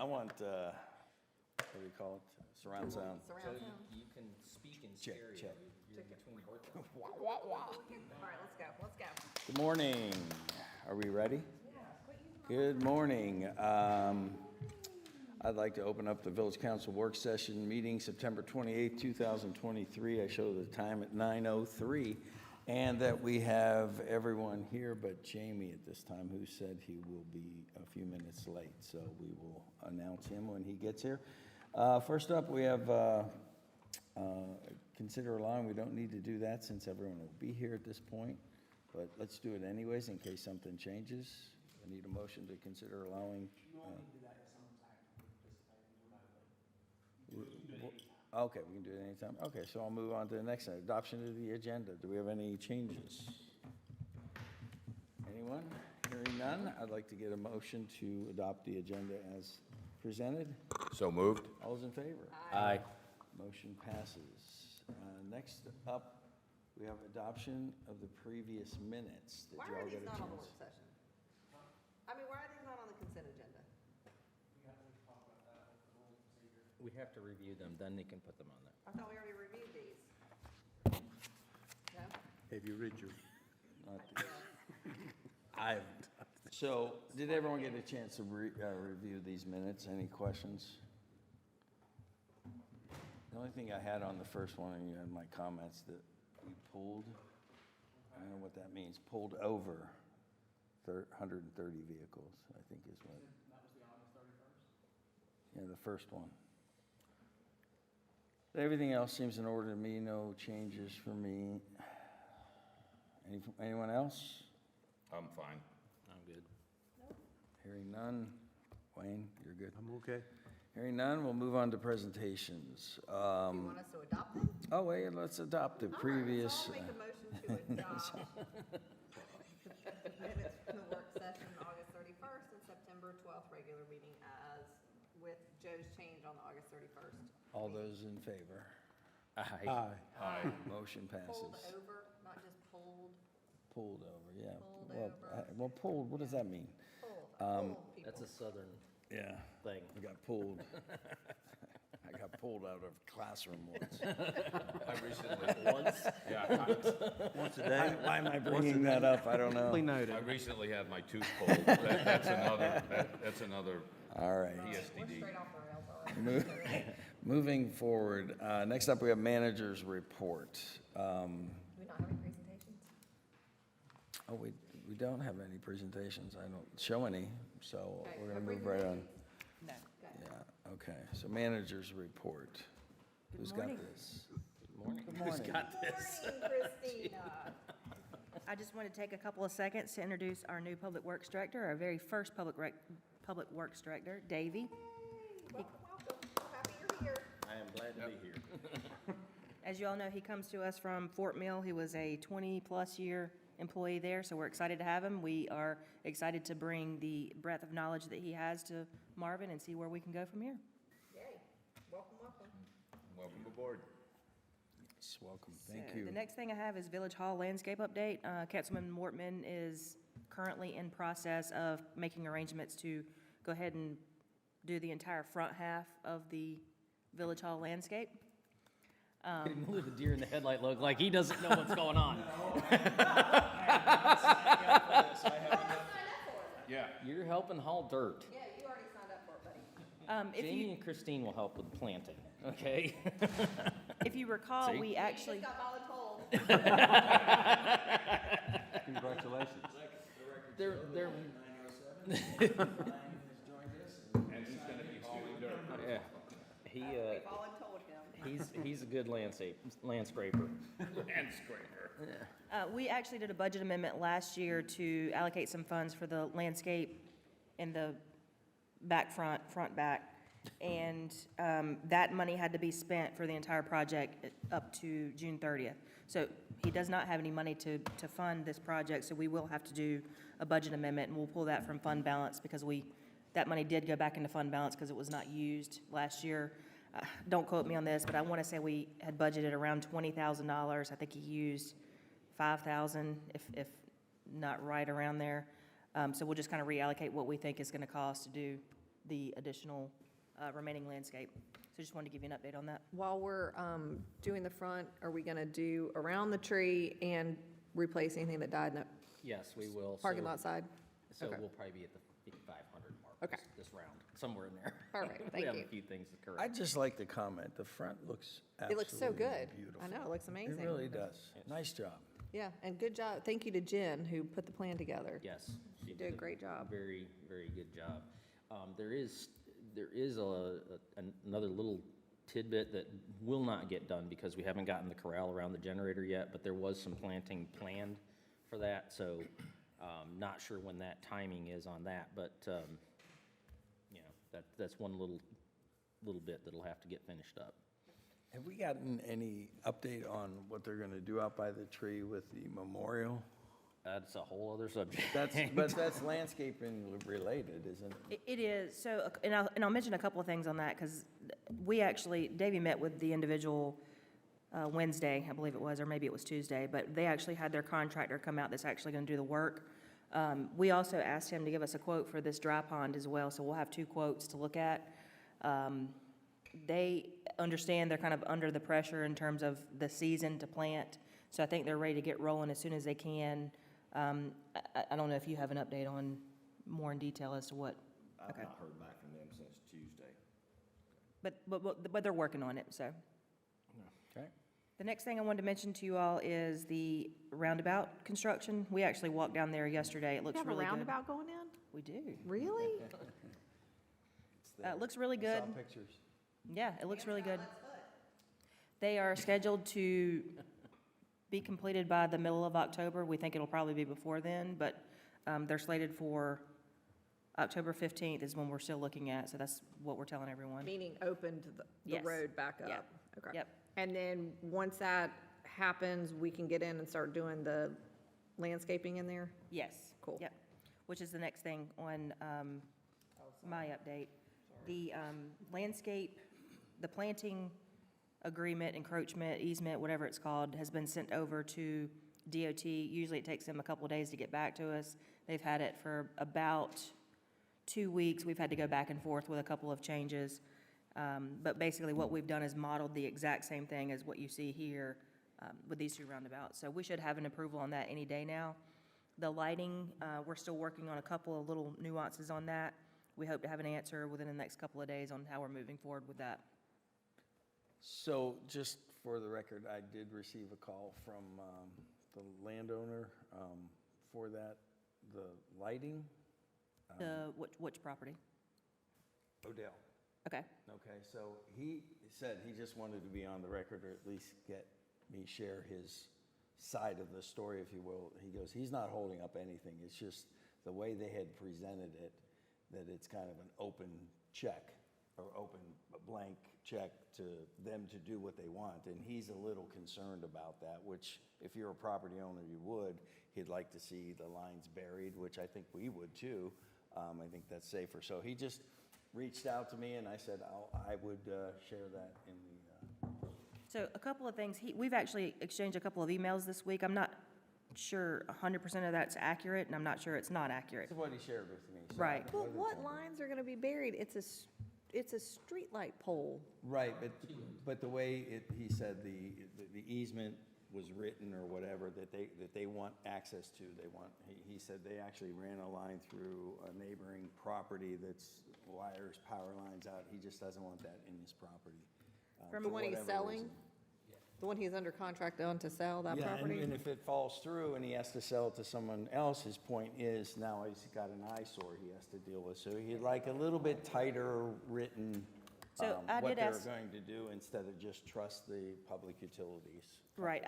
I want, what do you call it? Surround sound. So Surround sound. you can speak in Check, stereo. check. You're between both. All right, let's go. Good morning. Are we ready? Good morning. I'd like to open up the Village Council Work Session meeting, September 28th, 2023. I show the time at 9:03, and that we have everyone here but Jamie at this time, who said he will be a few minutes late, so we will announce him when he gets here. First up, we have consider allowing, we don't need to do that since everyone will be here at this point, but let's do it anyways in case something changes. I need a motion to consider allowing. Okay, we can do it anytime. Okay, so I'll move on to the next one, adoption of the agenda. Do we have any changes? Anyone? Hearing none, I'd like to get a motion to adopt the agenda as presented. So moved. All those in favor? Aye. Motion passes. Next up, we have adoption of the previous minutes. Did Why y'all are get these a not on the chance? work session? I mean, why are these not on the consent agenda? We have to review them, then they can put them on there. I thought we already reviewed these. No? Have you read your? Not the- I haven't. So, did everyone get a chance to review these minutes? Any questions? The only thing I had on the first one, and you had my comments, that we pulled, I don't know what that means, pulled over 130 vehicles, I think is what. That was the August 31st? Yeah, the first one. Everything else seems in order to me, no changes for me. Anyone else? I'm fine. I'm good. Hearing none. Wayne, you're good? I'm okay. Hearing none, we'll move on to presentations. Do you want us to adopt them? Oh, wait, let's adopt the previous. All right, so I'll make a motion to adopt the minutes from the work session, August 31st and September 12th regular meeting as with Joe's change on the August 31st. All those in favor? Aye. Aye. Motion Pulled passes. over, not just pulled, Pulled over, yeah. Pulled Well, over. Well, pulled, what does that mean? pulled people. That's a southern Yeah, thing. I got pulled. I got pulled out of classroom once. I recently, Once, once a day. Why am I bringing that up? I don't know. I recently had my tooth pulled. That's another All right. We're PSTD. straight off the rails already. Moving forward, next up, we have manager's report. Do we not have any presentations? Oh, we don't have any presentations. I don't show any, so Okay, we're gonna no move right on. No. Yeah, okay. So manager's report. Who's got morning. this? good morning. Good Who's morning. got this? Morning, Christina. I just want to take a couple of seconds to introduce our new Public Works Director, our very first Public Works Director, Davey. Welcome, welcome. Happy you're here. I am glad to be here. As you all know, he comes to us from Fort Mill. He was a 20-plus year employee there, so we're excited to have him. We are excited to bring the breadth of knowledge that he has to Marvin and see where we can go from here. Yay. Welcome, welcome. Welcome aboard. Yes, welcome. Thank So you. The next thing I have is Village Hall landscape update. Councilman Mortman is currently in process of making arrangements to go ahead and do the entire front half of the Village Hall landscape. Getting a little deer in the headlight look, like he doesn't know what's going on. Yeah. You're helping haul dirt. Yeah, you already signed up for it, buddy. If Jamie you, and Christine will help with planting, okay? if you recall, See? we actually, You just got voluntold. Congratulations. They're, And he's gonna be hauling dirt. yeah, he, Voluntold him. he's a good landscaper. And scraper. we actually did a budget amendment last year to allocate some funds for the landscape in the front back. And that money had to be spent for the entire project up to June 30th. So he does not have any money to fund this project, so we will have to do a budget amendment, and we'll pull that from fund balance because that money did go back into fund balance because it was not used last year. Don't quote me on this, but I want to say we had budgeted around $20,000. I think he used 5,000, if not right around there. So we'll just kind of reallocate what we think is going to cost to do the additional remaining landscape. So just wanted to give you an update on that. While we're doing the front, are we gonna do around the tree and replace anything that died in the Yes, we will. parking So- lot side? So Okay. we'll probably be at the 5,500 mark. Okay. This round, somewhere in there. Perfect, We thank have you. a few things to I'd correct. just like to comment, the front looks It looks so absolutely good. beautiful. I know, it looks amazing. It really does. Nice job. Yeah, and good job. Thank you to Jen, who put the plan together. Yes. She did a great job. Very, very good job. There is another little tidbit that will not get done because we haven't gotten the corral around the generator yet, but there was some planting planned for that, so not sure when that timing is on that, but, you know, that's one little bit that'll have to get finished up. Have we gotten any update on what they're gonna do out by the tree with the memorial? That's a whole other subject. But that's landscaping related, isn't it? It is, so, and I'll mention a couple of things on that, because we actually, Davey met with the individual Wednesday, I believe it was, or maybe it was Tuesday, but they actually had their contractor come out that's actually gonna do the work. We also asked him to give us a quote for this dry pond as well, so we'll have two quotes to look at. They understand they're kind of under the pressure in terms of the season to plant, so I think they're ready to get rolling as soon as they can. I don't know if you have an update on, more in detail as to what, I've Okay. not heard back from them since Tuesday. but they're working on it, so. Okay. The next thing I wanted to mention to you all is the roundabout construction. We actually walked down there yesterday. It You looks have a really good. roundabout going in? We do. Really? It looks really I good. saw pictures. Yeah, it looks really good. They are scheduled to be completed by the middle of October. We think it'll probably be before then, but they're slated for October 15th is when we're still looking at, so that's what we're telling everyone. Meaning open to the Yes. road back Yeah. up? Okay. Yep. And then, once that happens, we can get in and start doing the landscaping in there? Yes. Cool. Yep, which is the next thing on my update. The landscape, the planting agreement, encroachment, easement, whatever it's called, has been sent over to DOT. Usually it takes them a couple of days to get back to us. They've had it for about 2 weeks. We've had to go back and forth with a couple of changes. But basically what we've done is modeled the exact same thing as what you see here with these two roundabouts. So we should have an approval on that any day now. The lighting, we're still working on a couple of little nuances on that. We hope to have an answer within the next couple of days on how we're moving forward with that. So just for the record, I did receive a call from the landowner for that, the lighting, Which property? Odell. Okay, Okay, so he said he just wanted to be on the record, or at least get me share his side of the story, if you will. He goes, he's not holding up anything, it's just the way they had presented it, that it's kind of an open check, or open blank check to them to do what they want, and he's a little concerned about that, which, if you're a property owner, you would. He'd like to see the lines buried, which I think we would too. I think that's safer, so he just reached out to me, and I said I would share that in the, so a couple of things. We've actually exchanged a couple of emails this week. I'm not sure 100% of that's accurate, and I'm not sure it's not accurate. this is what he shared with me. so Right. I But wasn't what telling- lines are gonna be buried? It's a streetlight pole. Right, but the way he said the easement was written or whatever, that they want access to, he said they actually ran a line through a neighboring property that's wires, power lines out, he just doesn't want that in his property. The for one he's whatever selling? reason. The one he's under contract on to sell, that Yeah, property? and if it falls through and he has to sell it to someone else, his point is now he's got an eyesore he has to deal with. So he'd like a little bit tighter written, So I what did they're ask- going to do instead of just trust the public utilities. Right,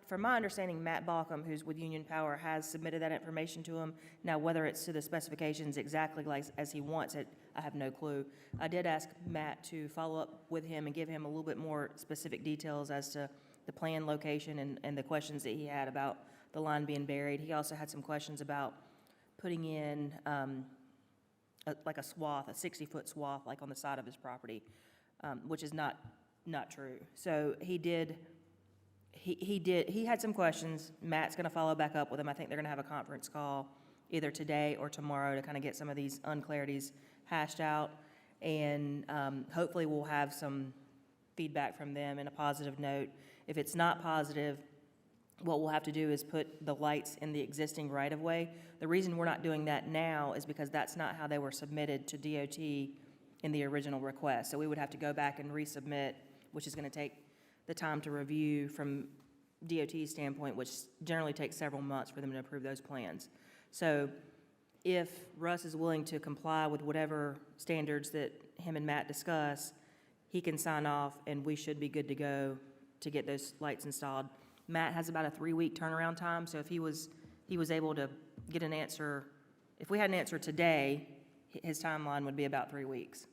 from my understanding, Matt Balcom, who's with Union Power, has submitted that information to him. Now, whether it's to the specifications exactly like as he wants it, I have no clue. I did ask Matt to follow up with him and give him a little bit more specific details as to the planned location and the questions that he had about the line being buried. He also had some questions about putting in like a swath, a 60-foot swath, like on the side of his property, which is not true. So he had some questions. Matt's gonna follow back up with him. I think they're gonna have a conference call either today or tomorrow to kind of get some of these unclarities hashed out, and hopefully we'll have some feedback from them in a positive note. If it's not positive, what we'll have to do is put the lights in the existing right-of-way. The reason we're not doing that now is because that's not how they were submitted to DOT in the original request. So we would have to go back and resubmit, which is going to take the time to review from DOT's standpoint, which generally takes several months for them to approve those plans. So if Russ is willing to comply with whatever standards that him and Matt discuss, he can sign off, and we should be good to go to get those lights installed. Matt has about a 3-week turnaround time, so if he was able to get an answer, if we had an answer today, his timeline would be about 3 weeks.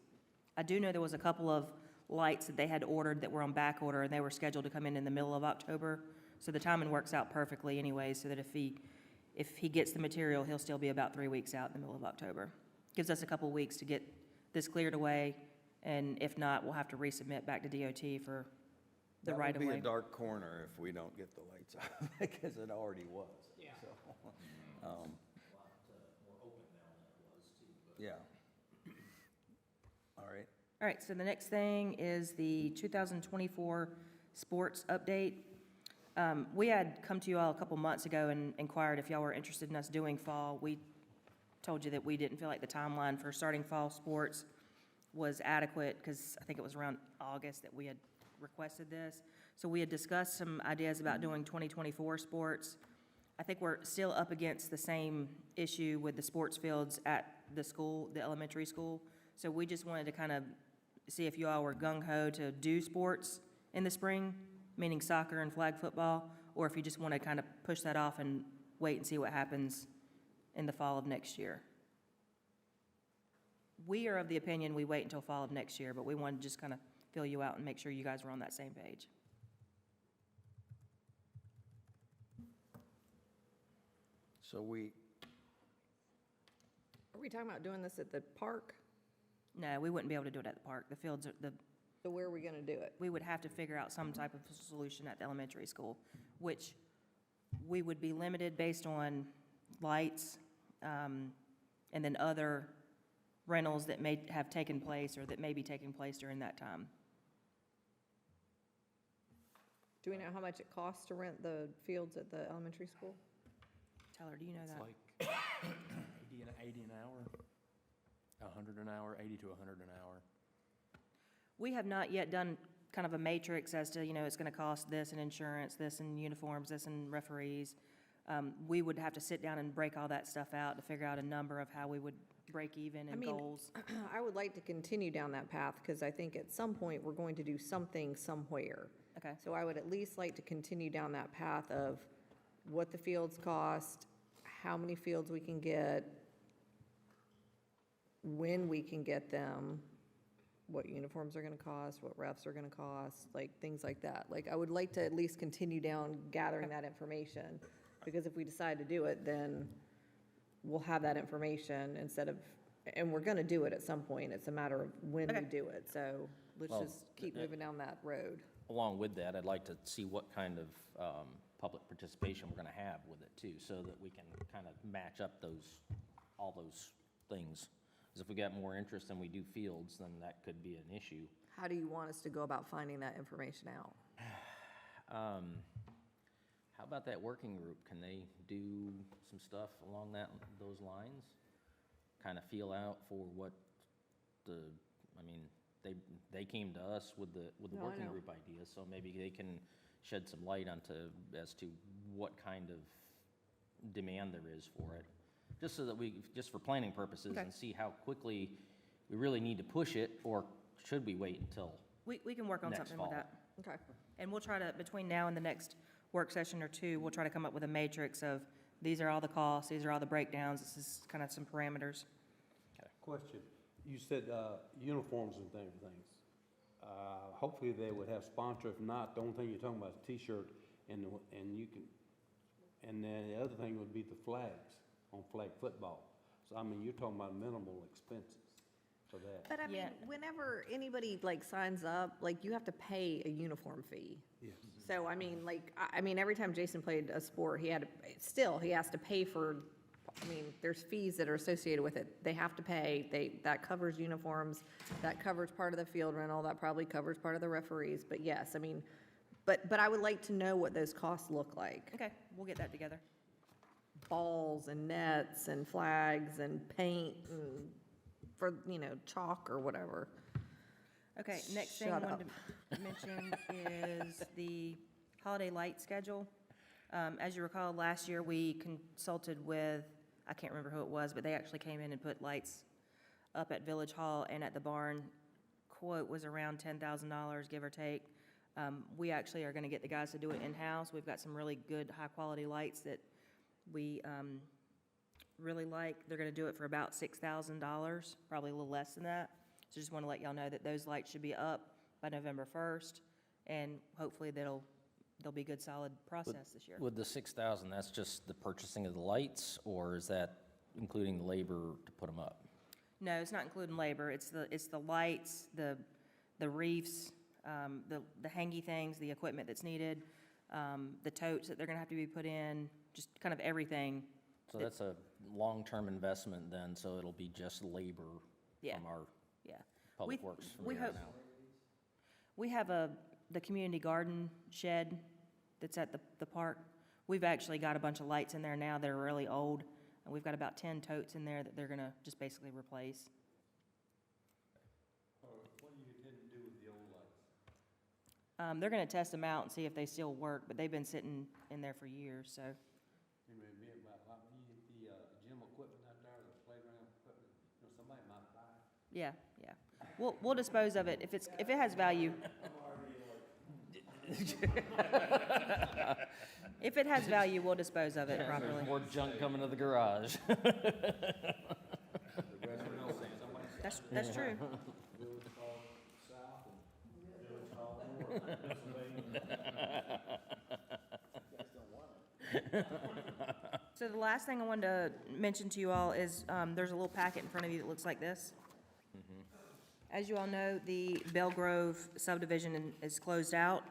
I do know there was a couple of lights that they had ordered that were on back order, and they were scheduled to come in the middle of October. So the timing works out perfectly anyway, so that if he gets the material, he'll still be about 3 weeks out in the middle of October. Gives us a couple of weeks to get this cleared away, and if not, we'll have to resubmit back to DOT for the right of That would way. be a dark corner if we don't get the lights on, because it already was. Yeah. Yeah. All right. All right, so the next thing is the 2024 sports update. We had come to you all a couple months ago and inquired if y'all were interested in us doing fall. We told you that we didn't feel like the timeline for starting fall sports was adequate, because I think it was around August that we had requested this. So we had discussed some ideas about doing 2024 sports. I think we're still up against the same issue with the sports fields at the school, the elementary school. So we just wanted to kind of see if you all were gung-ho to do sports in the spring, meaning soccer and flag football, or if you just want to kind of push that off and wait and see what happens in the fall of next year. We are of the opinion we wait until fall of next year, but we wanted to just kind of fill you out and make sure you guys were on that same page. So Are we talking about doing this at the park? No, we wouldn't be able to do it at the park. The fields are, So where are we gonna do it? we would have to figure out some type of solution at the elementary school, which we would be limited based on lights, and then other rentals that may have taken place or that may be taking place during that time. Do we know how much it costs to rent the fields at the elementary school? Tyler, do you know It's that? like 80 an hour, 100 an hour, 80 to 100 an hour. We have not yet done kind of a matrix as to, it's going to cost this in insurance, this in uniforms, this in referees. We would have to sit down and break all that stuff out to figure out a number of how we would break even and goals. I would like to continue down that path, because I think at some point, we're going to do something somewhere. Okay. So I would at least like to continue down that path of what the fields cost, how many fields we can get, when we can get them, what uniforms are gonna cost, what refs are gonna cost, like, things like that. Like, I would like to at least continue down gathering that information, because if we decide to do it, then we'll have that information instead of, and we're gonna do it at some point. It's a matter of when we Okay. do it. So let's Well, just keep moving down that road. Along with that, I'd like to see what kind of public participation we're going to have with it too, so that we can kind of match up all those things. Because if we got more interest than we do fields, then that could be an issue. How do you want us to go about finding that information out? How about that working group? Can they do some stuff along those lines? Kind of feel out for what they came to us with the No, I working know. group idea, so maybe they can shed some light as to what kind of demand there is for it. Just so that just for planning purposes, Okay. and see how quickly we really need to push it, or should we wait until? We can work on Next something with fall. that. Okay. And we'll try to, between now and the next work session or two, we'll try to come up with a matrix of, these are all the costs, these are all the breakdowns, this is kind of some parameters. Question, you said uniforms and things. Hopefully they would have sponsor, if not, the only thing you're talking about is T-shirt, and you can, and then the other thing would be the flags on flag football. So, I mean, you're talking about minimal expenses for that. But I mean, Yeah. whenever anybody like signs up, like you have to pay a uniform fee. Yes. So I mean, like, I mean, every time Jason played a sport, he has to pay for I mean, there's fees that are associated with it. They have to pay, that covers uniforms, that covers part of the field rental, that probably covers part of the referees, but yes, I mean, but I would like to know what those costs look like. Okay, we'll get that together. Balls and nets and flags and paint and for, chalk or whatever. Okay, next thing I Shut wanted to mention is the holiday light schedule. As you recall, last year, we consulted with, I can't remember who it was, but they actually came in and put lights up at Village Hall and at the barn. Quote was around $10,000, give or take. We actually are gonna get the guys to do it in-house. We've got some really good, high-quality lights that we really like. They're gonna do it for about $6,000, probably a little less than that. So just wanna let y'all know that those lights should be up by November 1st, and hopefully they'll be a good, solid process this year. With the 6,000, that's just the purchasing of the lights, or is that including the labor to put them up? No, it's not including labor. It's the lights, the reefs, the hangy things, the equipment that's needed, the totes that they're gonna have to be put in, just kind of everything. So that's a long-term investment then, so it'll be just labor Yeah. from our Yeah. Public We- Works from we here on hope- out. We have the community garden shed that's at the park. We've actually got a bunch of lights in there now that are really old, and we've got about 10 totes in there that they're gonna just basically replace. What do you intend to do with the old lights? They're gonna test them out and see if they still work, but they've been sitting in there for years, so. Maybe about, the gym equipment out there, the playground equipment, somebody might buy it. Yeah, yeah. We'll dispose of it if it has value. If it has value, we'll dispose of it properly. More junk coming to the garage. That's true. So the last thing I wanted to mention to you all is, there's a little packet in front of you that looks like this. As you all know, the Bell Grove subdivision is closed out,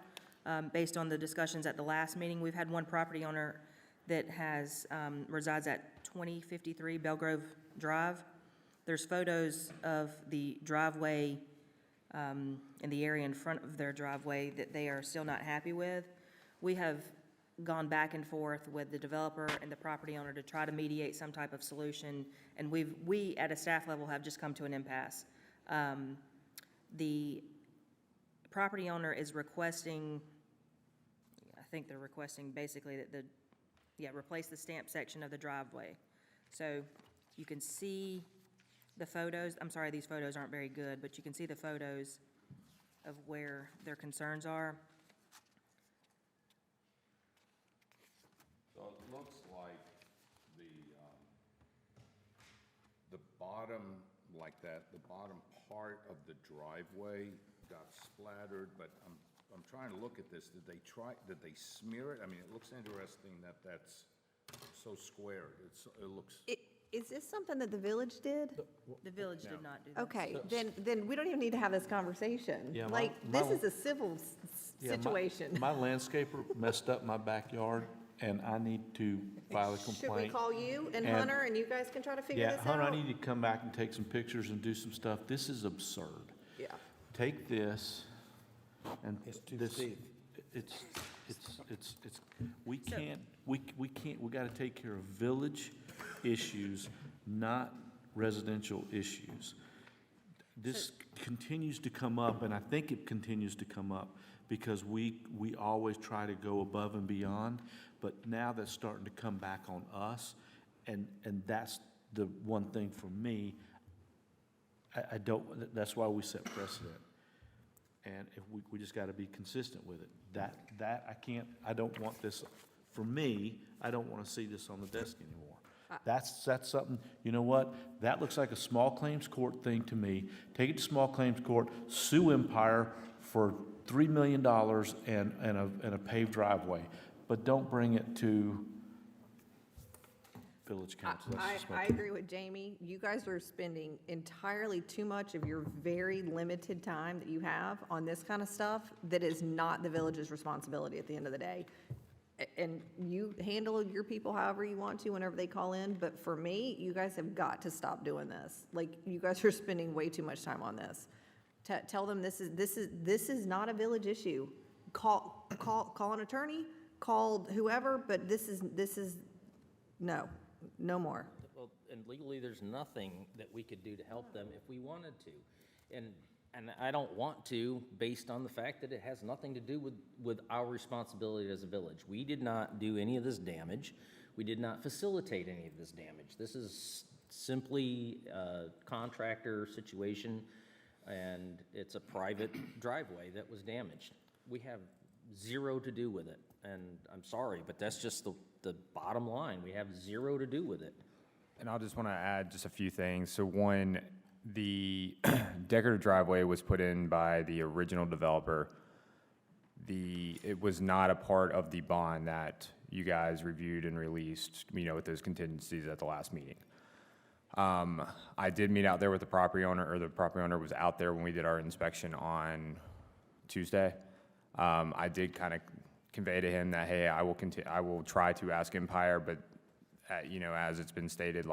based on the discussions at the last meeting. We've had one property owner that resides at 2053 Bell Grove Drive. There's photos of the driveway, and the area in front of their driveway that they are still not happy with. We have gone back and forth with the developer and the property owner to try to mediate some type of solution, and we, at a staff level, have just come to an impasse. The property owner is requesting, I think they're requesting basically that replace the stamp section of the driveway. So you can see the photos. I'm sorry, these photos aren't very good, but you can see the photos of where their concerns are. So it looks like the bottom, like that, the bottom part of the driveway got splattered, but I'm trying to look at this. Did they smear it? I mean, it looks interesting that that's so squared. It looks, Is this something that the village did? The village did not do that. Okay, then we don't even need to have this conversation. Yeah, Like, this is a civil situation. My landscaper messed up my backyard, and I need to file a Should we complaint. call you and And- Hunter, and you guys can try to figure Yeah, this Hunter, I out? need you to come back and take some pictures and do some stuff. This is absurd. Yeah. Take this and It's too this. steep. We can't, we gotta take care of village issues, not residential issues. This continues to come up, and I think it continues to come up, because we always try to go above and beyond, but now that's starting to come back on us, and that's the one thing for me, I don't, that's why we set precedent. And if we just gotta be consistent with it. That, I don't want this, for me, I don't wanna see this on the desk anymore. That's something, you know what? That looks like a small claims court thing to me. Take it to small claims court, sue Empire for $3 million and a paved driveway, but don't bring it to village council. That's just my I agree with Jamie. You guys are spending entirely too much of your very limited time that you have on this kind of stuff that is not the village's responsibility at the end of the day. and you handle your people however you want to whenever they call in, but for me, you guys have got to stop doing this. Like, you guys are spending way too much time on this. Tell them this is not a village issue. Call an attorney, call whoever, but this is, no more. Well, and legally, there's nothing that we could do to help them if we wanted to. And I don't want to, based on the fact that it has nothing to do with our responsibility as a village. We did not do any of this damage. We did not facilitate any of this damage. This is simply a contractor situation, and it's a private driveway that was damaged. We have zero to do with it, and I'm sorry, but that's just the bottom line. We have zero to do with it. And I'll just want to add just a few things. So one, the decorative driveway was put in by the original developer. It was not a part of the bond that you guys reviewed and released, with those contingencies at the last meeting. I did meet out there with the property owner, or the property owner was out there when we did our inspection on Tuesday. I did kind of convey to him that, hey, I will try to ask Empire, but as it's been stated,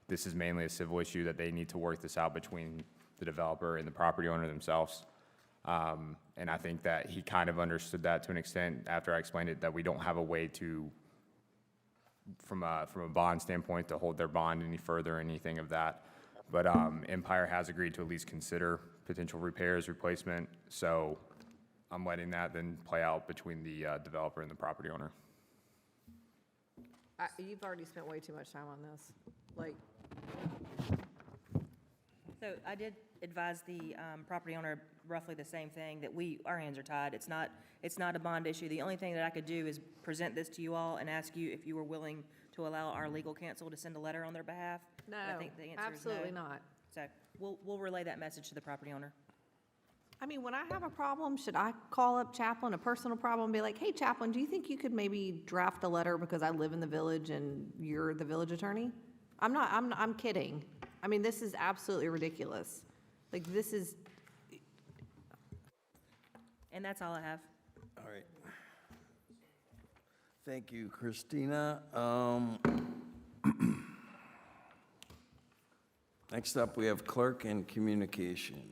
this is mainly a civil issue that they need to work this out between the developer and the property owner themselves. And I think that he kind of understood that to an extent after I explained it, that we don't have a way to, from a bond standpoint, to hold their bond any further, anything of that. But Empire has agreed to at least consider potential repairs, replacement. So I'm letting that then play out between the developer and the property owner. You've already spent way too much time on this. Like, So I did advise the property owner roughly the same thing, that our hands are tied. It's not a bond issue. The only thing that I could do is present this to you all and ask you if you were willing to allow our legal counsel to send a letter on their behalf. no, I think the answer is no. absolutely not. So we'll relay that message to the property owner. I mean, when I have a problem, should I call up Chaplain, a personal problem, and be like, hey, Chaplain, do you think you could maybe draft a letter because I live in the village and you're the village attorney? I'm kidding. I mean, this is absolutely ridiculous. Like, this is, And that's all I have. All right. Thank you, Christina. Next up, we have clerk and communication.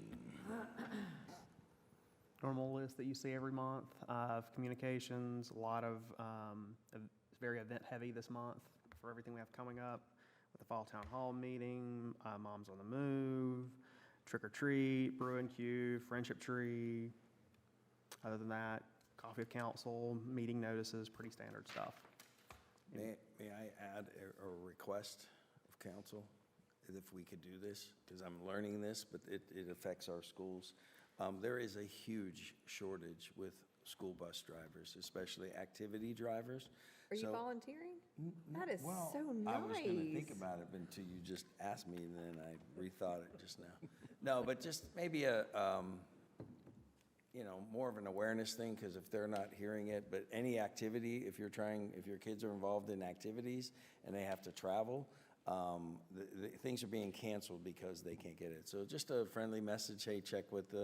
Normal list that you see every month of communications, a lot of, it's very event-heavy this month for everything we have coming up, with the Fall Town Hall meeting, Moms on the Move, Trick or Treat, Brew and Q, Friendship Tree. Other than that, Coffee of Council, meeting notices, pretty standard stuff. May I add a request of council, if we could do this? Because I'm learning this, but it affects our schools. There is a huge shortage with school bus drivers, especially activity drivers. are you So- volunteering? That is Well, so nice. I was going to think about it until you just asked me, and then I rethought it just now. No, but just maybe more of an awareness thing, because if they're not hearing it, but any activity, if your kids are involved in activities and they have to travel, things are being canceled because they can't get it. So just a friendly message, hey, check with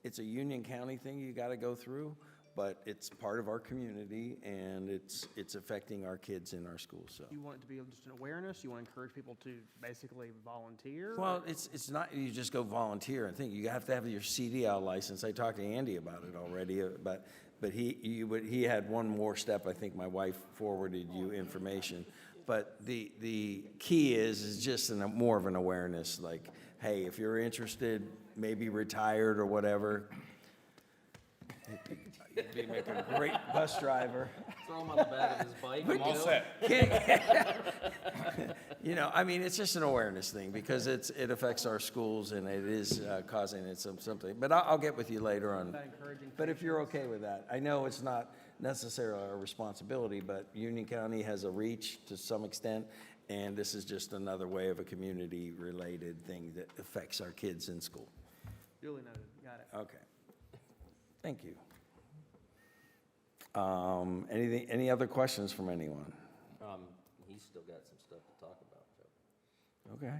it's a Union County thing you got to go through, but it's part of our community, and it's affecting our kids in our schools, so. You want it to be just an awareness? You want to encourage people to basically volunteer? Well, it's not, you just go volunteer and think, you have to have your CDL license. I talked to Andy about it already, but he had one more step. I think my wife forwarded you information. But the key is just more of an awareness, like, hey, if you're interested, maybe retired or whatever, you'd be making a great bus driver. Throw him on the back of his bike. I'm all set. I mean, it's just an awareness thing, because it affects our schools, and it is causing something. But I'll get with you later on. That encouraging But if you're okay with that, I know it's not necessarily our responsibility, but Union County has a reach to some extent, and this is just another way of a community-related thing that affects our kids in school. Duly noted, got it. Okay. Thank you. Any other questions from anyone? He's still got some stuff to talk about, so. Okay.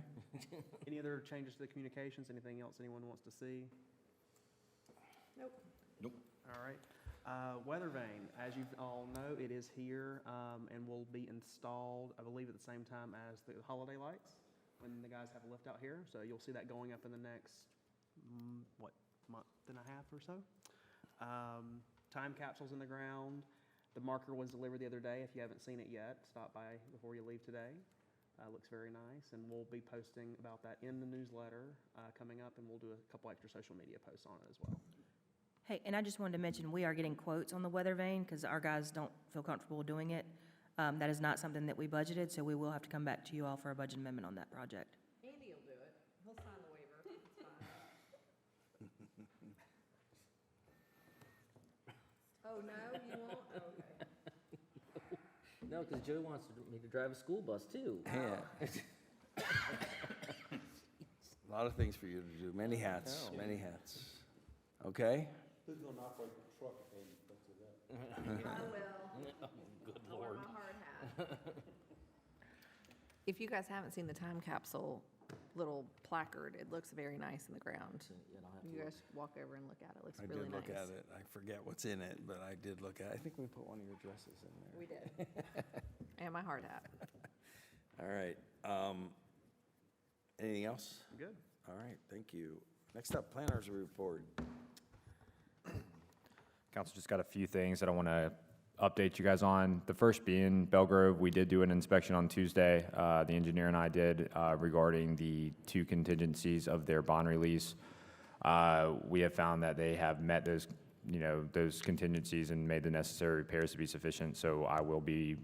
Any other changes to the communications? Anything else anyone wants to see? Nope. All right. Weather vane, as you all know, it is here, and will be installed, I believe, at the same time as the holiday lights, when the guys have a lift out here. So you'll see that going up in the next, month and a half or so. Time capsules in the ground. The marker was delivered the other day. If you haven't seen it yet, stop by before you leave today. Looks very nice, and we'll be posting about that in the newsletter coming up, and we'll do a couple extra social media posts on it as well. Hey, and I just wanted to mention, we are getting quotes on the weather vane because our guys don't feel comfortable doing it. That is not something that we budgeted, so we will have to come back to you all for a budget amendment on that project. Andy will do it. He'll sign the waiver. It's fine. Oh, no, you won't? Okay. No, because Joe wants me to drive a school bus too. Yeah. A lot of things for you to do, many hats, many hats. Okay? Who's gonna operate the truck if they fix it up? I will. Good I'll wear Lord. my hard hat. If you guys haven't seen the time capsule little placard, it looks very nice in the ground. You guys walk over and look at it. It looks I really did nice. look at it. I forget what's in it, but I did look at it. I think we put one of your dresses in there. We did. And my hard hat. All right. Anything else? Good. All right, thank you. Next up, planners report. Council, just got a few things that I want to update you guys on. The first being Belgrove, we did do an inspection on Tuesday. The engineer and I did regarding the two contingencies of their bond release. We have found that they have met those, those contingencies and made the necessary repairs to be sufficient. So I will be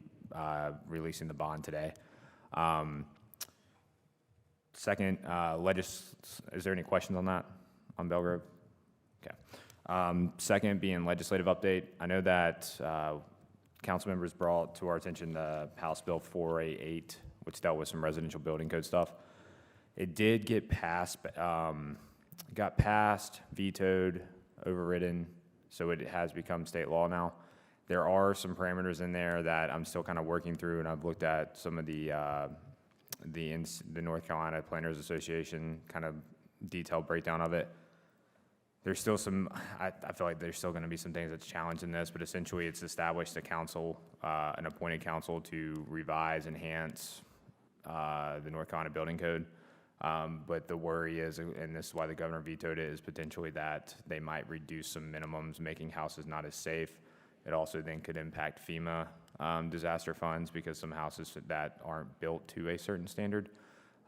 releasing the bond today. Second, is there any questions on that, on Belgrove? Okay. Second being legislative update. I know that council members brought to our attention the House Bill 488, which dealt with some residential building code stuff. It did get passed, got passed, vetoed, overridden, so it has become state law now. There are some parameters in there that I'm still kind of working through, and I've looked at some of the North Carolina Planners Association kind of detailed breakdown of it. There's still some, I feel like there's still going to be some things that's challenged in this, but essentially it's established a council, an appointed council to revise, enhance the North Carolina Building Code. But the worry is, and this is why the governor vetoed it, is potentially that they might reduce some minimums, making houses not as safe. It also then could impact FEMA disaster funds because some houses that aren't built to a certain standard.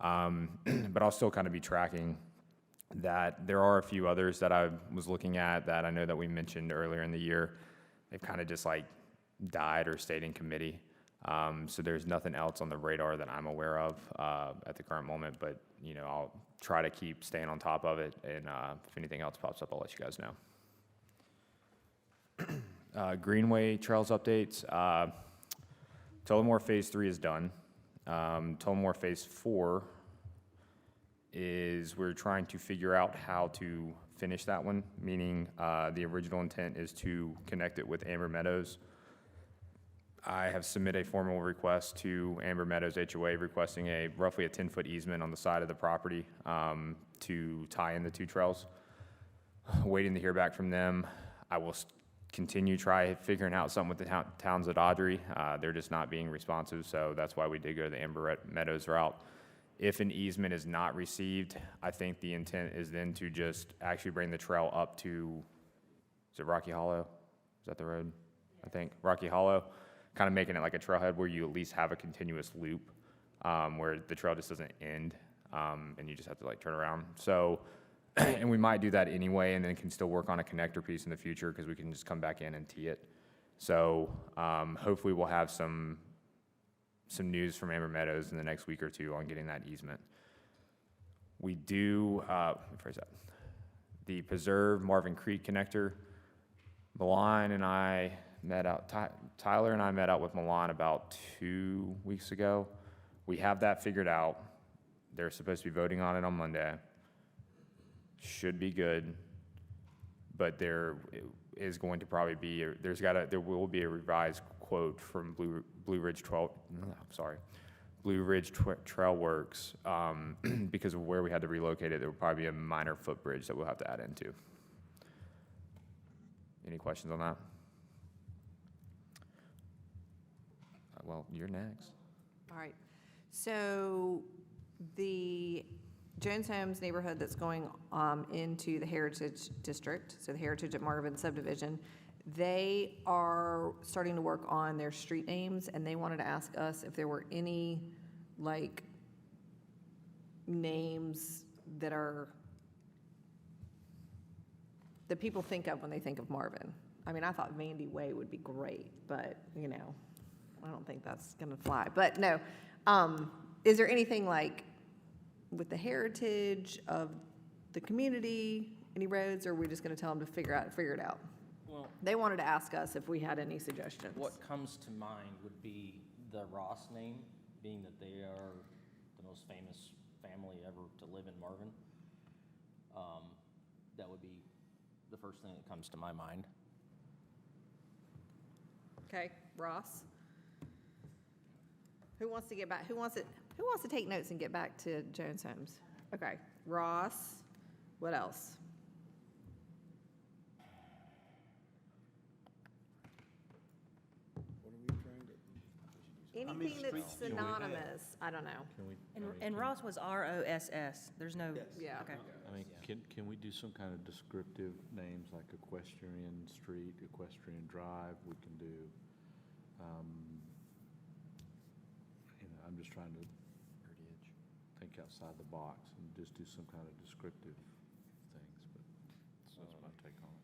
But I'll still kind of be tracking that. There are a few others that I was looking at that I know that we mentioned earlier in the year. They've kind of just like died or stayed in committee. So there's nothing else on the radar that I'm aware of at the current moment, but I'll try to keep staying on top of it, and if anything else pops up, I'll let you guys know. Greenway Trails updates. Tullamore Phase 3 is done. Tullamore Phase 4 is we're trying to figure out how to finish that one, meaning the original intent is to connect it with Amber Meadows. I have submitted a formal request to Amber Meadows HOA requesting roughly a 10-foot easement on the side of the property to tie in the two trails. Waiting to hear back from them. I will continue try figuring out something with the towns at Audrey. They're just not being responsive, so that's why we did go the Amber Meadows route. If an easement is not received, I think the intent is then to just actually bring the trail up to, is it Rocky Hollow? Is that the road? I think, Rocky Hollow. Kind of making it like a trailhead where you at least have a continuous loop where the trail just doesn't end and you just have to like turn around. So, and we might do that anyway and then can still work on a connector piece in the future because we can just come back in and tee it. So hopefully we'll have some news from Amber Meadows in the next week or two on getting that easement. We do, where's that? The Preserve Marvin Creek connector. Milan and I met out, Tyler and I met out with Milan about 2 weeks ago. We have that figured out. They're supposed to be voting on it on Monday. Should be good, but there is going to probably be, there will be a revised quote from Blue Ridge Trail Works, because of where we had to relocate it. There will probably be a minor footbridge that we'll have to add into. Any questions on that? Well, you're next. All right. So the Jones Homes neighborhood that's going into the Heritage District, so the Heritage at Marvin subdivision, they are starting to work on their street names, and they wanted to ask us if there were any, like, names that are, that people think of when they think of Marvin. I mean, I thought Vandy Way would be great, but, you know, I don't think that's gonna fly. But no, is there anything like with the heritage of the community, any roads, or are we just gonna tell them to figure it out? Well, They wanted to ask us if we had any suggestions. what comes to mind would be the Ross name, being that they are the most famous family ever to live in Marvin. That would be the first thing that comes to my mind. Okay, Ross? Who wants to get back, who wants to take notes and get back to Jones Homes? Okay, Ross, what else? What are we trying to? Anything that's streets do we have? synonymous, I don't know. Can we, And Ross was ROSS. There's no. Yeah. Okay. I mean, can we do some kind of descriptive names like Equestrian Street, Equestrian Drive? We can do, I'm just trying to think outside the box and just do some kind of descriptive things, but that's my take on it.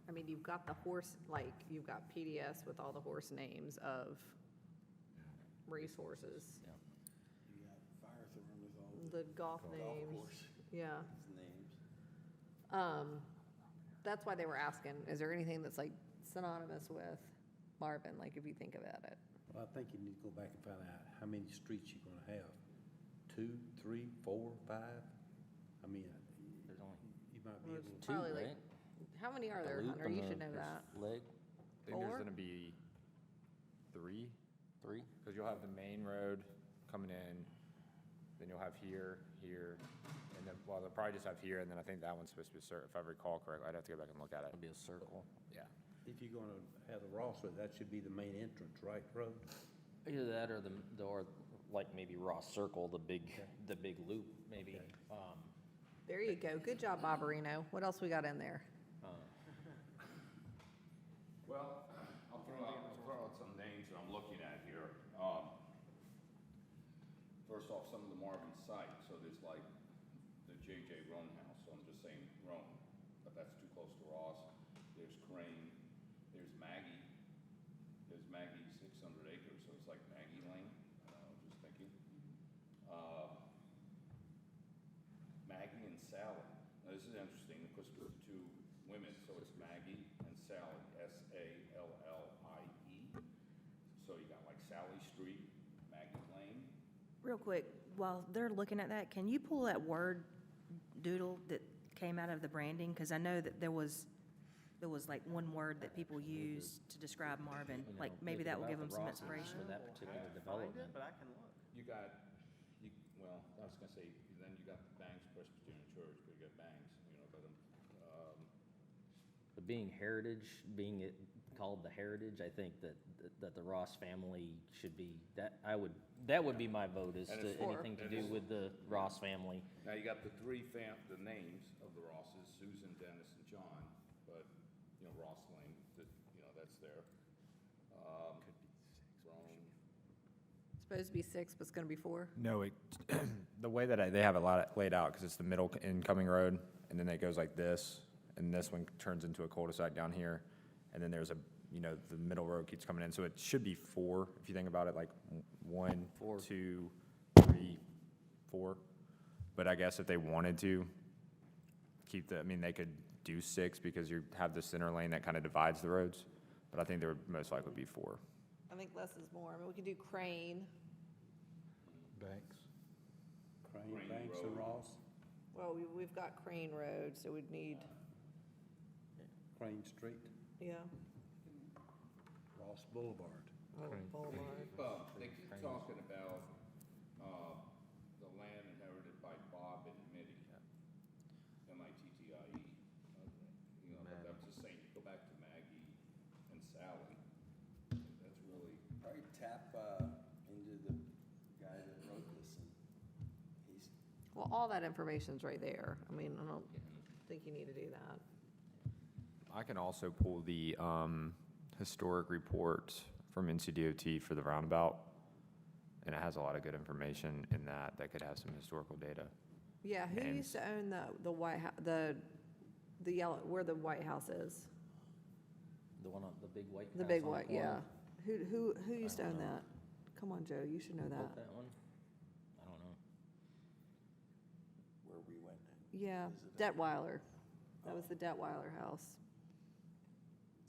I mean, you've got the horse, like, you've got PDS with all the horse names of racehorses. You got Firethorn with all The golf names. course Yeah. names. That's why they were asking, is there anything that's like synonymous with Marvin, like if you think about it? Well, I think you need to go back and find out how many streets you're gonna have. 2, 3, 4, 5? I mean, There's only you might be Well, able it's to. probably two, like- right? How many are The there, loop Hunter? and You the- should know there's that. Leg, I think there's Four? gonna be three, three? because you'll have the main road coming in, then you'll have here, and then, well, they'll probably just have here, and then I think that one's supposed to be if I recall correctly. I'd have to go back and look at it. That'd be a circle. Yeah. If you're gonna have the Ross, that should be the main entrance, right, road? Either that or or like maybe Ross Circle, the big loop, maybe. There you go. Good job, Barbarino. What else we got in there? Well, I'll throw out some names that I'm looking at here. First off, some of the Marvin sites, so there's like the J.J. Roan House, so I'm just saying Roan, but that's too close to Ross. There's Crane, there's Maggie 600 acres, so it's like Maggie Lane, just thinking. Maggie and Sally, now this is interesting, because there's two women, so it's Maggie and Sally, Sallie. So you got like Sally Street, Maggie Lane. Real quick, while they're looking at that, can you pull that word doodle that came out of the branding? Because I know that there was like one word that people used to describe Marvin. You Like, know, maybe that will about give them the some Rosses inspiration. For that particular development. But I can look. Well, I was gonna say, then you got the Banks Presbyterian Church, but you got Banks, but, But being heritage, being it called the Heritage, I think that the Ross family should be, that would be my vote, is And to it's anything to do with the Ross family. now you got the the names of the Rosses, Susan, Dennis, and John, but, Ross Lane, that's there. Rome. Supposed to be 6, but it's gonna be 4. No, the way that they have it laid out, because it's the middle incoming road, and then it goes like this, and this one turns into a cul-de-sac down here, and then there's the middle road keeps coming in, so it should be 4, if you think about it, like 1, 2, 3, 4. But I guess if they wanted to they could do 6, because you have the center lane that kind of divides the roads, but I think there would most likely be 4. I think less is more. I mean, we could do Crane. Banks. Crane, Crane Banks, and Road. Ross, Well, we've got Crane Road, so we'd need, Crane Street, yeah. Ross Boulevard. Boulevard. They keep talking about, the land inherited by Bob and Mittie. Mittie. But I'm just saying, go back to Maggie Sally. That's really, Probably tap into the guy that wrote this, and he's, Well, all that information's right there. I mean, I don't think you need to do that. I can also pull the historic report from NCDOT for the roundabout, and it has a lot of good information in that could have some historical data. Yeah, who And- used to own the White House, the yellow, where the White House is? The one on, the big white house The big on white, corner? yeah. Who used to own that? Come on, Joe, you should know Who that. built that one? I don't know. where we went. Yeah, Detweiler. That was the Detweiler house.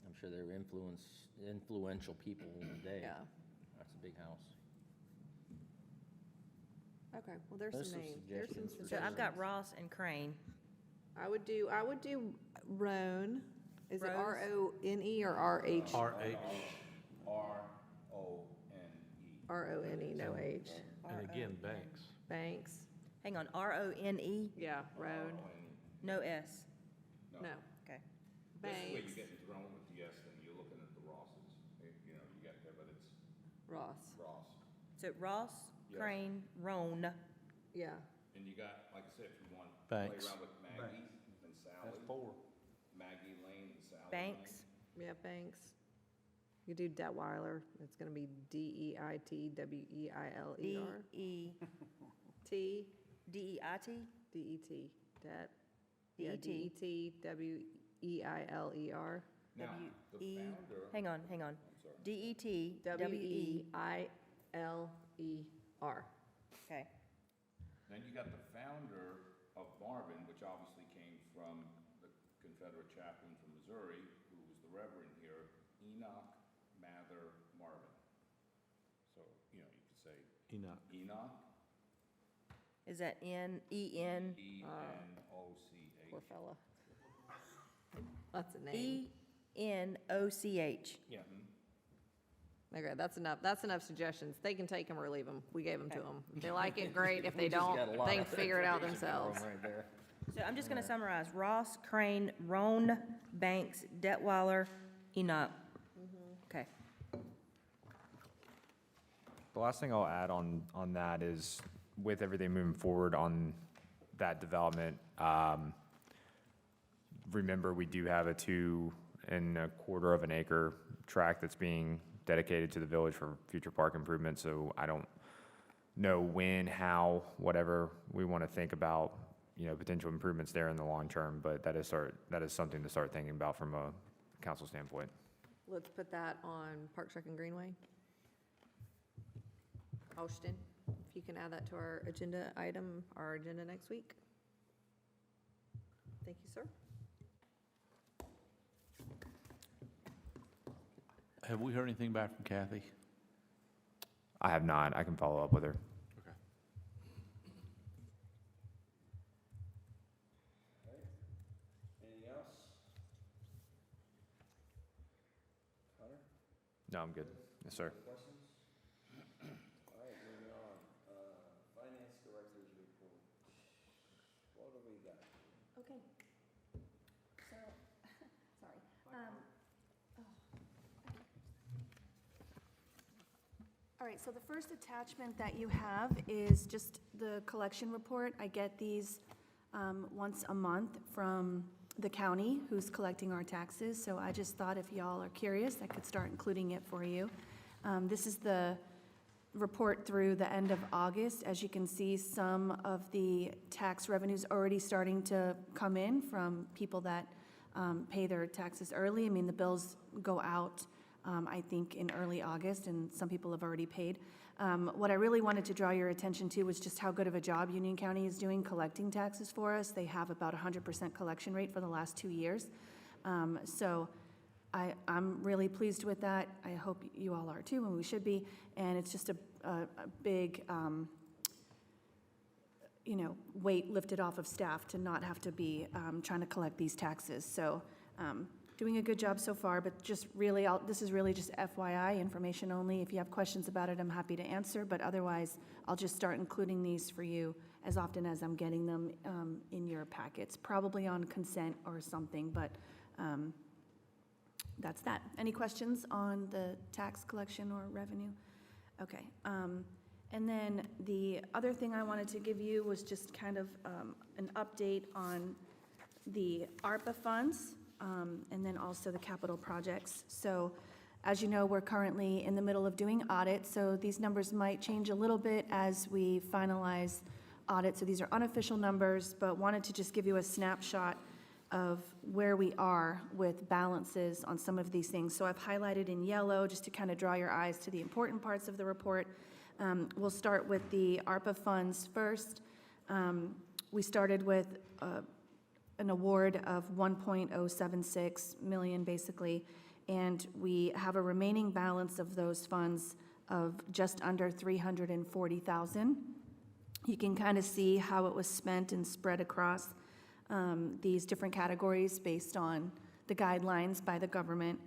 I'm sure they were influential people in the day. Yeah. That's a big house. Okay, well, there's There's some some names. There's some suggestions for So I've suggestions. got Ross and Crane. I would do Roan. Is it Rose? R-O-N-E or R-H? RH, R-O-N-E. R-O-N-E, no H. and again, Banks. Banks. Hang on, R-O-N-E, Yeah, Roan. no S. No. Okay. This way Banks. you're getting thrown with the S, and you're looking at the Rosses. You know, you got there, but it's Ross. Ross. So Ross, Yes. Crane, Roan. Yeah. And you got, like I said, if you want to play Banks. around with Maggie and Sally. That's 4. Maggie Lane and Sally Lane. Banks. Yeah, Banks. You do Detweiler. It's gonna be D-E-I-T-W-E-I-L-E-R. D-E, T, D-E-I-T? D-E-T, Det. Yeah, D-E-T. D-E-T-W-E-I-L-E-R. Now, the W-E, founder, hang on. I'm sorry. D-E-T, W-E, W-E-I-L-E-R. okay. Then you got the founder of Marvin, which obviously came from the Confederate chaplain from Missouri, who was the Reverend here, Enoch Mather Marvin. So, you know, you could say Enoch. Enoch, Is that N-E-N? E-N-O-C-H. Poor fella. That's a name. E-N-O-C-H. Yeah. Okay, that's enough suggestions. They can take them or leave them. We gave them to Okay. them. If they like it, great. If they We just don't, got a lot they can of figure it out information for 'em themselves. Right there. So I'm just gonna summarize. Ross, Crane, Roan, Banks, Detweiler, Enoch. Okay. The last thing I'll add on that is, with everything moving forward on that development, remember, we do have a 2.25 of an acre tract that's being dedicated to the village for future park improvements, so I don't know when, how, whatever we want to think about, you know, potential improvements there in the long term, but that is something to start thinking about from a council standpoint. Let's put that on Park Rec and Greenway. Austin, if you can add that to our agenda next week. Thank you, sir. Have we heard anything back from Kathy? I have not. I can follow up with her. Okay. Anything else? Hunter? No, I'm good. Yes, sir. Questions? All right, moving on. Finance Director's report. What do we got? Okay. So, sorry. All right, so the first attachment that you have is just the collection report. I get these once a month from the county who's collecting our taxes, so I just thought if y'all are curious, I could start including it for you. This is the report through the end of August. As you can see, some of the tax revenues already starting to come in from people that pay their taxes early. I mean, the bills go out, I think, in early August, and some people have already paid. What I really wanted to draw your attention to was just how good of a job Union County is doing collecting taxes for us. They have about 100% collection rate for the last 2 years. So I'm really pleased with that. I hope you all are too, and we should be. And it's just a big, you know, weight lifted off of staff to not have to be trying to collect these taxes. So doing a good job so far, but just really, this is really just FYI, information only. If you have questions about it, I'm happy to answer, but otherwise, I'll just start including these for you as often as I'm getting them in your packets, probably on consent or something, but that's that. Any questions on the tax collection or revenue? Okay. And then the other thing I wanted to give you was just kind of an update on the ARPA funds, and then also the capital projects. So as you know, we're currently in the middle of doing audits, so these numbers might change a little bit as we finalize audits. So these are unofficial numbers, but wanted to just give you a snapshot of where we are with balances on some of these things. So I've highlighted in yellow just to kind of draw your eyes to the important parts of the report. We'll start with the ARPA funds first. We started with an award of 1.076 million basically, and we have a remaining balance of those funds of just under 340,000. You can kind of see how it was spent and spread across these different categories based on the guidelines by the government.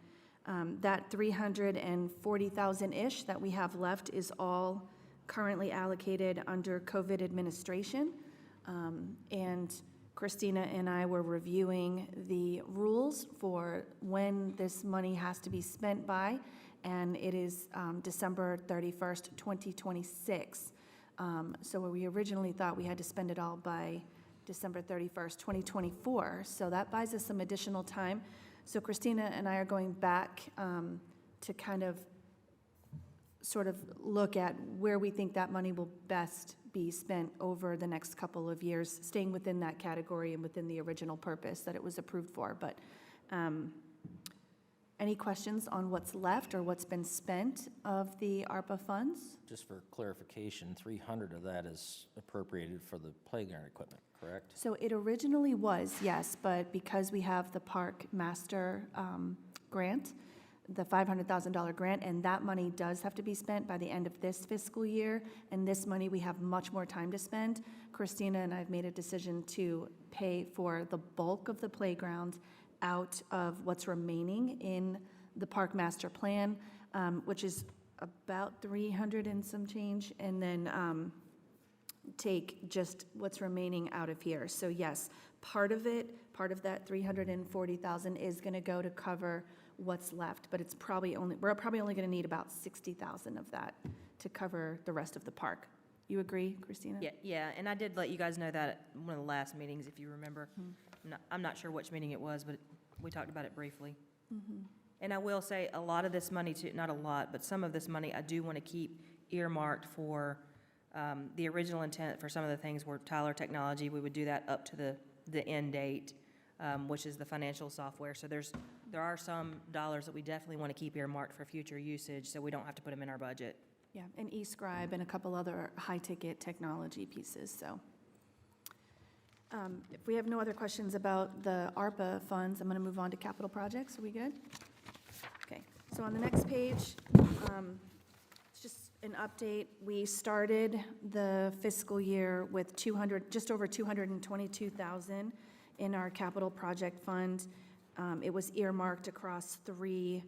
That 340,000-ish that we have left is all currently allocated under COVID administration. And Christina and I were reviewing the rules for when this money has to be spent by, and it is December 31st, 2026. So we originally thought we had to spend it all by December 31st, 2024. So that buys us some additional time. So Christina and I are going back to kind of sort of look at where we think that money will best be spent over the next couple of years, staying within that category and within the original purpose that it was approved for. But any questions on what's left or what's been spent of the ARPA funds? Just for clarification, 300 of that is appropriated for the playground equipment, correct? So it originally was, yes, but because we have the Park Master grant, the $500,000 grant, and that money does have to be spent by the end of this fiscal year, and this money we have much more time to spend. Christina and I have made a decision to pay for the bulk of the playground out of what's remaining in the Park Master Plan, which is about 300 and some change, and then take just what's remaining out of here. So yes, part of that 340,000 is going to go to cover what's left, but we're probably only going to need about 60,000 of that to cover the rest of the park. You agree, Christina? Yeah, and I did let you guys know that at one of the last meetings, if you remember. I'm not sure which meeting it was, but we talked about it briefly. And I will say, a lot of this money, too, not a lot, but some of this money I do want to keep earmarked for the original intent for some of the things where Tyler Technology, we would do that up to the end date, which is the financial software. So there are some dollars that we definitely want to keep earmarked for future usage, so we don't have to put them in our budget. Yeah, and eScribe and a couple other high-ticket technology pieces, so. If we have no other questions about the ARPA funds, I'm going to move on to capital projects. Are we good? Okay, so on the next page, it's just an update. We started the fiscal year with just over 222,000 in our capital project fund. It was earmarked across 3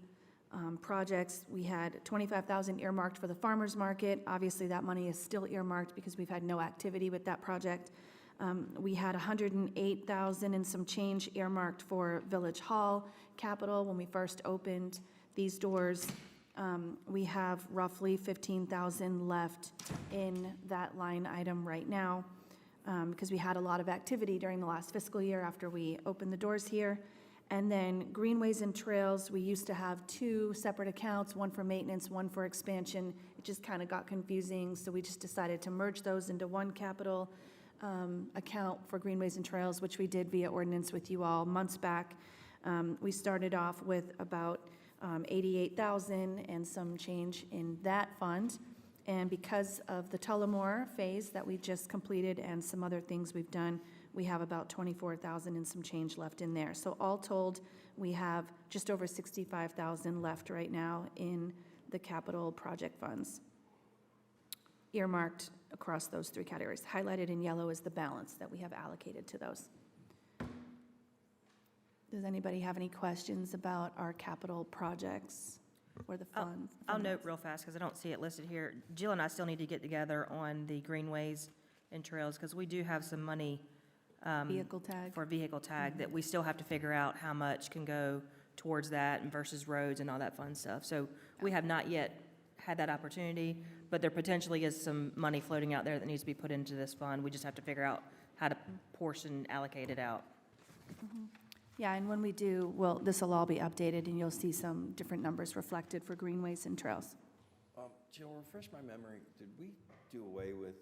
projects. We had 25,000 earmarked for the farmers market. Obviously, that money is still earmarked because we've had no activity with that project. We had 108,000 and some change earmarked for Village Hall Capital when we first opened these doors. We have roughly 15,000 left in that line item right now because we had a lot of activity during the last fiscal year after we opened the doors here. And then Greenways and Trails, we used to have 2 separate accounts, one for maintenance, one for expansion. It just kind of got confusing, so we just decided to merge those into one capital account for Greenways and Trails, which we did via ordinance with you all months back. We started off with about 88,000 and some change in that fund. And because of the Tullamore phase that we just completed and some other things we've done, we have about 24,000 and some change left in there. So all told, we have just over 65,000 left right now in the capital project funds, earmarked across those 3 categories. Highlighted in yellow is the balance that we have allocated to those. Does anybody have any questions about our capital projects or the fund? I'll note real fast, because I don't see it listed here. Jill and I still need to get together on the Greenways and Trails, because we do have some money Vehicle tag. for vehicle tag that we still have to figure out how much can go towards that and versus roads and all that fun stuff. So we have not yet had that opportunity, but there potentially is some money floating out there that needs to be put into this fund. We just have to figure out how to portion allocate it out. Yeah, and when we do, well, this will all be updated, and you'll see some different numbers reflected for greenways and trails. Jill, refresh my memory, did we do away with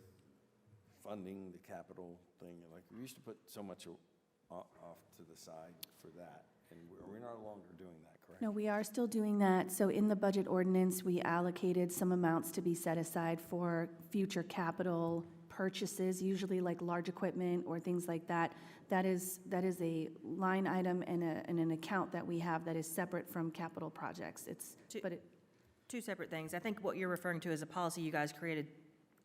funding the capital thing? Like, we used to put so much off to the side for that, and we're no longer doing that, correct? No, we are still doing that. So in the budget ordinance, we allocated some amounts to be set aside for future capital purchases, usually like large equipment or things like that. That is a line item and an account that we have that is separate from capital projects. Two separate things. I think what you're referring to is a policy you guys created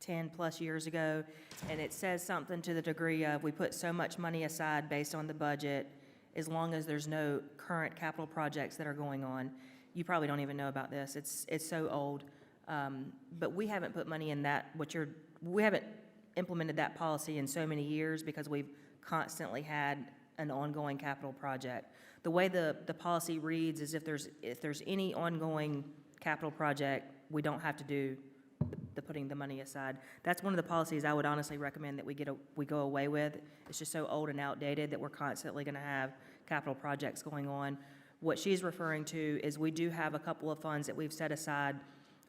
10-plus years ago, and it says something to the degree of, we put so much money aside based on the budget, as long as there's no current capital projects that are going on. You probably don't even know about this. It's so old. But we haven't put money in that, we haven't implemented that policy in so many years because we've constantly had an ongoing capital project. The way the policy reads is if there's any ongoing capital project, we don't have to do the putting the money aside. That's one of the policies I would honestly recommend that we go away with. It's just so old and outdated that we're constantly going to have capital projects going on. What she's referring to is we do have a couple of funds that we've set aside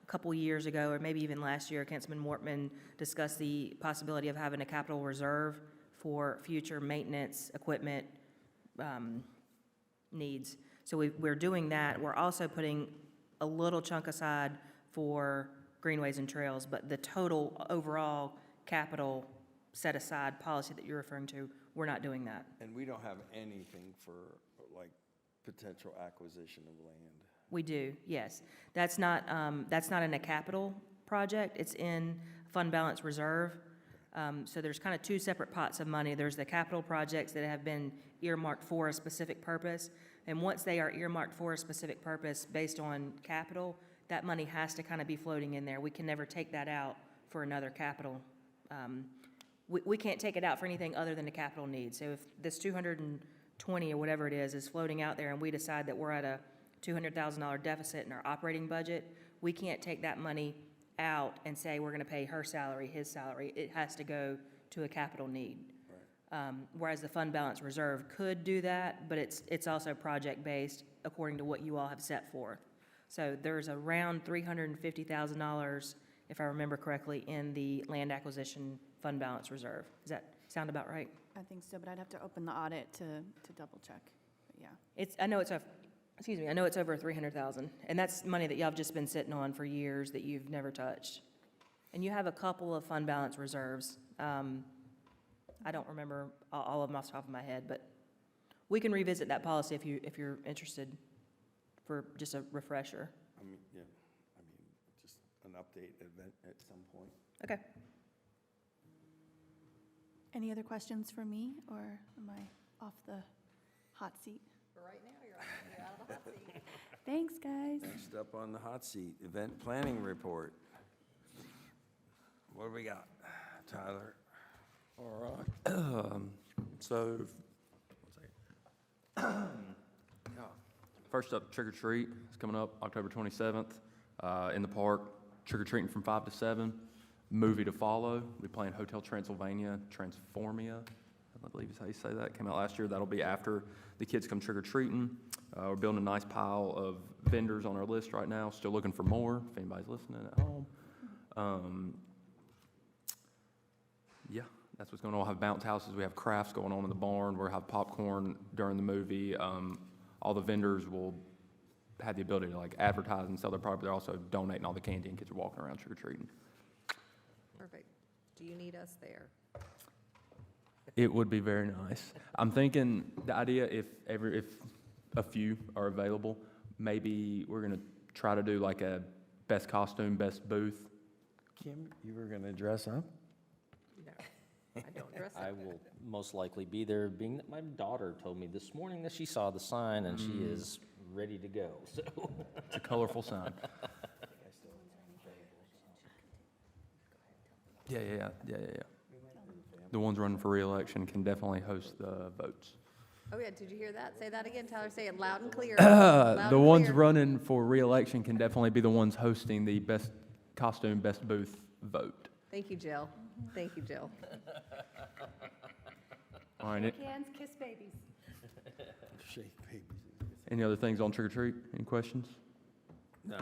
a couple years ago, or maybe even last year. Councilman Mortman discussed the possibility of having a capital reserve for future maintenance equipment needs. So we're doing that. We're also putting a little chunk aside for greenways and trails, but the total overall capital set aside policy that you're referring to, we're not doing that. And we don't have anything for, like, potential acquisition of land? We do, yes. That's not in a capital project, it's in fund balance reserve. So there's kind of two separate pots of money. There's the capital projects that have been earmarked for a specific purpose, and once they are earmarked for a specific purpose based on capital, that money has to kind of be floating in there. We can never take that out for another capital. We can't take it out for anything other than the capital need. So if this 220 or whatever it is floating out there and we decide that we're at a $200,000 deficit in our operating budget, we can't take that money out and say we're going to pay her salary, his salary. It has to go to a capital need. Whereas the fund balance reserve could do that, but it's also project-based according to what you all have set forth. So there's around $350,000, if I remember correctly, in the land acquisition fund balance reserve. Does that sound about right? I think so, but I'd have to open the audit to double check. But yeah. I know it's over 300,000, and that's money that y'all have just been sitting on for years that you've never touched. And you have a couple of fund balance reserves. I don't remember all of them off the top of my head, but we can revisit that policy if you're interested for just a refresher. Just an update event at some point. Okay. Any other questions for me, or am I off the hot seat? For right now, you're out of the hot seat. Thanks, guys. Next up on the hot seat, event planning report. What do we got, Tyler? All right. So, first up, trick or treat is coming up October 27th in the park. Trick or treating from 5 to 7. Movie to follow. We're playing Hotel Transylvania, Transformia, I believe is how you say that. Came out last year. That'll be after the kids come trick or treating. We're building a nice pile of vendors on our list right now. Still looking for more if anybody's listening at home. Yeah, that's what's going on. We'll have bounce houses. We have crafts going on in the barn. We'll have popcorn during the movie. All the vendors will have the ability to like advertise and sell their product. They're also donating all the candy, and kids are walking around trick or treating. Perfect. Do you need us there? It would be very nice. I'm thinking the idea if a few are available, maybe we're gonna try to do like a best costume, best booth. Kim, you were gonna dress up? No, I don't dress up. I will most likely be there, being that my daughter told me this morning that she saw the sign and she is ready to go, so. It's a colorful sign. Yeah. The ones running for reelection can definitely host the votes. Oh, yeah, did you hear that? Say that again, Tyler, say it loud and clear. Loud The and ones clear. running for reelection can definitely be the ones hosting the best costume, best booth vote. Thank you, Jill. Thank you, Jill. All right, Cans, kiss babies. Shake babies. any other things on trick or treat? Any questions? No,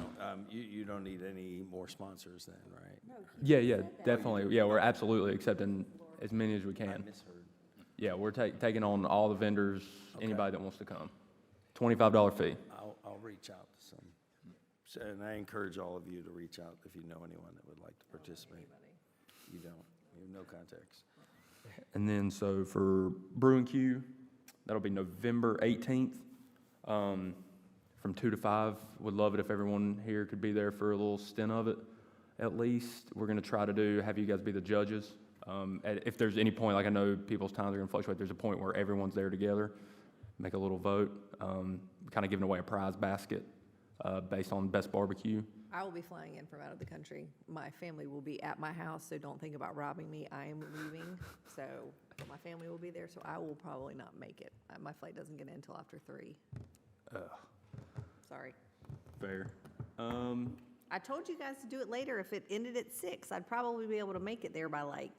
you don't need any more sponsors then, right? Yeah, definitely. Yeah, we're absolutely accepting as many as we I can. misheard. Yeah, we're taking on all the vendors, Okay. anybody that wants to come. $25 fee. I'll reach out to some. So, and I encourage all of you to reach out if you know anyone that would like to participate. You don't, you have no contacts. And then, so for Brew and Q, that'll be November 18th, from 2 to 5. Would love it if everyone here could be there for a little stint of it, at least. We're gonna try to have you guys be the judges. If there's any point, like I know people's times are gonna fluctuate, there's a point where everyone's there together, make a little vote, kind of giving away a prize basket, based on best barbecue. I will be flying in from out of the country. My family will be at my house, so don't think about robbing me. I am leaving, so my family will be there, so I will probably not make it. My flight doesn't get in until after 3. Sorry. Fair. I told you guys to do it later. If it ended at 6, I'd probably be able to make it there by like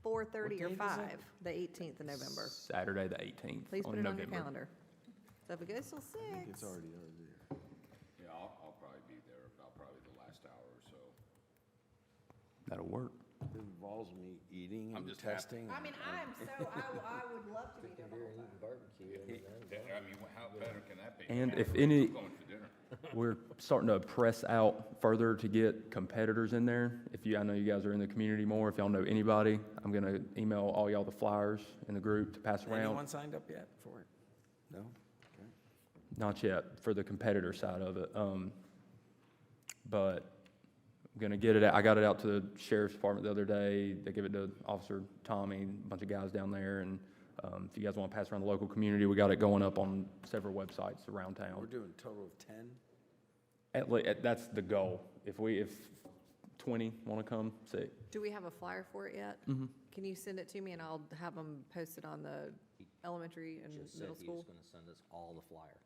4:30 or 5, the 18th of November. Saturday, the 18th. Please put it on your November. calendar. So if it goes till 6. It's already there. Yeah, I'll probably be there about probably the last hour or so. That'll work. It involves me eating I'm and just happy. testing. I mean, I would love to be there. I mean, how better can that be? And I mean, if we're any- going for dinner. We're starting to press out further to get competitors in there. I know you guys are in the community more, if y'all know anybody, I'm gonna email all y'all the flyers in the group to pass around. Anyone signed up yet for it? No? Okay. Not yet, for the competitor side of it. But I'm gonna get it, I got it out to the sheriff's department the other day. They give it to Officer Tommy, a bunch of guys down there. And if you guys wanna pass around the local community, we got it going up on several websites around town. We're doing a total of 10? That's the goal. If 20 wanna come, sick. Do we have a flyer for it yet? Mhm. Can you send it to me and I'll have them posted on the elementary and Just said middle he school? was gonna send us all the flyer.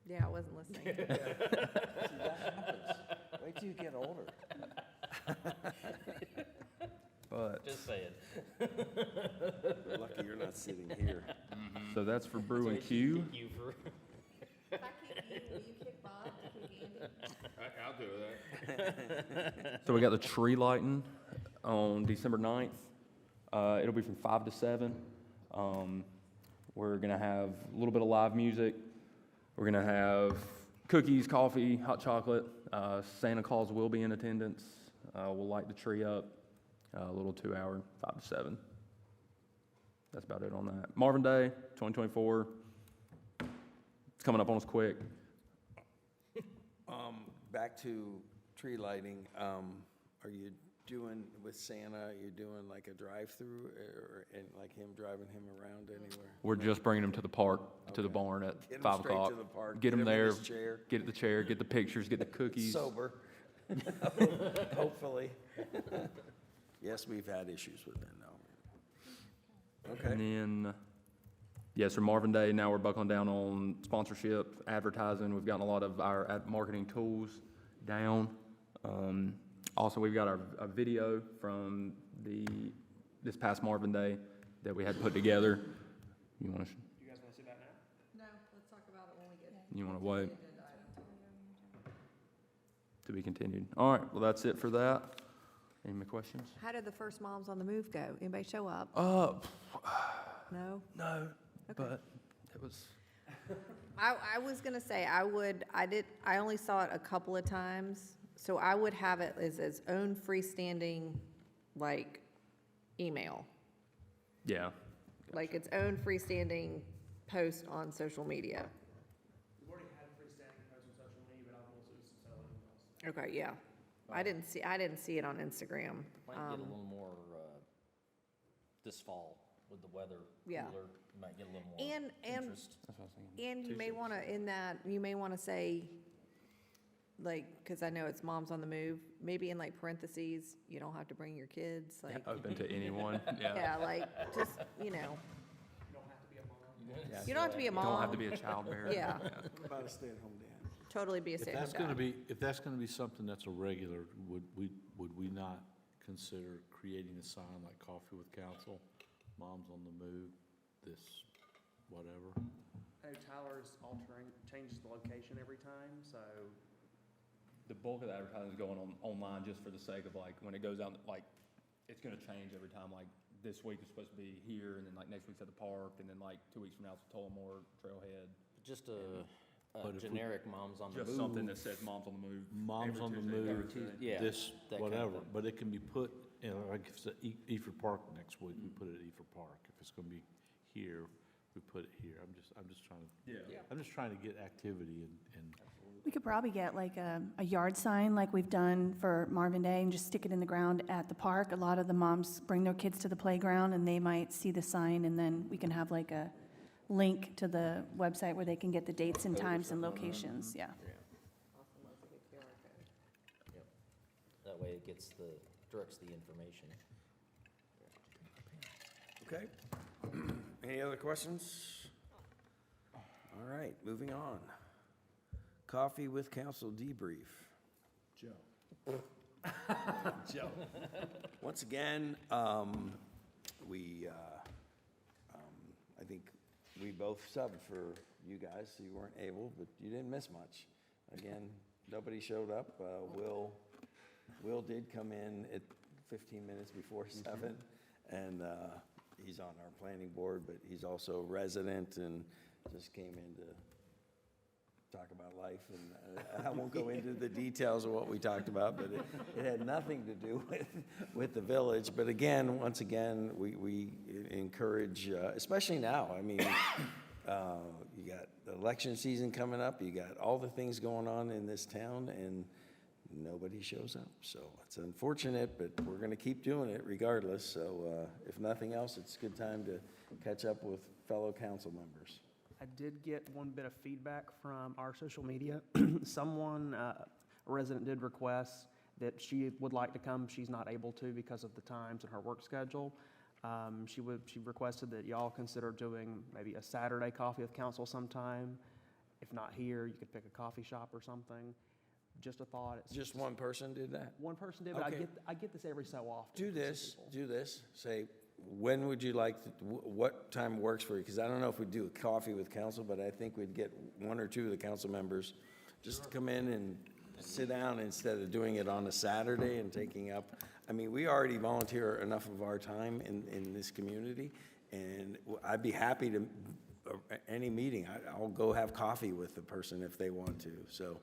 Yeah, I wasn't listening. Wait till you get older. But, Just saying. Lucky you're not sitting here. so that's for Brew and Q. You for. If I kick you, will you kick Bob to kick Andy? I'll do that. So we got the tree lighting on December 9th. It'll be from 5 to 7. We're gonna have a little bit of live music. We're gonna have cookies, coffee, hot chocolate. Santa Claus will be in attendance. We'll light the tree up, a little 2-hour, 5 to 7. That's about it on that. Marvin Day, 2024. It's coming up on us quick. Back to tree lighting, are you doing with Santa, you're doing like a drive-through and like him driving him around anywhere? We're just bringing them to the park, to the Okay. barn at Get him 5 straight to o'clock. the park, Get them him in there, his chair. get the chair, get the pictures, get the cookies. Sober. Hopefully. Yes, we've had issues with that now. And Okay. then, yes, for Marvin Day, now we're buckling down on sponsorship, advertising. We've gotten a lot of our marketing tools down. Also, we've got a video from this past Marvin Day that we had put together. You want to, You guys want to see that now? No, let's talk about it when we get. you want to wait? To be continued. All right, well, that's it for that. Any more questions? How did the first Moms on the Move go? Anybody show up? No? No, but it was, I was gonna say, I only saw it a couple of times, so I would have it as its own freestanding, like, email. yeah. Like its own freestanding post on social media. We've already had freestanding posts on social media, but I've also used some selling emails. Okay, yeah. I didn't see it on Instagram. Might get a little more, this fall with the weather Yeah. cooler, you might get a little more And interest. That's what I was thinking. And you may want to, in that, you may want to say, like, because I know it's Moms on the Move, maybe in like parentheses, you don't have to bring your kids, like, Open to anyone, yeah. yeah, like, just, you know, You don't have to You don't have to be a mom. Don't have to be a child bearer. Yeah, About a stay-at-home dad. totally be a If stay-at-home that's gonna dad. be, if that's gonna be something that's a regular, would we not consider creating a sign like Coffee with Council, Moms on the Move, this, whatever? I know Tyler's changes the location every time, so The bulk of the advertising is going on online just for the sake of like, when it goes out, like, it's gonna change every time, like, this week is supposed to be here, and then like next week's at the park, and then like 2 weeks from now it's Tullamore Trailhead. Just But if we- generic moms on the move. Just something that says Moms on the Move. Moms every on the Tuesday, Move, Thursday. Yeah, this, that kind of whatever, thing. but it can be put, you know, like if it's at Eford Park next week, we put it at Eford Park. If it's gonna be here, we put it here. I'm just trying to, Yeah. I'm just trying to get activity and We could probably get like a yard sign like we've done for Marvin Day and just stick it in the ground at the park. A lot of the moms bring their kids to the playground and they might see the sign and then we can have like a link to the website where they can get the dates and times and locations, yeah. That way it gets directs the information. Okay. Any other questions? All right, moving on. Coffee with Council debrief. Joe. Joe. Once again, I think we both subbed for you guys. You weren't able, but you didn't miss much. Again, nobody showed up. Will did come in at 15 minutes before 7, and he's on our planning board, but he's also a resident and just came in to talk about life, and I won't go into the details of what we talked about, but it had nothing to do with the village. But again, once again, we encourage, especially now, I mean, you got the election season coming up, you got all the things going on in this town, and nobody shows up. So it's unfortunate, but we're gonna keep doing it regardless. So if nothing else, it's a good time to catch up with fellow council members. I did get one bit of feedback from our social media. Someone, a resident did request that she would like to come. She's not able to because of the times and her work schedule. She requested that y'all consider doing maybe a Saturday coffee with council sometime. If not here, you could pick a coffee shop or something. Just a thought. It's Just one person did that? one person did, but Okay. I get this every so often. Do from some this, people. do this, say, when would you like, what time works for you? Because I don't know if we'd do a coffee with council, but I think we'd get one or two of the council members just to come in and sit down instead of doing it on a Saturday and taking up, I mean, we already volunteer enough of our time in this community, and I'd be happy to, any meeting, I'll go have coffee with the person if they want to. So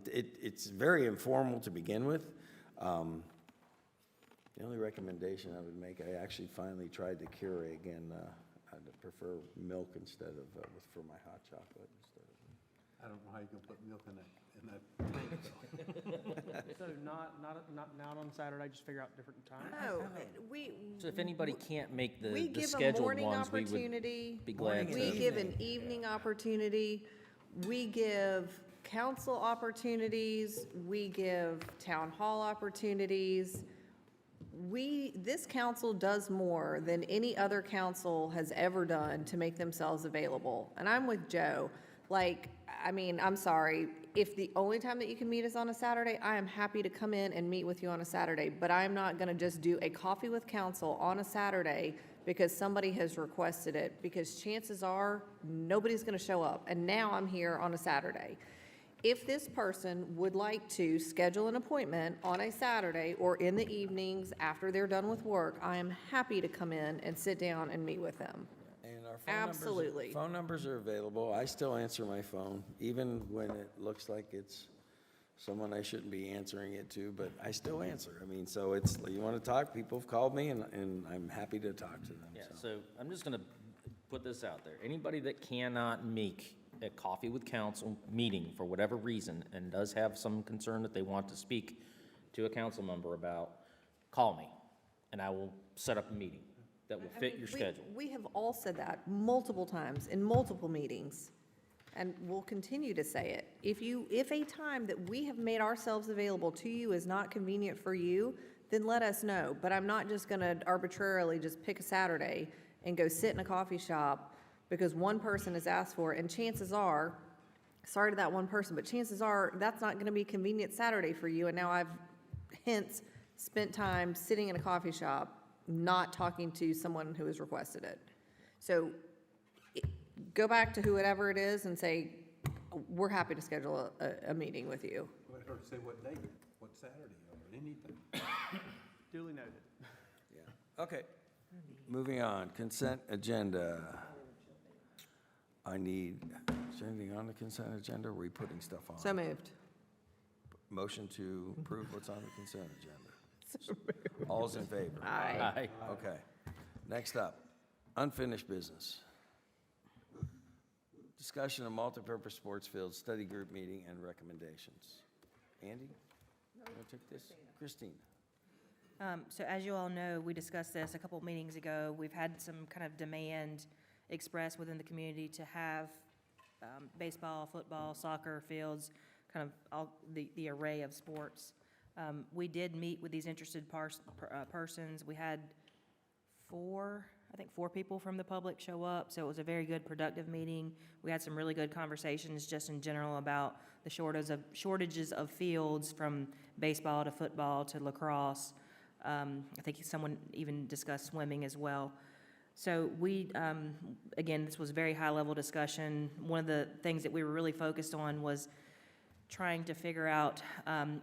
it's very informal to begin with. The only recommendation I would make, I actually finally tried the Keurig, and I'd prefer milk instead of, for my hot chocolate instead of. I don't know how you can put milk in that. So not on Saturday, just figure out different times? No, we, So if anybody can't make we the give a scheduled morning ones, we would opportunity. be glad We to. give an evening opportunity. We give council opportunities. We give town hall opportunities. This council does more than any other council has ever done to make themselves available. And I'm with Joe. Like, I mean, I'm sorry, if the only time that you can meet is on a Saturday, I am happy to come in and meet with you on a Saturday, but I'm not gonna just do a coffee with council on a Saturday because somebody has requested it, because chances are, nobody's gonna show up, and now I'm here on a Saturday. If this person would like to schedule an appointment on a Saturday or in the evenings after they're done with work, I am happy to come in and sit down and meet with them. And our phone numbers. Absolutely. Phone numbers are available. I still answer my phone, even when it looks like it's someone I shouldn't be answering it to, but I still answer. I mean, so it's, you want to talk, people have called me, and I'm happy to talk to them. Yeah, so I'm just gonna put this out there. Anybody that cannot make a coffee with council meeting for whatever reason and does have some concern that they want to speak to a council member about, call me, and I will set up a meeting that will fit your schedule. We have all said that multiple times in multiple meetings, and we'll continue to say it. If a time that we have made ourselves available to you is not convenient for you, then let us know. But I'm not just gonna arbitrarily just pick a Saturday and go sit in a coffee shop because one person has asked for it, and chances are, sorry to that one person, but chances are, that's not gonna be convenient Saturday for you, and now I've hence spent time sitting in a coffee shop, not talking to someone who has requested it. So go back to whoever it is and say, we're happy to schedule a meeting with you. Let her say what day, what Saturday, or anything. Duly noted. Yeah. Okay. Moving on, consent agenda. Is there anything on the consent agenda, or are we putting stuff on? So moved. Motion to approve what's on the consent agenda. All's in favor? Aye. Okay. Next up, unfinished business. Discussion of multipurpose sports field study group meeting and recommendations. Andy? You want to take this? Christine? So as you all know, we discussed this a couple meetings ago. We've had some kind of demand expressed within the community to have baseball, football, soccer fields, kind of all the array of sports. We did meet with these interested persons. We had four people from the public show up, so it was a very good, productive meeting. We had some really good conversations just in general about the shortages of fields, from baseball to football to lacrosse. I think someone even discussed swimming as well. So we, again, this was very high-level discussion. One of the things that we were really focused on was trying to figure out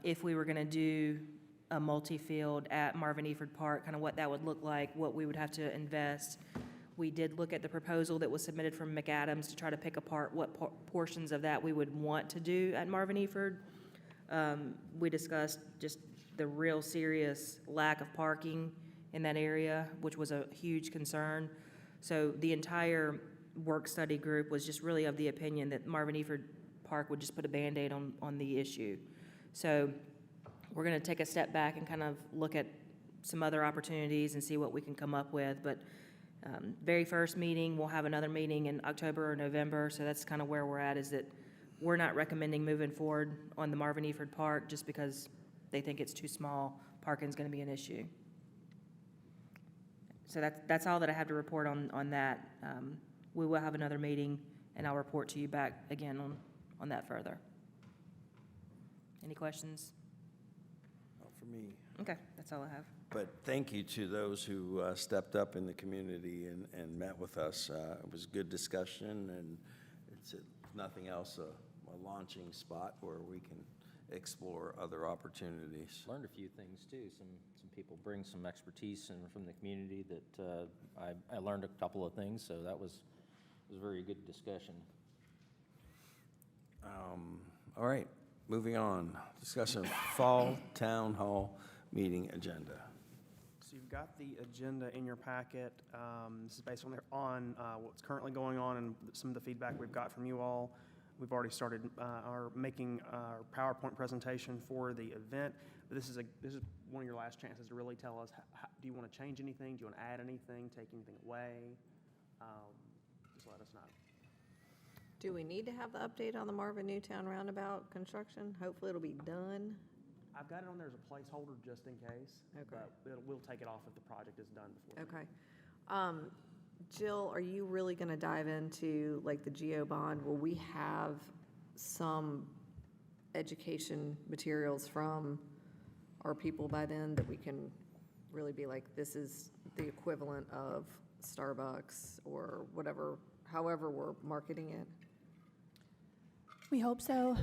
if we were going to do a multi-field at Marvin Eford Park, kind of what that would look like, what we would have to invest. We did look at the proposal that was submitted from McAdams to try to pick apart what portions of that we would want to do at Marvin Eford. We discussed just the real serious lack of parking in that area, which was a huge concern. So the entire work study group was just really of the opinion that Marvin Eford Park would just put a Band-Aid on the issue. So we're going to take a step back and kind of look at some other opportunities and see what we can come up with. But very first meeting, we'll have another meeting in October or November, so that's kind of where we're at, is that we're not recommending moving forward on the Marvin Eford Park just because they think it's too small. Parking's going to be an issue. So that's all that I have to report on that. We will have another meeting, and I'll report to you back again on that further. Any questions? Not for me. Okay, that's all I have. But thank you to those who stepped up in the community and met with us. It was a good discussion, and it's, if nothing else, a launching spot where we can explore other opportunities. Learned a few things too. Some people bring some expertise from the community that I learned a couple of things, so that was a very good discussion. All right, moving on. Discussion of fall town hall meeting agenda. So you've got the agenda in your packet. This is based on what's currently going on and some of the feedback we've got from you all. We've already started making our PowerPoint presentation for the event. But this is one of your last chances to really tell us, do you want to change anything? Do you want to add anything, take anything away? Just let us know. Do we need to have the update on the Marvin Newtown roundabout construction? Hopefully it'll be done. I've got it on there as a placeholder just in case. Okay. But we'll take it off if the project is done before. Okay. Jill, are you really going to dive into like the GO bond? Will we have some education materials from our people by then that we can really be like, this is the equivalent of Starbucks or whatever, however we're marketing it? We hope so.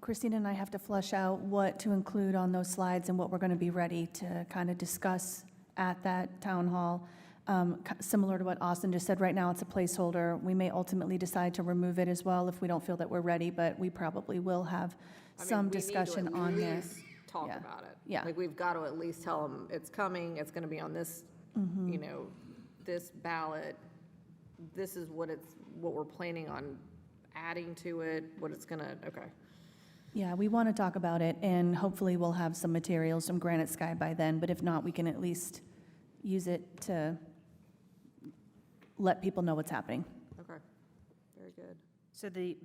Christina and I have to flesh out what to include on those slides and what we're going to be ready to kind of discuss at that town hall. Similar to what Austin just said, right now it's a placeholder. We may ultimately decide to remove it as well if we don't feel that we're ready, but we probably will have some discussion on there. Talk Yeah. about it. Yeah. Like, we've got to at least tell them it's coming, it's going to be on this, you know, this ballot. This is what we're planning on adding to it, what it's going to, okay. Yeah, we want to talk about it, and hopefully we'll have some materials from Granite Sky by then, but if not, we can at least use it to let people know what's happening. Okay, very good. So the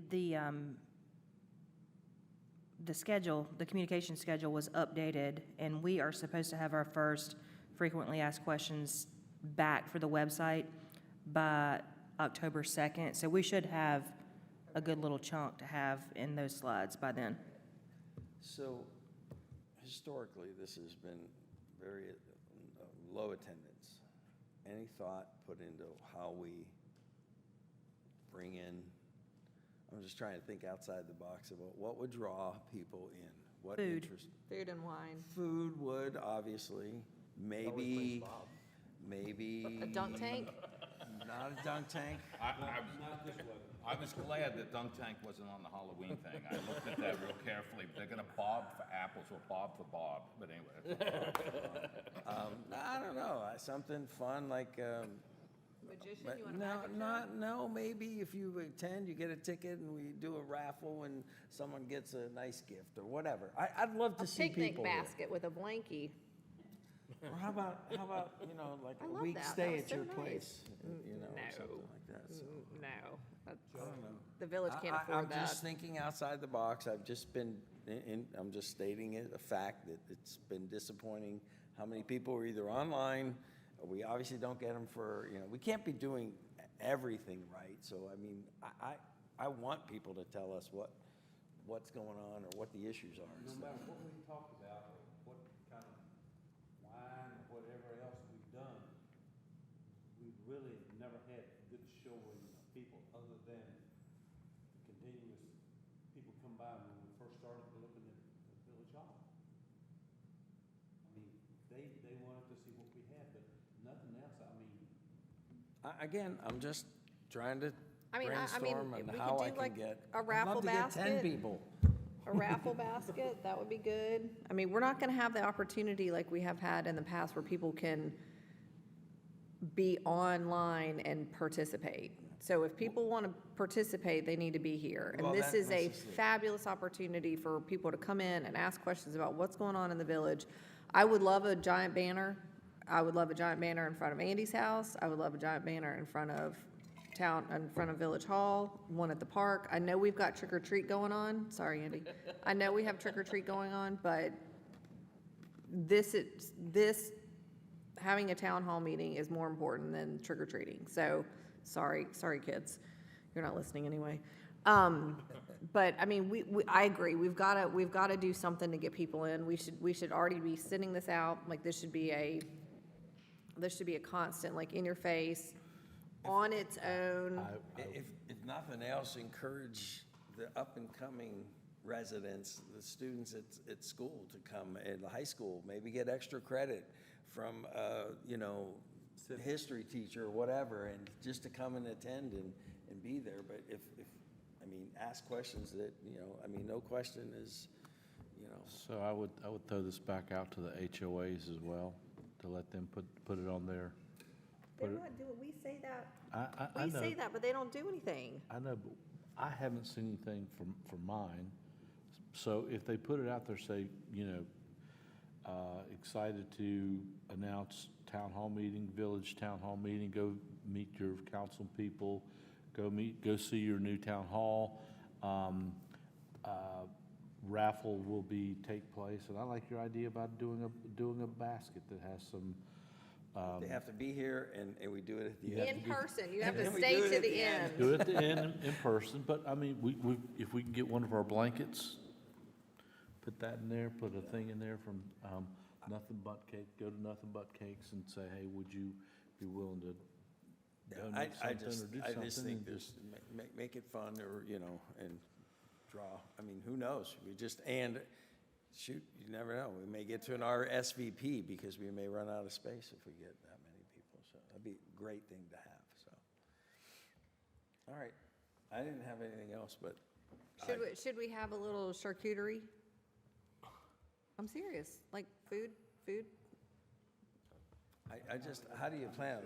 schedule, the communication schedule was updated, and we are supposed to have our first frequently asked questions back for the website by October 2nd. So we should have a good little chunk to have in those slides by then. So historically, this has been very low attendance. Any thought put into how we bring in, I'm just trying to think outside the box about what would draw people in? What Food. interest? Food and wine. Food would, obviously, maybe. A dunk tank? Not a dunk tank. I was glad that Dunk Tank wasn't on the Halloween thing. I looked at that real carefully. They're gonna bob for apples or bob for Bob, but anyway. I don't know, something fun like, Magician, but you want a no, magic show? no, maybe if you attend, you get a ticket and we do a raffle and someone gets a nice gift or whatever. I'd love to A see picnic people here. basket with a blankie. Or how about, like I a love week that. That stay was at so your nice. place, or No. something like that, so. No. I don't know. The village can't I'm afford that. just thinking outside the box. I've just been, I'm just stating it, a fact that it's been disappointing how many people are either online, or we obviously don't get them for, we can't be doing everything right. So, I mean, I want people to tell us what's going on or what the issues are. and No stuff. matter what we talk about, or what kind of wine or whatever else we've done, we've really never had good showing of people other than the continuous people come by when we first started looking at the village hall. I mean, they wanted to see what we had, but nothing else, I mean, Again, I'm just trying to I mean, brainstorm on we how could I do can like get. a I'd raffle love to get 10 basket. people. A raffle basket, that would be good. I mean, we're not gonna have the opportunity like we have had in the past where people can be online and participate. So if people want to participate, they need to be here. Well, And this that- is a this is it. fabulous opportunity for people to come in and ask questions about what's going on in the village. I would love a giant banner. I would love a giant banner in front of Andy's house. I would love a giant banner in front of Village Hall, one at the park. I know we've got trick or treat going on. Sorry, Andy. I know we have trick or treat going on, but this, having a town hall meeting is more important than trick or treating. So, sorry, kids. You're not listening anyway. But I mean, I agree. We've got to do something to get people in. We should already be sending this out. Like, this should be a constant, like, in your face, on its own. If nothing else, encourage the up-and-coming residents, the students at school to come, at the high school, maybe get extra credit from, history teacher or whatever, and just to come and attend and be there. But ask questions that, no question is, So I would throw this back out to the HOAs as well, to let them put it on there. They're not doing, we say that, I we know, say that, but they don't do anything. I know, but I haven't seen anything for mine. So if they put it out there, say, excited to announce town hall meeting, village town hall meeting, go meet your council people, go see your new town hall. Raffle will take place, and I like your idea about doing a basket that has some, they have to be here and we do it at the end. In person, you have And to then we stay do it to at the the end. end. do it at the end in person, but I mean, if we can get one of our blankets, put that in there, put a thing in there from, Nothing But Cake, go to Nothing But Cakes and say, hey, would you be willing to donate I something or do something? I just think and this, make it fun or, and draw. Who knows? And shoot, you never know. We may get to an RSVP because we may run out of space if we get that many people. So that'd be a great thing to have, so. All right. I didn't have anything else, but Should we have a little charcuterie? I'm serious, like food? I just, how do you plan?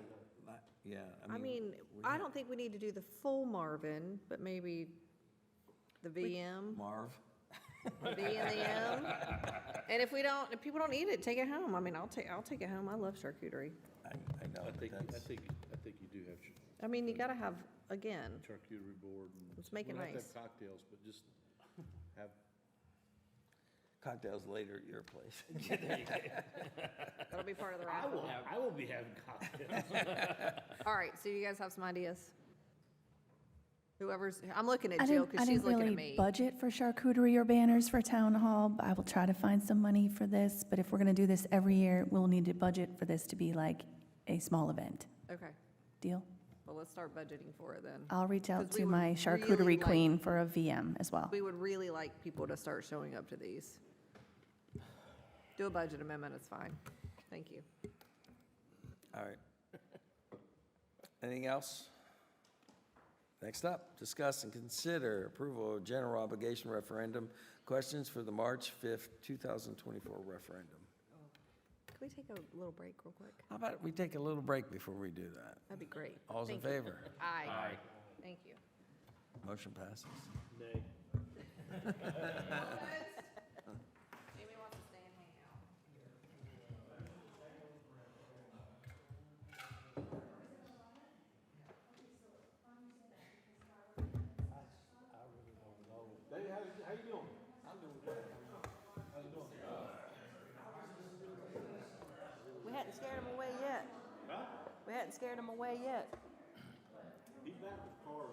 Yeah, I mean, I don't think we need to do the full Marvin, but maybe the VM, Marv? the V and the M. And if people don't eat it, take it home. I mean, I'll take it home. I love charcuterie. I know, I but think that's, you do have I mean, you gotta have, again, charcuterie board and. Let's make it we don't have to nice. have cocktails, but just have. cocktails later at your place. that'll be part of the raffle. I will be having cocktails. All right, so you guys have some ideas? Whoever's, I'm looking I at Jill didn't, because I she's didn't looking at really me. budget for charcuterie or banners for town hall, but I will try to find some money for this. But if we're gonna do this every year, we'll need to budget for this to be like a small event. Okay, Deal? well, let's start budgeting for it then. I'll reach out 'Cause we to would my really charcuterie like- queen for a VM as well. We would really like people to start showing up to these. Do a budget amendment, it's fine. Thank you. All right. Anything else? Next up, discuss and consider approval of general obligation referendum. Questions for the March 5th, 2024 referendum. Can we take a little break real quick? How about we take a little break before we do that? That'd be great. All's in Thank you. favor? Aye. Thank you. Motion passes. Jamie wants to stay and hang out. Dave, how you doing? I'm doing great. How's it going? We hadn't scared them away yet. We hadn't scared them away yet. He's back with Carl.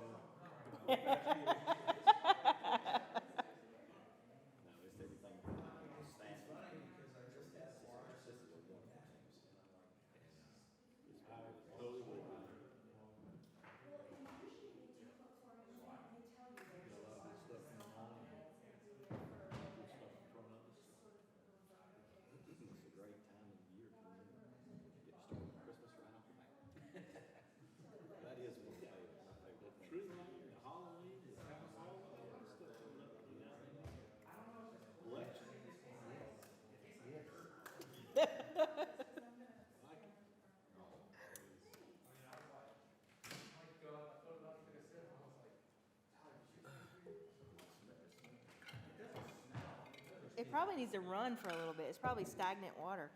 It probably needs to run for a little bit. It's probably stagnant water.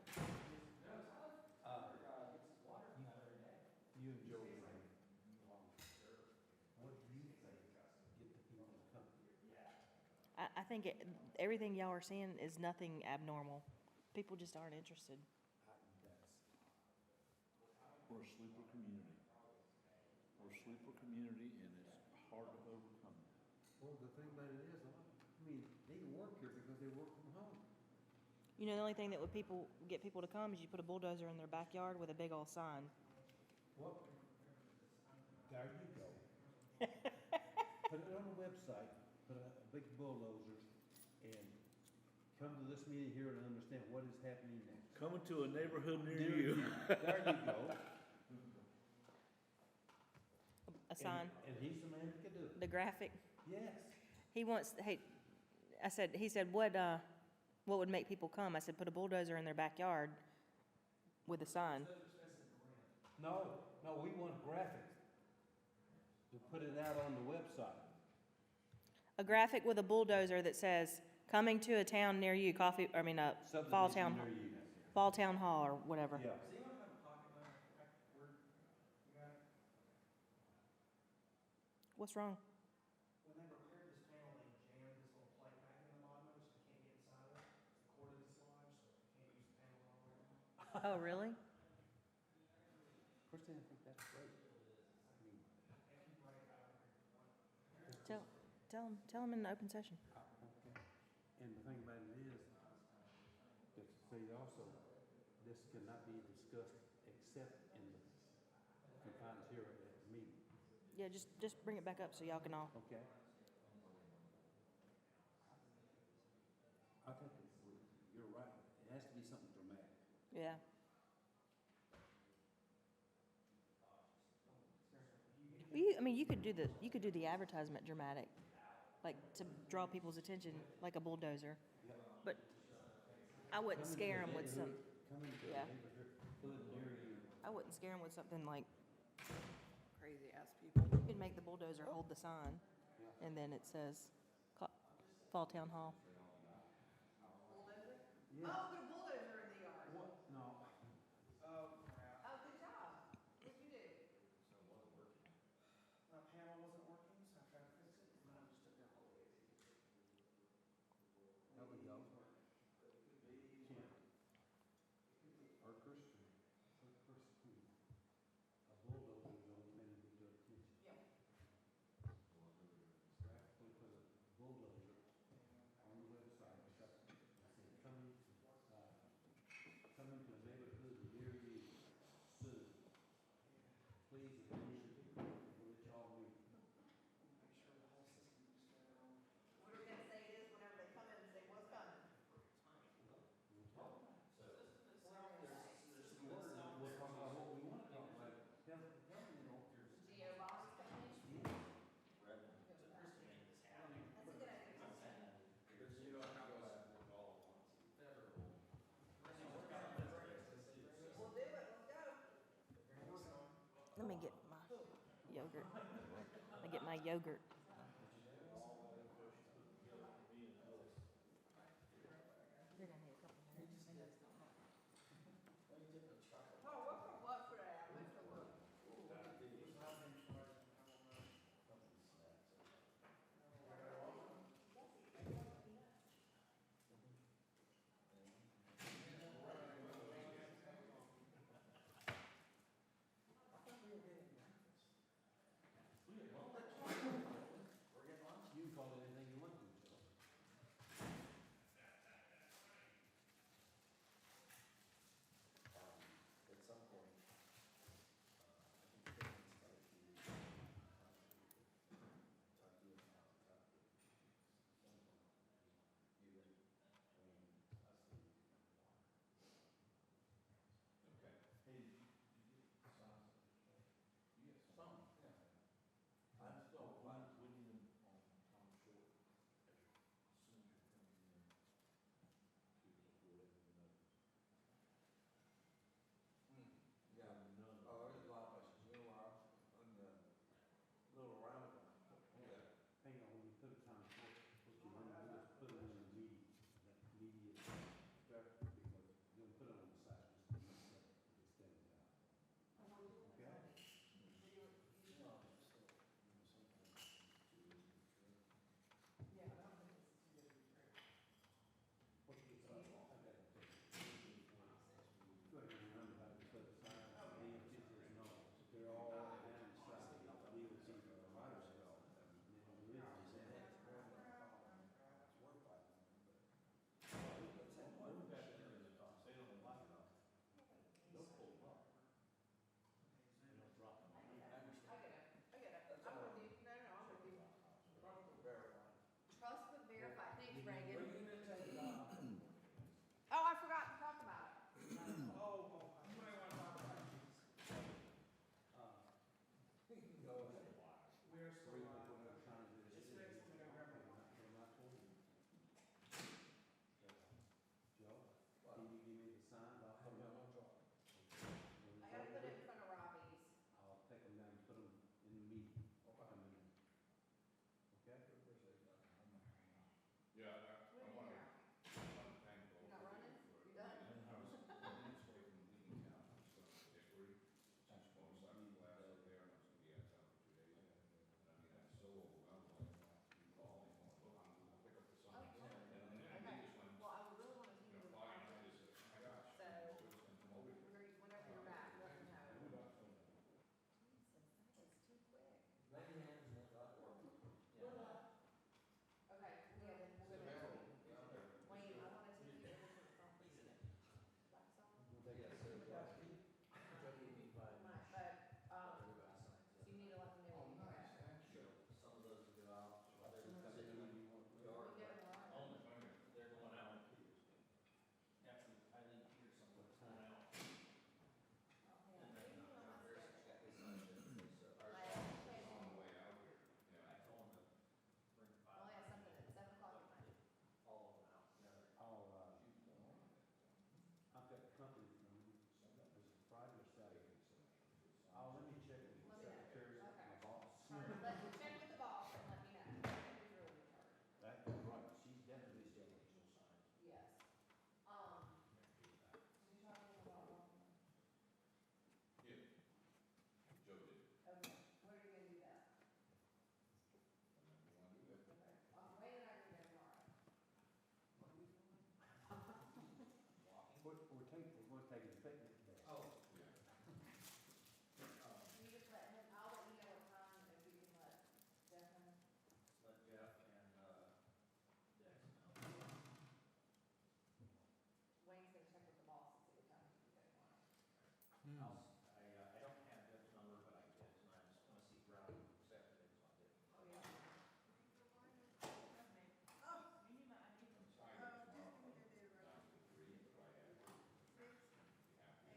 You and Joe, what do you think get the people to come? I think everything y'all are seeing is nothing abnormal. People just aren't interested. We're a sleeper community. We're a sleeper community, and it's hard to overcome. Well, the thing about it is, I mean, they work here because they work from home. You know, the only thing that would get people to come is you put a bulldozer in their backyard with a big old sign. Well, there you go. Put it on the website, put a big bulldozer, and come to this meeting here and understand what is happening next. Coming to a neighborhood near you. There you go. A sign, And he's the man that can do it. the graphic. Yes. He wants, hey, he said, what would make people come? I said, put a bulldozer in their backyard with a sign. No, we want graphics to put it out on the website. A graphic with a bulldozer that says, coming to a town near you, Fall Subdivision Town, near you. Fall Town Hall or whatever. Yeah. What's wrong? When they repaired this panel, they jammed this little plate back in the bottom of it, so you can't get inside of it. It's corded dislodged, so you can't use the panel all the way around. Oh, really? Personally, I think that's great. Tell them in the open session. Okay. And the thing about it is, to say also, this cannot be discussed except in the confines here at the meeting. Yeah, just bring it back up so y'all can all. Okay? I think you're right. It has to be something dramatic. Yeah. Well, you could do the advertisement dramatic, like to draw people's attention, like a bulldozer. But I wouldn't scare them with some, Coming to yeah. a neighborhood near you. I wouldn't scare them with something like, Crazy ass people. you could make the bulldozer hold the sign, and then it says, Fall Town Hall. Yeah. Oh, put a bulldozer in the yard. What? No. Oh, good job. What'd you do? My panel wasn't working, so I tried to fix it, and then I just took that whole. There we go. Kim. Or Christian. A bulldozer is only meant to be to attention. Yeah. yogurt. You can call it anything you want to, Joe. At some point, I'm still, we need him on Tom Short. Soon as you're coming in to let him know. Yeah, oh, there's a lot of places, you know, on the little roundabout. Yeah. Hang on, when you put a time, what you want to do is put it in the media, that media, because you'll put it on the side, just extend it out. Okay? What you thought, I got to take it. Go ahead and remember how to put it aside, DOT says no, they're all down the side, DOT for the right of way. Trust but verify. Thanks, Reagan. Oh, I forgot to talk about it. Joe, can you give me the sign, I'll put them on draw. I gotta put it in front of Robbie's. I'll take them down and put them in the meeting. Come in. Okay? Yeah, I want to thank both. You're not running? You done? I was minutes away from leaving town, so Hickory, since motorcycle class up there, and I was gonna be out of town for 2 days. And I mean, I'm so overwhelmed, like, you call me, look, I'll pick up the sign. And then I just went, Well, I would really wanna see you with fine, Brian. I just said, oh my gosh. So, I was gonna come over here. whenever you're back, let me know. It's too quick. Okay, yeah, then we'll go next week. Wayne, I wanna take you over to the conference. Waxaw? But, so you need to let me know when you get back. Some of those go out, others We come in. get them on. They're going out. Actually, Eileen Peterson was going out. And then, John Harrison's got his son, so our son's On the way out here, yeah. I told him to bring I five. only have something at 7:00 at night. All of them out together. I've got company from, is it Friday or Saturday? Let me check with the Let me know. secretary, my Okay. boss. Check with the boss and let me know. Who's really in charge. That's right, she's definitely still original sign. Yes. You talking about, Yeah. Joe did. okay, when are you gonna do that? You wanna do that? Okay. Wayne and I are gonna go tomorrow. We're taking a picnic there. Oh. You just let him, I'll let you know what time, and if you can let Jeff know. Let Jeff and, Dex know. Wayne's gonna check with the boss and see what time you can go tomorrow. I don't have Jeff's number, but I can get it tonight. I just wanna see Rowdy this afternoon, so I'll get it. Oh, yeah. Sign it tomorrow, down to 3, but I have.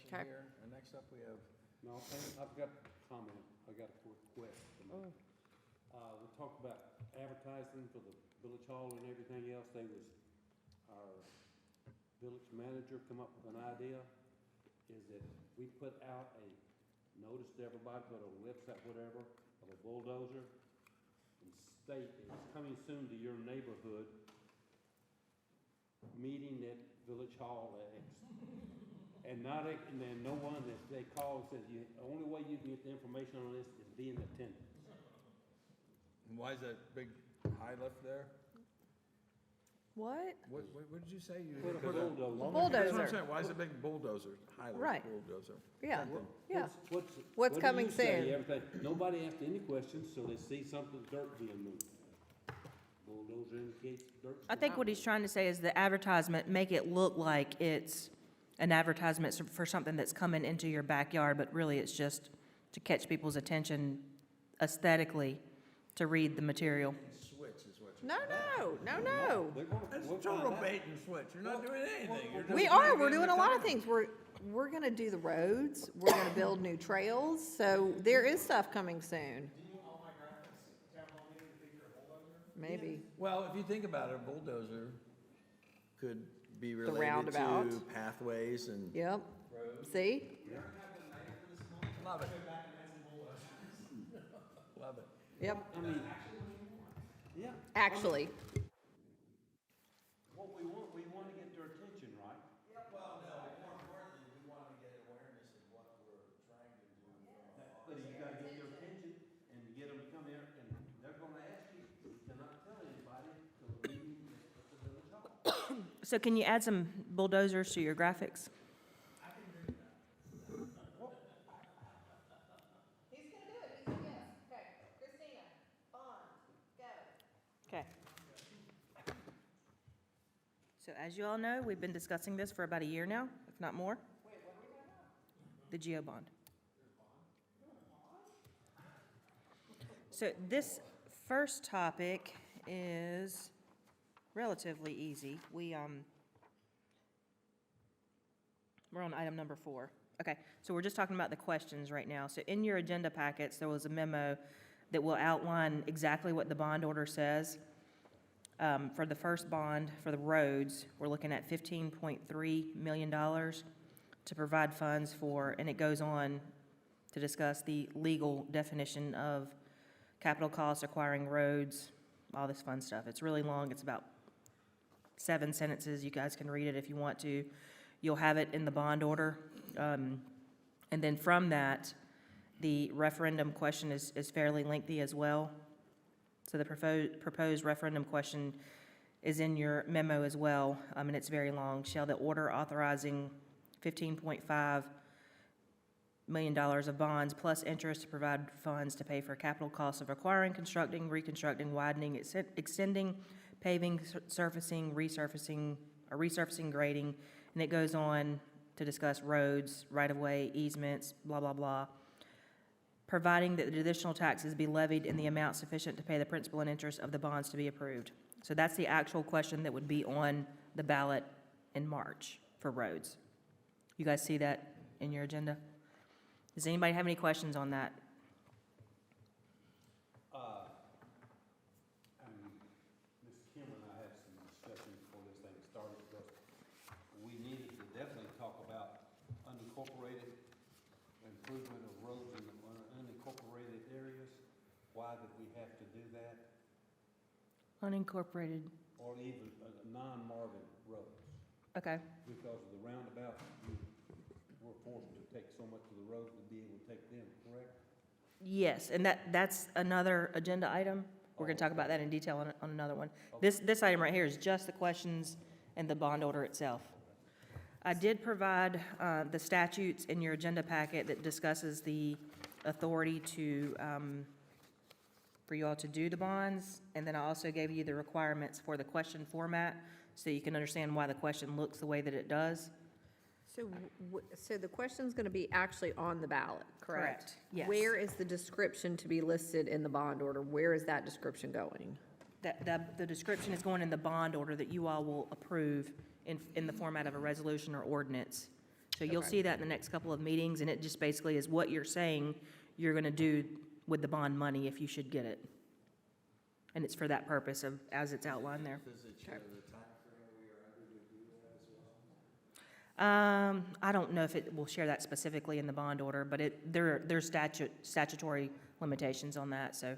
Okay. here. And next up, we have, No, I've got a comment, I got a quick question. We talked about advertising for the village hall and everything else, our village manager come up with an idea, is that we put out a notice to everybody, put on a website, whatever, of a bulldozer, and state it's coming soon to your neighborhood, meeting at village hall at X. And and then no one that they call and says, the only way you can get the information on this is be in attendance. why is that big high lift there? What? What did you say? You Put a put a- bulldozer. That's what I'm Bulldozer. saying. Why is it big bulldozer, high lift Right. bulldozer? Yeah, yeah. What's What's what do coming you say? soon? Everything. Nobody asked any questions, so they see something, dirt being moved. Bulldozer indicates dirt. I think what he's trying to say is the advertisement, make it look like it's an advertisement for something that's coming into your backyard, but really it's just to catch people's attention aesthetically to read the material. Switch is what you're. No. They're gonna- That's we'll total find out. bait and switch. You're not doing anything. You're just We are, making we're doing the a lot of comment. things. We're gonna do the roads, we're gonna build new trails, so there is stuff coming soon. Maybe. Well, if you think about it, a bulldozer could be related roundabout. to pathways and. Yep. See? Love it. Love it. Yep, I mean, yeah, actually. what we want to get their attention, right? Well, no, more importantly, we want to get awareness of what we're trying to do. But you gotta get their attention and get them to come here, and they're gonna ask you, you cannot tell anybody till the meeting is at the village hall. So can you add some bulldozers to your graphics? He's gonna do it, yes. Okay, Christina, Bond, go. Okay. So as you all know, we've been discussing this for about a year now, if not more. Wait, what are we talking about? The GEO bond. So this first topic is relatively easy. We're on item number 4. Okay, so we're just talking about the questions right now. So in your agenda packets, there was a memo that will outline exactly what the bond order says. For the first bond, for the roads, we're looking at $15.3 million to provide funds for, and it goes on to discuss the legal definition of capital costs, acquiring roads, all this fun stuff. It's really long. It's about 7 sentences. You guys can read it if you want to. You'll have it in the bond order. And then from that, the referendum question is fairly lengthy as well. So the proposed referendum question is in your memo as well, and it's very long. Shall the order authorizing $15.5 million of bonds plus interest to provide funds to pay for capital costs of acquiring, constructing, reconstructing, widening, extending, paving, surfacing, resurfacing, grading, and it goes on to discuss roads, right-of-way, easements, blah, blah, blah, providing that the additional taxes be levied in the amount sufficient to pay the principal and interest of the bonds to be approved. So that's the actual question that would be on the ballot in March for roads. You guys see that in your agenda? Does anybody have any questions on that? Ms. Kim and I had some discussion before this thing started, because we needed to definitely talk about unincorporated improvement of roads in the unincorporated areas. Why did we have to do that? Unincorporated, Or even non-Marvin roads? okay. Because of the roundabout, we're forced to take so much of the road to be able to take them, correct? Yes, and that's another agenda item. We're gonna talk about that in detail on another one. This item right here is just the questions and the bond order itself. I did provide the statutes in your agenda packet that discusses the authority to, for you all to do the bonds, and then I also gave you the requirements for the question format, so you can understand why the question looks the way that it does. So the question's gonna be actually on the ballot, correct? Correct, yes. Where is the description to be listed in the bond order? Where is that description going? The description is going in the bond order that you all will approve in the format of a resolution or ordinance So you'll see that in the next couple of meetings, and it just basically is what you're saying you're gonna do with the bond money if you should get it. And it's for that purpose of, as it's outlined there. I don't know if it will share that specifically in the bond order, but there's statutory limitations on that, so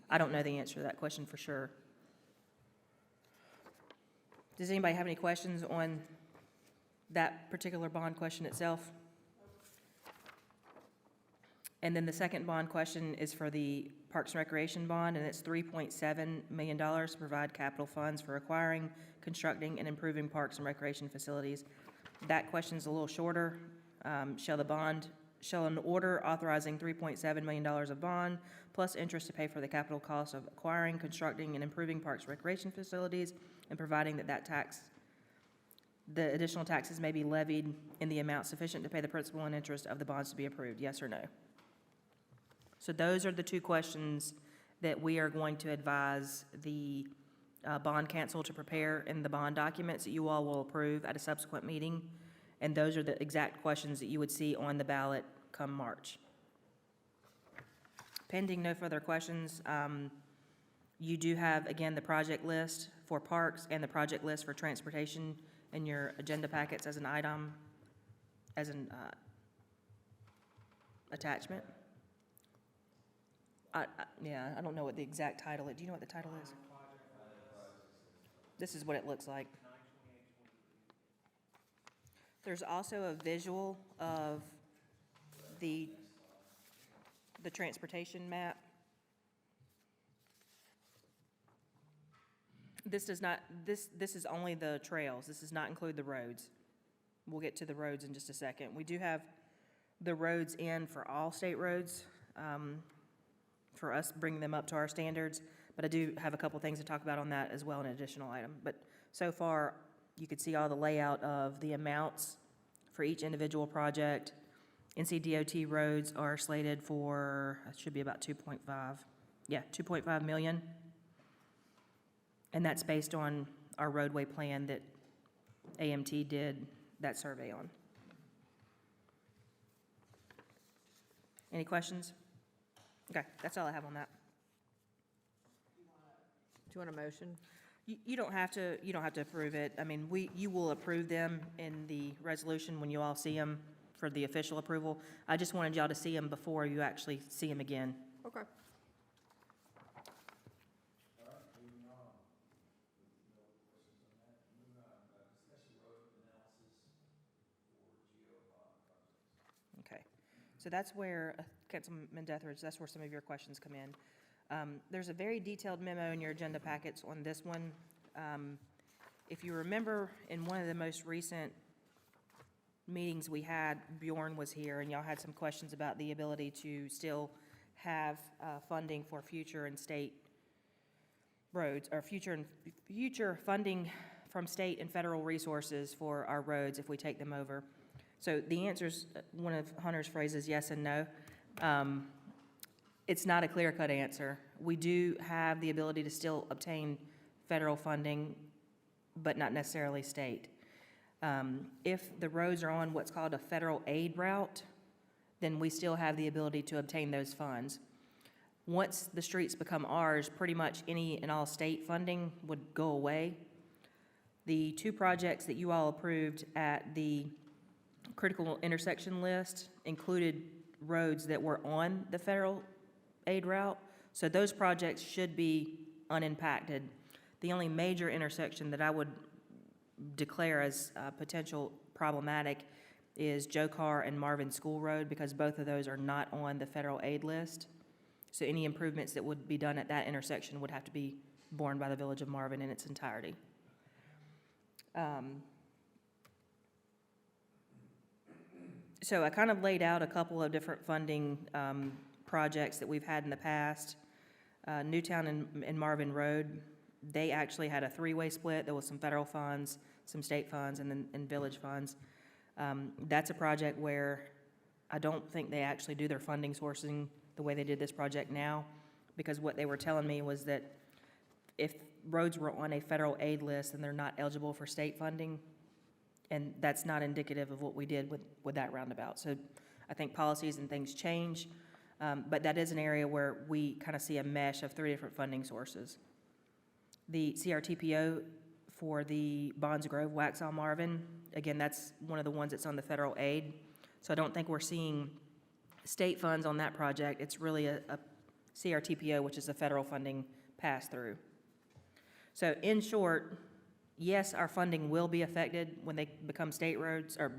I don't know the answer to that question for sure. Does anybody have any questions on that particular bond question itself? And then the second bond question is for the Parks and Recreation bond, and it's $3.7 million to provide capital funds for acquiring, constructing, and improving parks and recreation facilities. That question's a little shorter. Shall an order authorizing $3.7 million of bond plus interest to pay for the capital costs of acquiring, constructing, and improving parks and recreation facilities, and providing that the additional taxes may be levied in the amount sufficient to pay the principal and interest of the bonds to be approved, yes or no? So those are the two questions that we are going to advise the bond counsel to prepare in the bond documents that you all will approve at a subsequent meeting. And those are the exact questions that you would see on the ballot come March. Pending no further questions, you do have, again, the project list for parks and the project list for transportation in your agenda packets as an item, as an attachment. Yeah, I don't know what the exact title is. Do you know what the title is? This is what it looks like. There's also a visual of the transportation map. This does not, this is only the trails. This does not include the roads. We'll get to the roads in just a second. We do have the roads in for all state roads, for us bringing them up to our standards, but I do have a couple things to talk about on that as well, an additional item. But so far, you could see all the layout of the amounts for each individual project. NCDOT roads are slated for, it should be about 2.5 million. And that's based on our roadway plan that AMT did that survey on. Any questions? Okay, that's all I have on that. Do you want a motion? You don't have to approve it. I mean, you will approve them in the resolution when you all see them for the official approval. I just wanted y'all to see them before you actually see them again. Okay. Okay, so that's where, Councilman Deathridge, that's where some of your questions come in. There's a very detailed memo in your agenda packets on this one. If you remember, in one of the most recent meetings we had, Bjorn was here, and y'all had some questions about the ability to still have funding for future and state roads, or future funding from state and federal resources for our roads if we take them over. So the answer's, one of Hunter's phrases, yes and no. It's not a clear-cut answer. We do have the ability to still obtain federal funding, but not necessarily state. If the roads are on what's called a federal aid route, then we still have the ability to obtain those funds. Once the streets become ours, pretty much any and all state funding would go away. The two projects that you all approved at the critical intersection list included roads that were on the federal aid route, so those projects should be unimpacted. The only major intersection that I would declare as potential problematic is Joe Carr and Marvin School Road, because both of those are not on the federal aid list. So any improvements that would be done at that intersection would have to be borne by the Village of Marvin in its entirety. So I kind of laid out a couple of different funding projects that we've had in the past. Newtown and Marvin Road, they actually had a three-way split. There was some federal funds, some state funds, and then village funds. That's a project where I don't think they actually do their funding sourcing the way they did this project now, because what they were telling me was that if roads were on a federal aid list and they're not eligible for state funding, And that's not indicative of what we did with that roundabout. So I think policies and things change, but that is an area where we kind of see a mesh of 3 different funding sources. The CRTPO for the Bonds Grove, Waxhaw Marvin, again, that's one of the ones that's on the federal aid. So I don't think we're seeing state funds on that project. It's really a CRTPO, which is a federal funding pass-through. So in short, yes, our funding will be affected when they become state roads or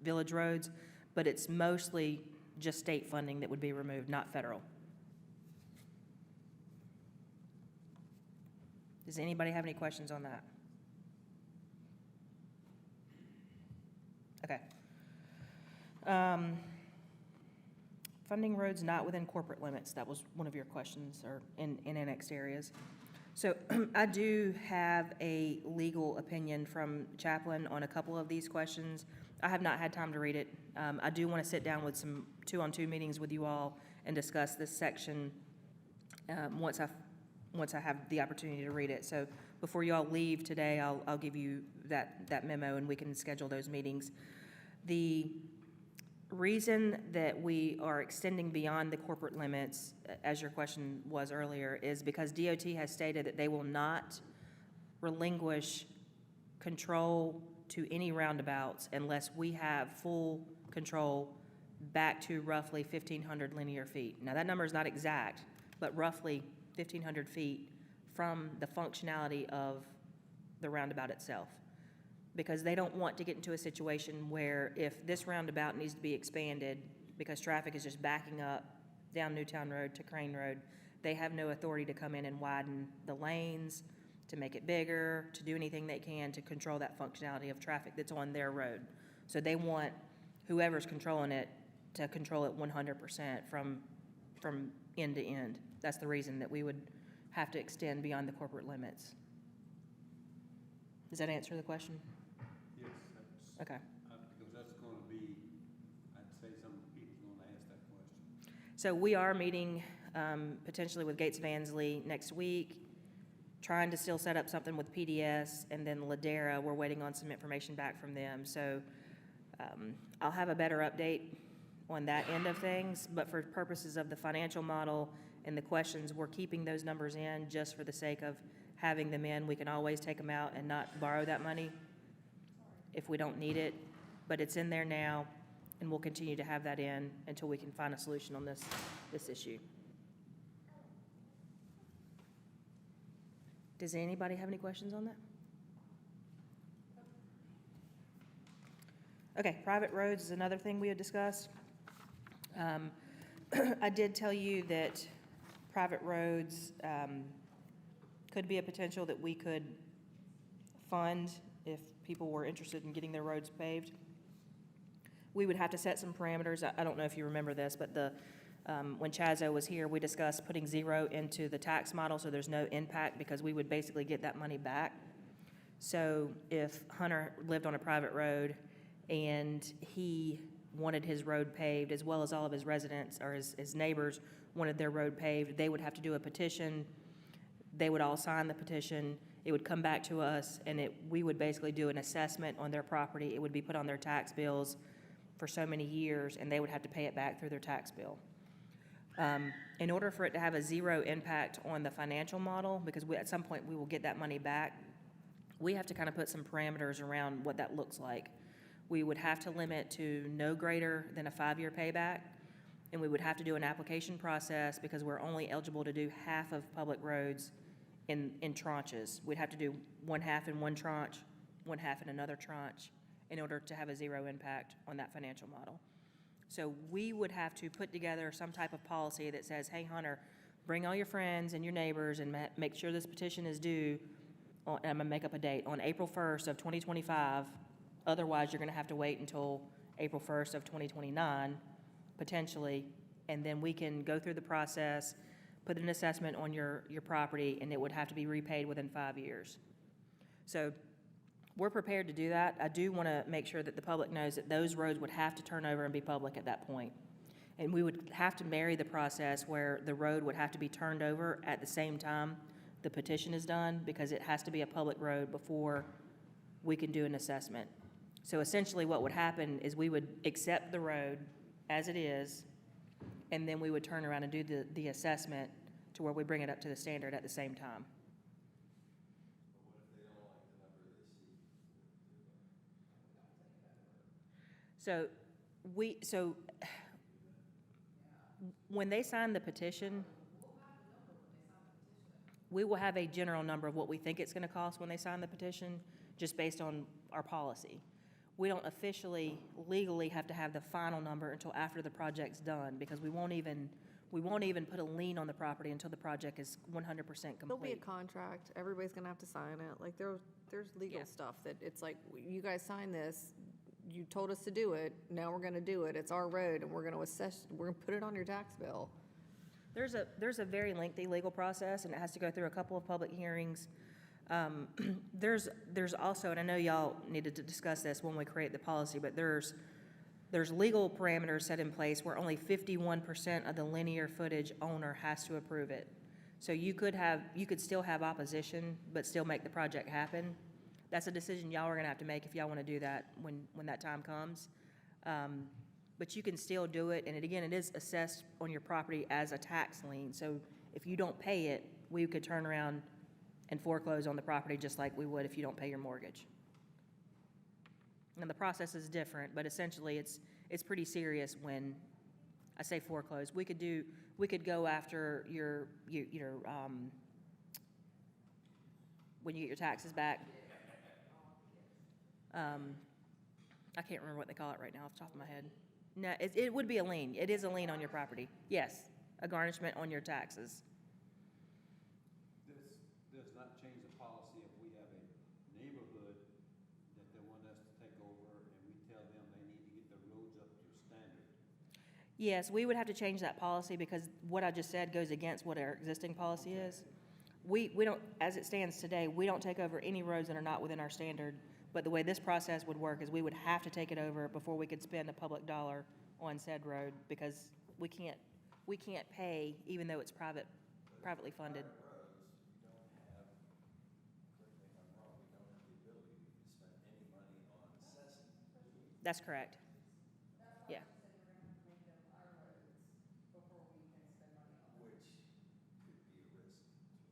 village roads, but it's mostly just state funding that would be removed, not federal. Does anybody have any questions on that? Okay. Funding roads not within corporate limits, that was one of your questions, or in annexed areas. So I do have a legal opinion from Chaplin on a couple of these questions. I have not had time to read it. I do want to sit down with some 2-on-2 meetings with you all and discuss this section once I have the opportunity to read it. So before you all leave today, I'll give you that memo and we can schedule those meetings. The reason that we are extending beyond the corporate limits, as your question was earlier, is because DOT has stated that they will not relinquish control to any roundabouts unless we have full control back to roughly 1,500 linear feet. Now, that number is not exact, but roughly 1,500 feet from the functionality of the roundabout itself. Because they don't want to get into a situation where if this roundabout needs to be expanded because traffic is just backing up down Newtown Road to Crane Road, they have no authority to come in and widen the lanes, to make it bigger, to do anything they can to control that functionality of traffic that's on their road. So they want whoever's controlling it to control it 100% from end to end. That's the reason that we would have to extend beyond the corporate limits. Does that answer the question? Yes, Okay. because that's gonna be, I'd say some people's gonna ask that question. So we are meeting potentially with Gates Vansley next week, trying to still set up something with PDS, and then Ladera, we're waiting on some information back from them. So I'll have a better update on that end of things, but for purposes of the financial model and the questions, we're keeping those numbers in just for the sake of having them in. We can always take them out and not borrow that money if we don't need it, but it's in there now, and we'll continue to have that in until we can find a solution on this issue. Does anybody have any questions on that? Okay, private roads is another thing we had discussed. I did tell you that private roads could be a potential that we could fund if people were interested in getting their roads paved. We would have to set some parameters. I don't know if you remember this, but when Chazo was here, we discussed putting 0 into the tax model so there's no impact because we would basically get that money back. So if Hunter lived on a private road and he wanted his road paved, as well as all of his residents or his neighbors wanted their road paved, they would have to do a petition. They would all sign the petition. It would come back to us, and we would basically do an assessment on their property. It would be put on their tax bills for so many years, and they would have to pay it back through their tax bill. In order for it to have a 0 impact on the financial model, because at some point we will get that money back, we have to kind of put some parameters around what that looks like. We would have to limit to no greater than a 5-year payback, and we would have to do an application process because we're only eligible to do half of public roads in tranches. We'd have to do 1/2 in one tranche, 1/2 in another tranche in order to have a 0 impact on that financial model. So we would have to put together some type of policy that says, hey, Hunter, bring all your friends and your neighbors and make sure this petition is due, and I'm gonna make up a date, on April 1st of 2025. Otherwise, you're gonna have to wait until April 1st of 2029, potentially, and then we can go through the process, put an assessment on your property, and it would have to be repaid within 5 years. So we're prepared to do that. I do want to make sure that the public knows that those roads would have to turn over and be public at that point. And we would have to marry the process where the road would have to be turned over at the same time the petition is done, because it has to be a public road before we can do an assessment. So essentially, what would happen is we would accept the road as it is, and then we would turn around and do the assessment to where we bring it up to the standard at the same time. So when they sign the petition, we will have a general number of what we think it's gonna cost when they sign the petition, just based on our policy. We don't officially, legally have to have the final number until after the project's done, because we won't even put a lien on the property until the project is 100% There'll be a complete. contract, everybody's gonna have to sign it, like, there's legal Yeah. stuff that, it's like, you guys signed this, you told us to do it, now we're gonna do it, it's our road, and we're gonna put it on your tax bill. There's a very lengthy legal process, and it has to go through a couple of public hearings. There's also, and I know y'all needed to discuss this when we create the policy, but there's legal parameters set in place where only 51% of the linear footage owner has to approve it. So you could still have opposition, but still make the project happen. That's a decision y'all are gonna have to make if y'all wanna do that when that time comes. But you can still do it, and it is assessed on your property as a tax lien. So if you don't pay it, we could turn around and foreclose on the property just like we would if you don't pay your mortgage. And the process is different, but essentially it's pretty serious when I say foreclose. We could go after your when you get your taxes back. I can't remember what they call it right now off the top of my head. No, it would be a lien. It is a lien on your property. Yes, a garnishment on your taxes. This does not change the policy if we have a neighborhood that they want us to take over and we tell them they need to get the roads up to standard. Yes, we would have to change that policy because what I just said goes against what our existing policy is. We don't, as it stands today, we don't take over any roads that are not within our standard. But the way this process would work is we would have to take it over before we could spend a public dollar on said road because we can't pay even though it's privately funded. That's correct. Yeah.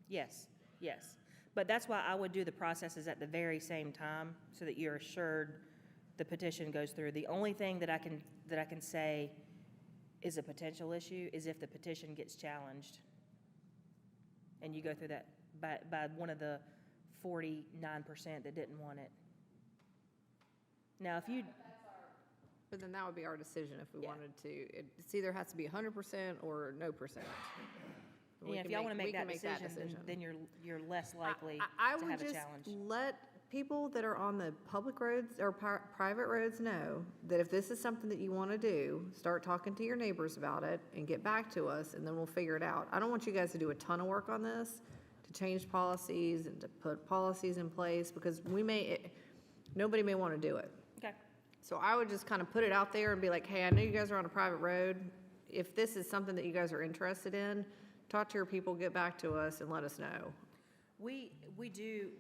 Yes, yes. But that's why I would do the processes at the very same time, so that you're assured the petition goes through. The only thing that I can say is a potential issue is if the petition gets challenged. And you go through that by one of the 49% that didn't want it. Now, if you, But then that would be our decision if we Yeah. wanted to. It's either has to be 100% or no percent. We yeah, if can y'all want to we make can that decision, then you're less likely I to would have a just challenge. let people that are on the public roads or private roads know that if this is something that you want to do, start talking to your neighbors about it and get back to us, and then we'll figure it out. I don't want you guys to do a ton of work on this, to change policies and to put policies in place, because nobody may want to do it. Okay. So I would just kind of put it out there and be like, hey, I know you guys are on a private road. If this is something that you guys are interested in, talk to your people, get back to us, and let us know. We do,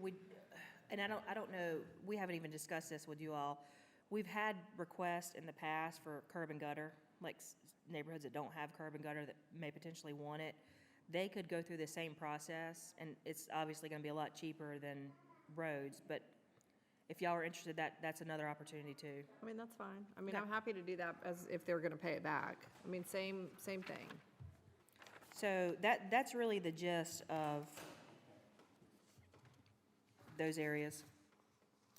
and I don't know, we haven't even discussed this with you all. We've had requests in the past for curb and gutter, like neighborhoods that don't have curb and gutter that may potentially want it. They could go through the same process, and it's obviously gonna be a lot cheaper than roads, but if y'all are interested, that's another opportunity too. I mean, that's fine. I mean, Okay. I'm happy to do that as if they're gonna pay it back. I mean, same thing. So that's really the gist of those areas.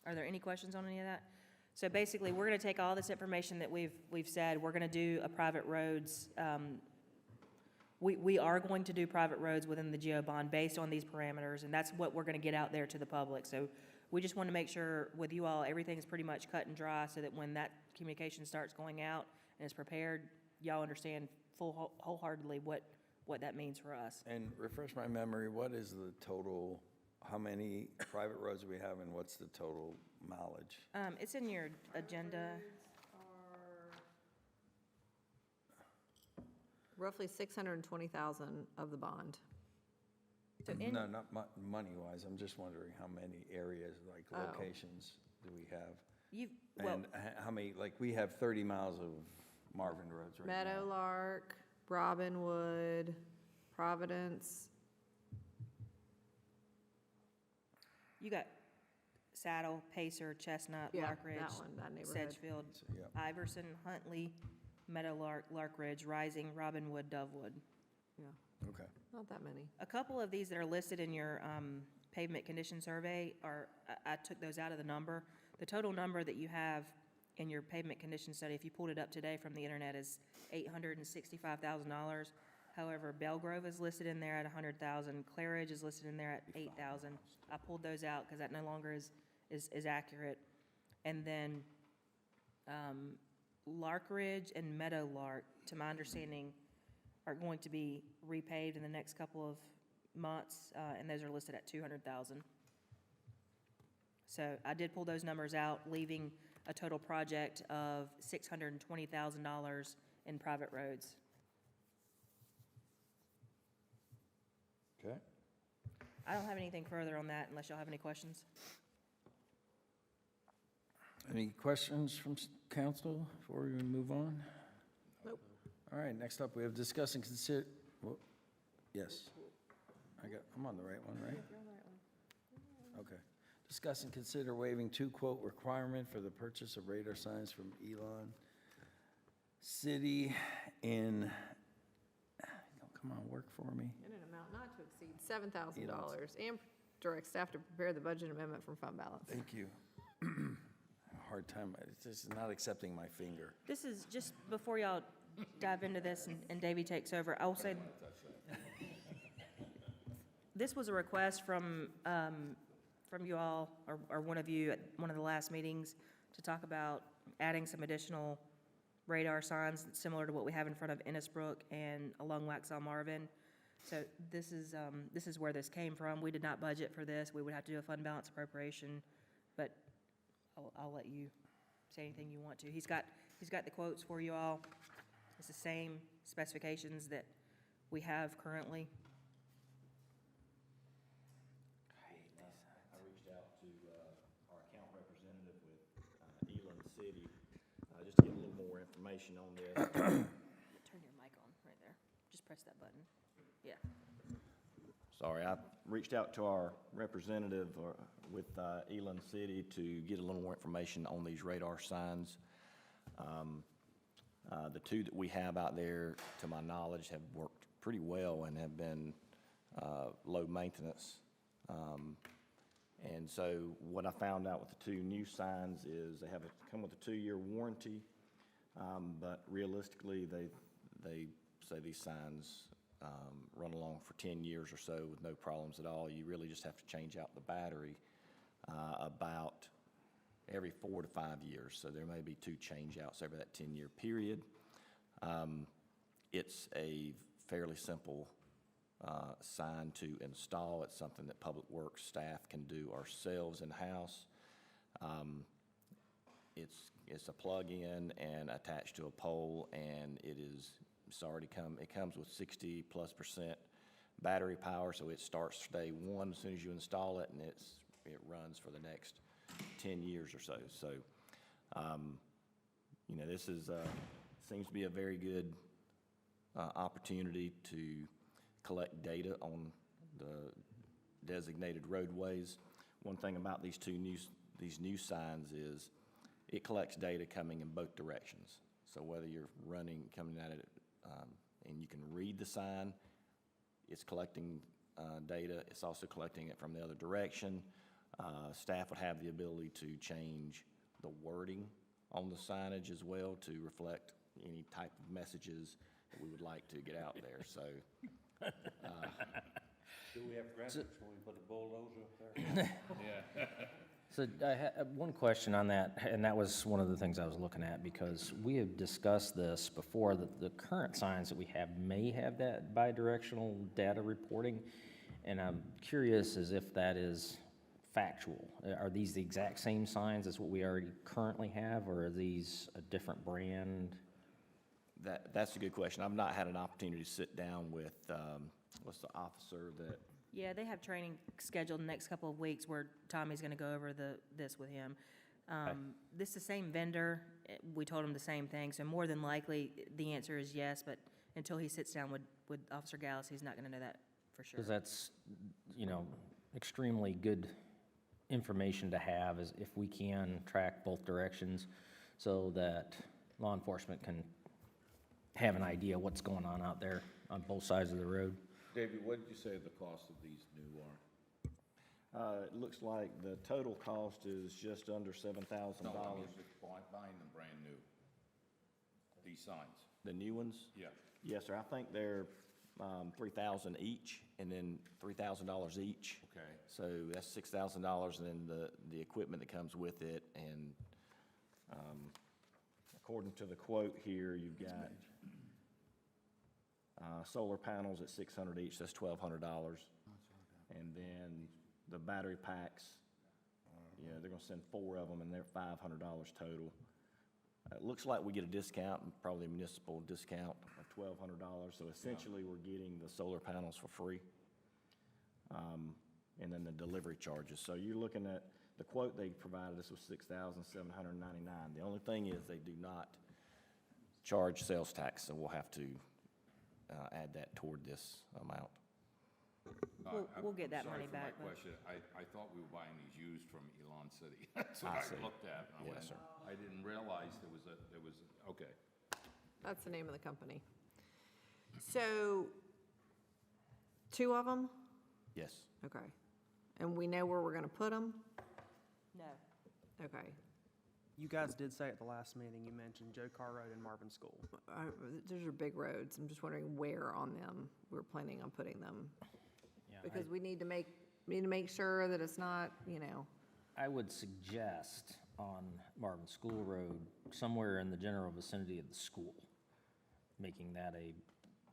Are there any questions on any of that? So basically, we're gonna take all this information that we've said, we're gonna do a private roads, we are going to do private roads within the GO bond based on these parameters, and that's what we're gonna get out there to the public. So we just want to make sure with you all, everything's pretty much cut and dry, so that when that communication starts going out and is prepared, y'all understand wholeheartedly what that means for us. And refresh my memory, what is the total, how many private roads do we have, and what's the total mileage? It's in your agenda. Roughly 620,000 of the bond. So in- No, not money-wise, I'm just wondering how many areas, like Oh. locations do we have? well, And how many, like, we have 30 miles of Marvin roads right now. Meadowlark, Robinwood, Providence. you got Saddle, Pacer, Chestnut, Yeah, Lark Ridge, that one, that neighborhood. Sedgefield, Yep. Iverson, Huntley, Meadowlark, Lark Ridge, Rising, Robinwood, Dovewood. Yeah, Okay. not that many. A couple of these that are listed in your pavement condition survey are, I took those out of the number. The total number that you have in your pavement condition study, if you pulled it up today from the internet, is $865,000. However, Belgrove is listed in there at 100,000, Claridge is listed in there at 8,000. I pulled those out because that no longer is accurate. And then Lark Ridge and Meadowlark, to my understanding, are going to be repaved in the next couple of months, and those are listed at 200,000. So I did pull those numbers out, leaving a total project of $620,000 in private roads. Okay. I don't have anything further on that unless y'all have any questions. Any questions from council before we move on? Nope. All right, next up, we have discuss and consider, well, yes. I'm on the right one, right? Okay. Discuss and consider waiving two-quote requirement for the purchase of radar signs from Elon City in, come on, work for me. In an amount not to exceed $7,000, and direct staff to prepare the budget amendment from fund balance. Thank you. Hard time, it's just not accepting my finger. This is, just before y'all dive into this and Davey takes over, I will say, this was a request from you all, or one of you at one of the last meetings, to talk about adding some additional radar signs similar to what we have in front of Innisbrook and along Waxaw Marvin. So this is where this came from. We did not budget for this. We would have to do a fund balance appropriation, but I'll let you say anything you want to. He's got the quotes for you all. It's the same specifications that we have currently. I reached out to our account representative with Elam City, just to get a little more information on this. Turn your mic on right there. Just press that button. Yeah. Sorry, I reached out to our representative with Elam City to get a little more information on these radar signs. The two that we have out there, to my knowledge, have worked pretty well and have been low maintenance. And so what I found out with the two new signs is they come with a 2-year warranty, but realistically, they say these signs run along for 10 years or so with no problems at all. You really just have to change out the battery about every 4 to 5 years. So there may be 2 change-outs over that 10-year period. It's a fairly simple sign to install. It's something that Public Works staff can do ourselves in-house. It's a plug-in and attached to a pole, and it comes with 60+% battery power, so it starts day one as soon as you install it, and it runs for the next 10 years or so. So, this seems to be a very good opportunity to collect data on the designated roadways. One thing about these new signs is it collects data coming in both directions. So whether you're coming at it, and you can read the sign, it's collecting data. It's also collecting it from the other direction. Staff would have the ability to change the wording on the signage as well to reflect any type of messages that we would like to get out there. So, Do we have graphics when we put a bulldozer up there? So I have one question on that, and that was one of the things I was looking at, because we have discussed this before, that the current signs that we have may have that bidirectional data reporting, and I'm curious as if that is factual. Are these the exact same signs as what we already currently have, or are these a different brand? that's a good question. I've not had an opportunity to sit down with, what's the officer that, Yeah, they have training scheduled the next couple of weeks where Tommy's gonna go over this with him. This is the same vendor, we told him the same thing, so more than likely, the answer is yes, but until he sits down with Officer Gallus, he's not gonna know that for sure. Because that's, extremely good information to have, is if we can track both directions so that law enforcement can have an idea what's going on out there on both sides of the road. David, what did you say the cost of these new are? It looks like the total cost is just under $7,000. No, I mean, just buying them brand new, these signs. The new ones? Yeah. Yes, sir. I think they're $3,000 each, and then $3,000 each. Okay. So that's $6,000, and then the equipment that comes with it. And according to the quote here, you've got solar panels at $600 each. That's $1,200. And then the battery packs, they're gonna send 4 of them, and they're $500 total. It looks like we get a discount, probably a municipal discount of $1,200, so essentially we're getting the solar panels for free. And then the delivery charges. So you're looking at, the quote they provided us was $6,799. The only thing is they do not charge sales tax, so we'll have to add that toward this amount. We'll get that money Sorry for back, my but- question. I thought we were buying these used from Elon City. That's what I I see. looked at. And I Yes, went, sir. I didn't realize okay. That's the name of the company. So, 2 of them? Yes. Okay. And we know where we're gonna put them? No. Okay. You guys did say at the last meeting, you mentioned Joe Carr Road and Marvin School. Those are big roads. I'm just wondering where on them we're planning on putting them. Yeah, Because we need to make sure that it's not, I would suggest on Marvin School Road, somewhere in the general vicinity of the school, making that a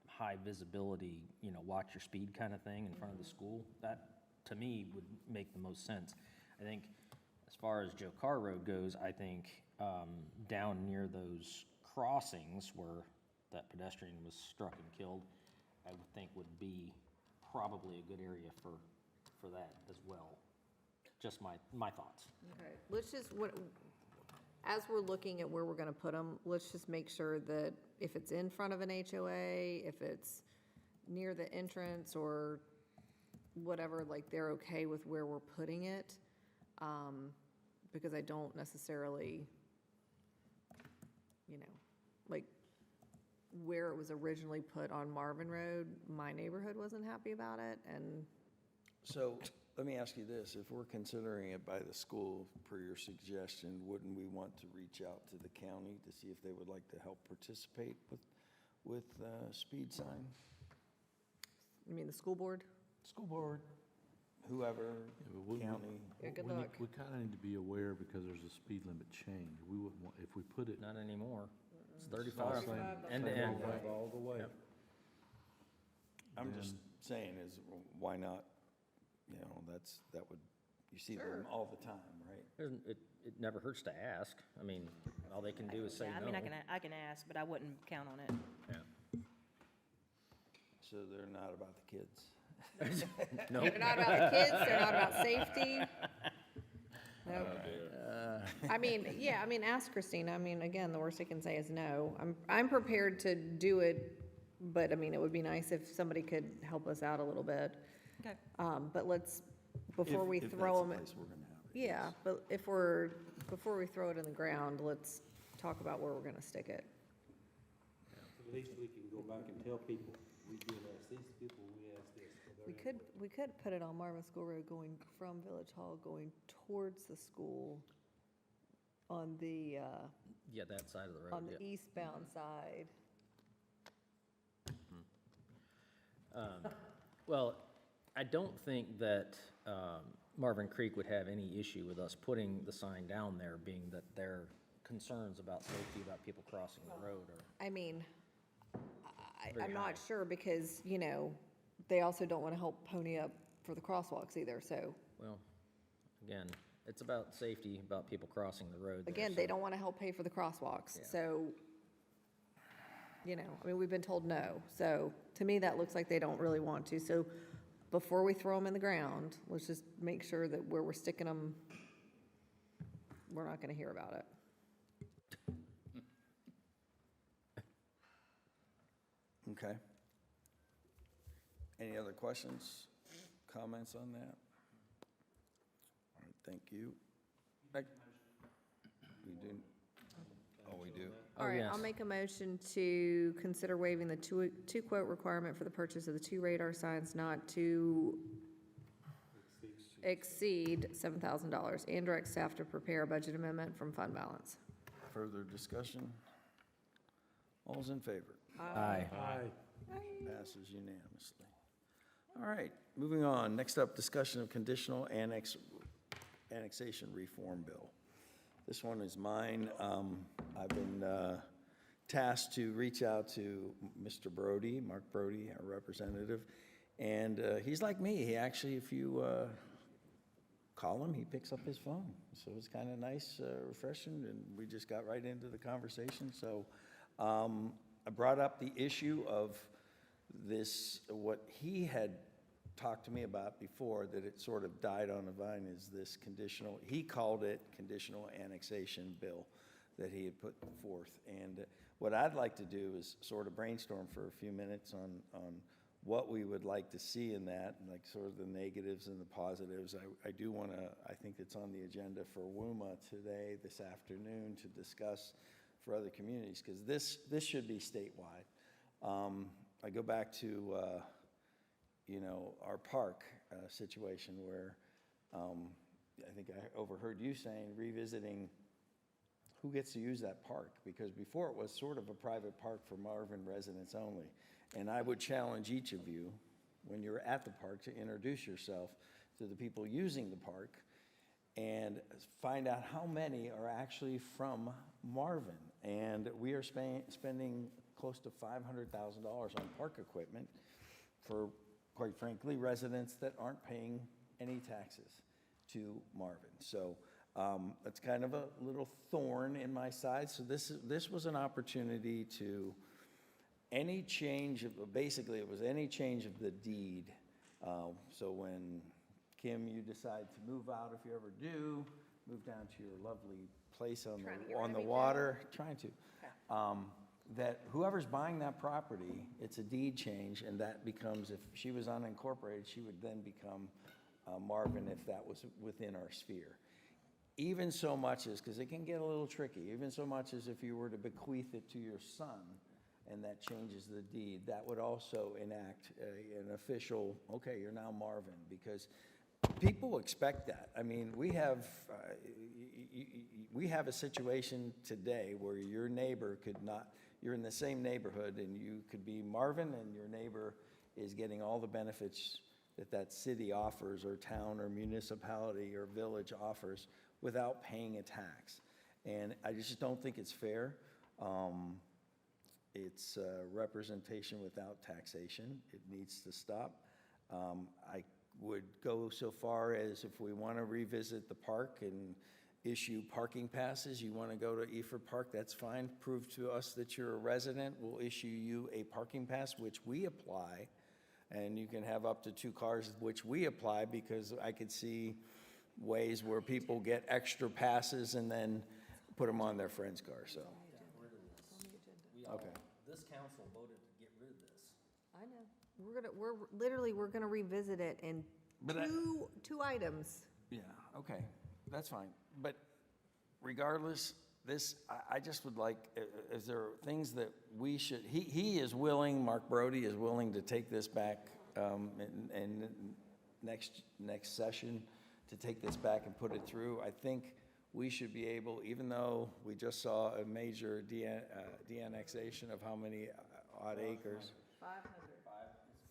high visibility, watch your speed kind of thing in front of the school. That, to me, would make the most sense. I think as far as Joe Carr Road goes, I think down near those crossings where that pedestrian was struck and killed, I would think would be probably a good area for that as well. Just my thoughts. Okay, let's just, as we're looking at where we're gonna put them, let's just make sure that if it's in front of an HOA, if it's near the entrance or whatever, like, they're okay with where we're putting it. Because I don't necessarily, like, where it was originally put on Marvin Road, my neighborhood wasn't happy about it, and So let me ask you this, if we're considering it by the school, per your suggestion, wouldn't we want to reach out to the county to see if they would like to help participate with speed sign? you mean the school board? School board, whoever, Yeah, but county. Yeah, good we need- luck. We kind of need to be aware because there's a speed limit change. We wouldn't want, if we put it. Not anymore. It's 35 Same- end to same end. way. All the way. Yep. I'm just saying is, why not, that would, you see them all the time, right? It never hurts to ask. I mean, all they can do is say Yeah, no. I mean, I can ask, but I wouldn't count on it. Yeah. So they're not about the kids. Nope. They're not about the kids, they're not about safety. Nope. Ask Christina. Again, the worst they can say is no. I'm prepared to do it, but, it would be nice if somebody could help us out a little bit. Okay. But let's, before we throw them. If that's the place we're gonna have it. Yeah, but before we throw it in the ground, let's talk about where we're gonna stick it. At least we can go back and tell people, we did ask these people, we asked this. so they're- We could put it on Marvin School Road going from Village Hall, going towards the school on the, Yeah, that side of the road, on the yeah. eastbound side. Well, I don't think that Marvin Creek would have any issue with us putting the sign down there, being that their concerns about safety, about people crossing the road are, I'm Very not high. sure because, they also don't wanna help pony up for the crosswalks either, so. well, again, it's about safety, about people crossing the road there, Again, so- they don't wanna help pay for the crosswalks, Yeah. so, we've been told no. So, to me, that looks like they don't really want to, so before we throw them in the ground, let's just make sure that where we're sticking them, we're not gonna hear about it. Okay. Any other questions, comments on that? All right, thank you. We do, oh, we do. All right, I'll yes. make a motion to consider waiving the two quote requirement for the purchase of the 2 radar signs not to exceed $7,000 and direct staff to prepare a budget amendment from fund balance. Further discussion? All's in favor? Aye. Passes unanimously. All right, moving on. Next up, discussion of conditional annexation reform bill. This one is mine. I've been tasked to reach out to Mr. Brody, Mark Brody, our representative, and he's like me. He actually, if you call him, he picks up his phone. So it's kind of nice, refreshing, and we just got right into the conversation. So I brought up the issue of this, what he had talked to me about before, that it sort of died on the vine, is this conditional, he called it conditional annexation bill that he had put forth. And what I'd like to do is sort of brainstorm for a few minutes on what we would like to see in that, like sort of the negatives and the positives. I do want to, I think it's on the agenda for WUMA today, this afternoon, to discuss for other communities, because this should be statewide. I go back to, you know, our park situation where I think I overheard you saying revisiting who gets to use that park, because before it was sort of a private park for Marvin residents only. And I would challenge each of you, when you're at the park, to introduce yourself to the people using the park and find out how many are actually from Marvin. And we are spending close to $500,000 on park equipment for, quite frankly, residents that aren't paying any taxes to Marvin. So that's kind of a little thorn in my side. So this was an opportunity to, any change of, basically it was any change of the deed. So when, Kim, you decide to move out, if you ever do, move down to your lovely place on the water, that whoever's buying that property, it's a deed change, and that becomes, if she was unincorporated, she would then become Marvin if that was within our sphere. Even so much as, because it can get a little tricky, even so much as if you were to bequeath it to your son, and that changes the deed, that would also enact an official, okay, you're now Marvin, because people expect that. I mean, we have a situation today where your neighbor could not, you're in the same neighborhood and you could be Marvin and your neighbor is getting all the benefits that city offers, or town or municipality or village offers, without paying a tax. And I just don't think it's fair. It's representation without taxation. It needs to stop. I would go so far as, if we want to revisit the park and issue parking passes, you want to go to Eford Park, that's fine. Prove to us that you're a resident. We'll issue you a parking pass, which we apply, and you can have up to 2 cars, which we apply, because I could see ways where people get extra passes and then put them on their friend's car, so. Okay. This council voted to get rid of this. I know. We're gonna revisit it in But two items. Yeah, okay, that's fine. But regardless, I just would like, is there things that we should, he is willing, Mark Brody is willing to take this back in next session, to take this back and put it through. I think we should be able, even though we just saw a major de-annexation of how many odd acres?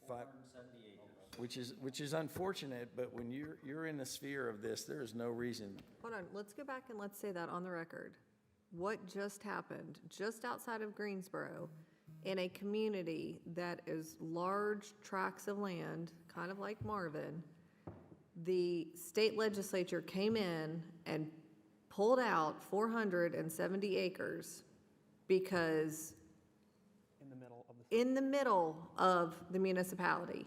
470 acres. Which is unfortunate, but when you're in the sphere of this, there is no reason. Hold on, let's go back and let's say that on the record. What just happened, just outside of Greensboro, in a community that is large tracts of land, kind of like Marvin, the state legislature came in and pulled out 470 acres because in the middle of the municipality,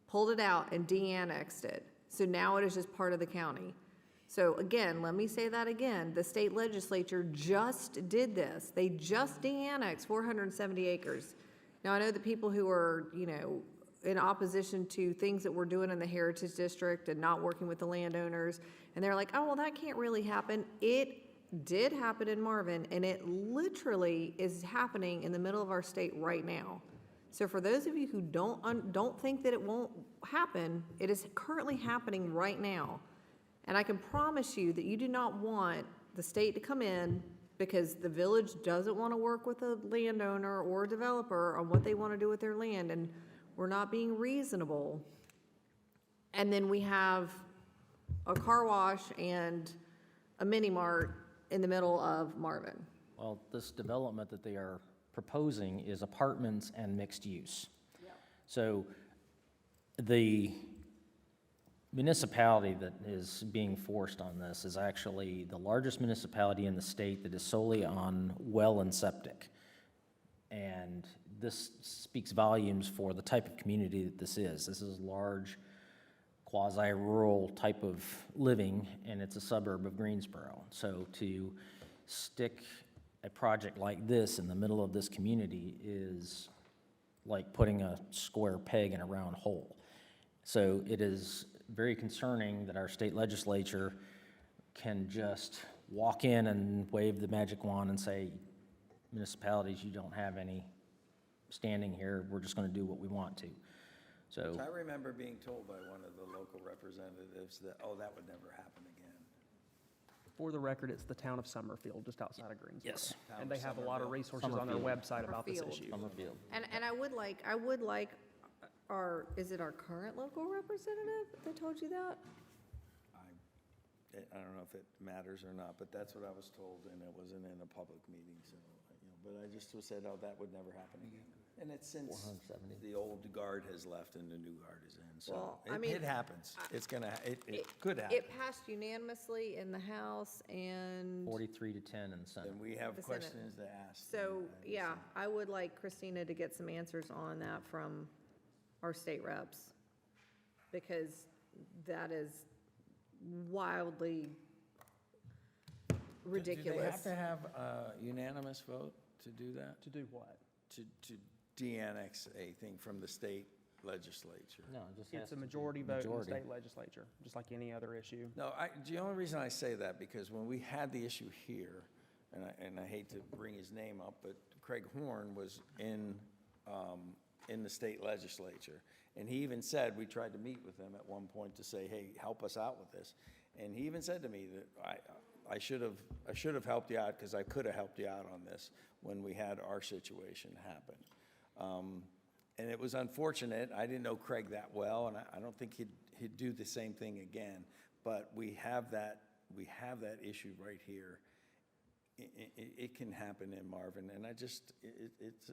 pulled it out and de-annexed it. So now it is just part of the county. So again, let me say that again, the state legislature just did this. They just de-annexed 470 acres. Now, I know the people who are, you know, in opposition to things that we're doing in the Heritage District and not working with the landowners, and they're like, oh, well, that can't really happen. It did happen in Marvin, and it literally is happening in the middle of our state right now. So for those of you who don't think that it won't happen, it is currently happening right now. And I can promise you that you do not want the state to come in because the village doesn't want to work with a landowner or a developer on what they want to do with their land, and we're not being reasonable. And then we have a car wash and a mini mart in the middle of Marvin. Well, this development that they are proposing is apartments and mixed use. So the municipality that is being forced on this is actually the largest municipality in the state that is solely on well and septic. And this speaks volumes for the type of community that this is. This is large, quasi-rural type of living, and it's a suburb of Greensboro. So to stick a project like this in the middle of this community is like putting a square peg in a round hole. So it is very concerning that our state legislature can just walk in and wave the magic wand and say, municipalities, you don't have any standing here, we're just gonna do what we want to. So, I remember being told by one of the local representatives that, oh, that would never happen again. For the record, it's the town of Summerfield, just outside of Greensboro. Yes. And they have a lot of resources on their website about this Summerfield. issue. Summerfield. And I would like our, is it our current local representative that told you that? I don't know if it matters or not, but that's what I was told, and it wasn't in a public meeting, so, you know, but I just was said, oh, that would never happen again. And it's since 470. the old guard has left and the new guard is in, so Well, I it mean, happens. It's gonna, it could happen. It passed unanimously in the House and, 43 to 10 in the Senate. And we have The Senate. questions to ask. so, and yeah, I would like Christina to get some answers on that from our state reps. Because that is wildly ridiculous. Do they have to have a unanimous vote to do that? To do what? To de-annex a thing from the state legislature? No, it just has It's a to be majority vote in the majority. state legislature, just like any other issue. No, the only reason I say that, because when we had the issue here, and I hate to bring his name up, but Craig Horn was in the state legislature. And he even said, we tried to meet with him at one point to say, hey, help us out with this. And he even said to me that I should have helped you out, because I could have helped you out on this when we had our situation happen. And it was unfortunate. I didn't know Craig that well, and I don't think he'd do the same thing again. But we have that issue right here. It can happen in Marvin, and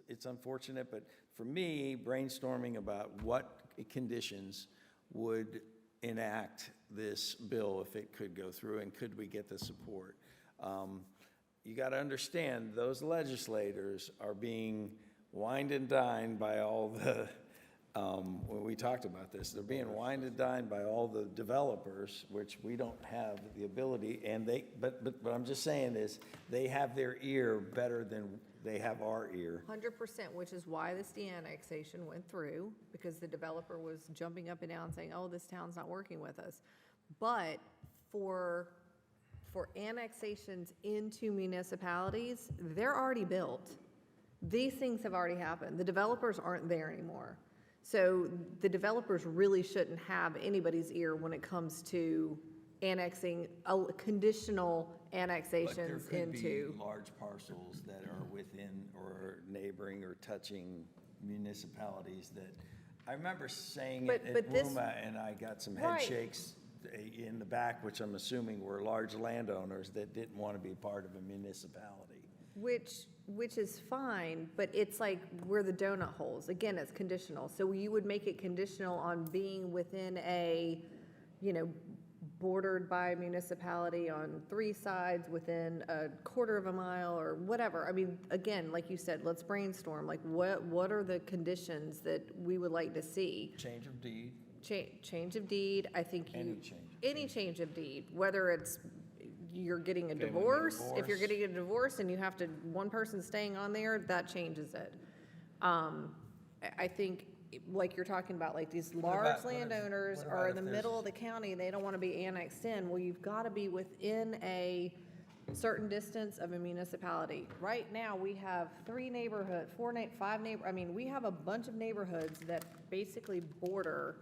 it's unfortunate. But for me, brainstorming about what conditions would enact this bill if it could go through, and could we get the support? You got to understand, those legislators are being wined and dined by all the, when we talked about this, they're being wined and dined by all the developers, which we don't have the ability, and but what I'm just saying is, they have their ear better than they have our ear. 100%, which is why this de-annexation went through, because the developer was jumping up and down saying, oh, this town's not working with us. But for annexations into municipalities, they're already built. These things have already happened. The developers aren't there anymore. So the developers really shouldn't have anybody's ear when it comes to annexing, conditional annexations But there could into. be large parcels that are within or neighboring or touching municipalities that, I remember saying it But at this- WUMA, and I got some head Right. shakes in the back, which I'm assuming were large landowners that didn't want to be part of a municipality. Which is fine, but it's like we're the donut holes. Again, it's conditional. So you would make it conditional on being within a, bordered by municipality on 3 sides within a quarter of a mile or whatever. I mean, again, like you said, let's brainstorm. Like, what are the conditions that we would like to see? Change of deed, change of deed, I think you. Any change of Any change of deed, whether it's you're getting a divorce, if you're getting a divorce and you have to, one person staying on there, that changes it. I think, like you're talking about, like these large landowners are in the middle of the county, and they don't want to be annexed in, well, you've got to be within a certain distance of a municipality. Right now, we have 5 I mean, we have a bunch of neighborhoods that basically border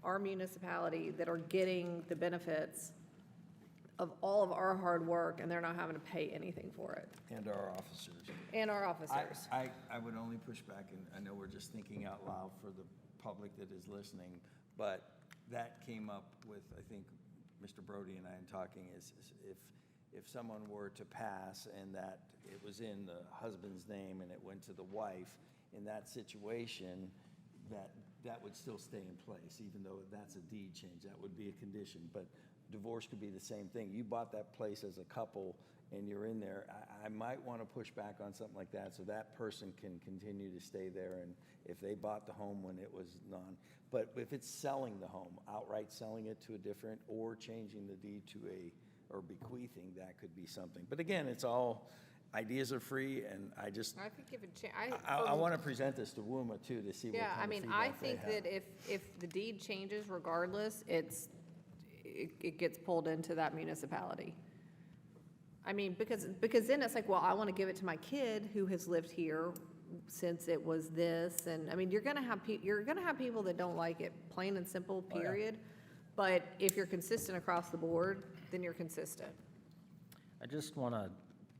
our municipality that are getting the benefits of all of our hard work, and they're not having to pay anything for it, And our officers. and our officers. I would only push back, and I know we're just thinking out loud for the public that is listening, but that came up with, I think, Mr. Brody and I in talking, is if someone were to pass and that it was in the husband's name and it went to the wife, in that situation, that would still stay in place, even though that's a deed change. That would be a condition, but divorce could be the same thing. You bought that place as a couple and you're in there. I might want to push back on something like that so that person can continue to stay there, and if they bought the home when it was but if it's selling the home, outright selling it to a different, or changing the deed to or bequeathing, that could be something. But again, it's all, ideas are free, and I think if it I want to present this to WUMA too, to see what Yeah, I kind of mean, feedback I they think have. that if the deed changes regardless, it gets pulled into that municipality. I mean, because then it's like, well, I want to give it to my kid who has lived here since it was this, and, I mean, you're gonna have people that don't like it, plain and simple, period. But if you're consistent across the board, then you're consistent. I just want to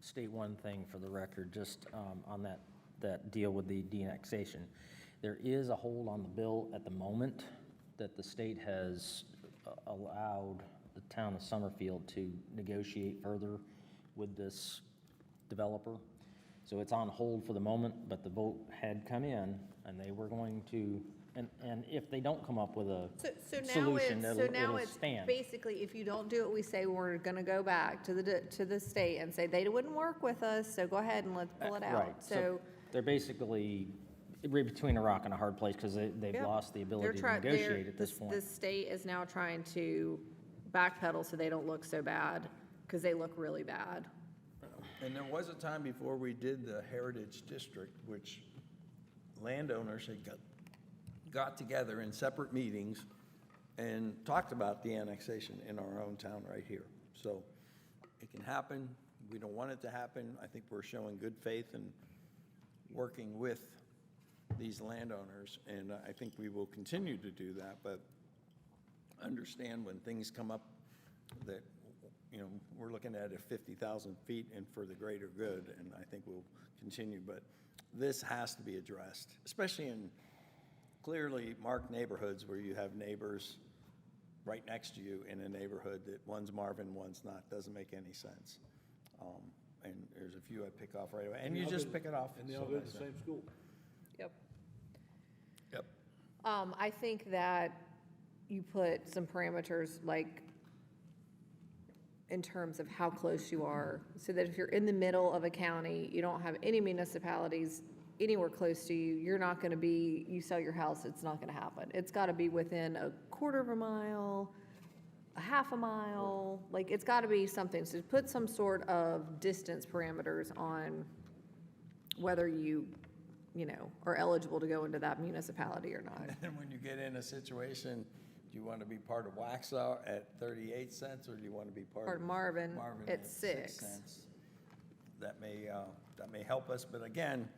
state one thing for the record, just on that deal with the de-annexation. There is a hold on the bill at the moment that the state has allowed the town of Summerfield to negotiate further with this developer. So it's on hold for the moment, but the vote had come in, and they were going to, and if they don't come up with a solution, it'll stand. Basically, if you don't do what we say, we're gonna go back to the state and say, they wouldn't work with us, so go ahead and let's pull it out. Right, so they're basically between a rock and a hard place, because they've Yeah. lost the ability to negotiate at this point. The state is now trying to backpedal so they don't look so bad, because they look really bad. And there was a time before we did the Heritage District, which landowners had got together in separate meetings and talked about the annexation in our own town right here. So it can happen. We don't want it to happen. I think we're showing good faith and working with these landowners, and I think we will continue to do that, but understand when things come up that, we're looking at 50,000 feet and for the greater good, and I think we'll continue, but this has to be addressed, especially in clearly marked neighborhoods where you have neighbors right next to you in a neighborhood that one's Marvin, one's not. Doesn't make any sense. And there's a few I pick off right away, and you just pick it off. And they all go to the same school. Yep. Yep. I think that you put some parameters, like, in terms of how close you are, so that if you're in the middle of a county, you don't have any municipalities anywhere close to you, you're not gonna be, you sell your house, it's not gonna happen. It's gotta be within a quarter of a mile, a half a mile, like, it's gotta be something. So put some sort of distance parameters on whether you are eligible to go into that municipality or not. And when you get in a situation, do you want to be part of Waxhaw at 38 cents, or do you want to be part Or of Marvin Marvin at 6. cents? That may help us, but again,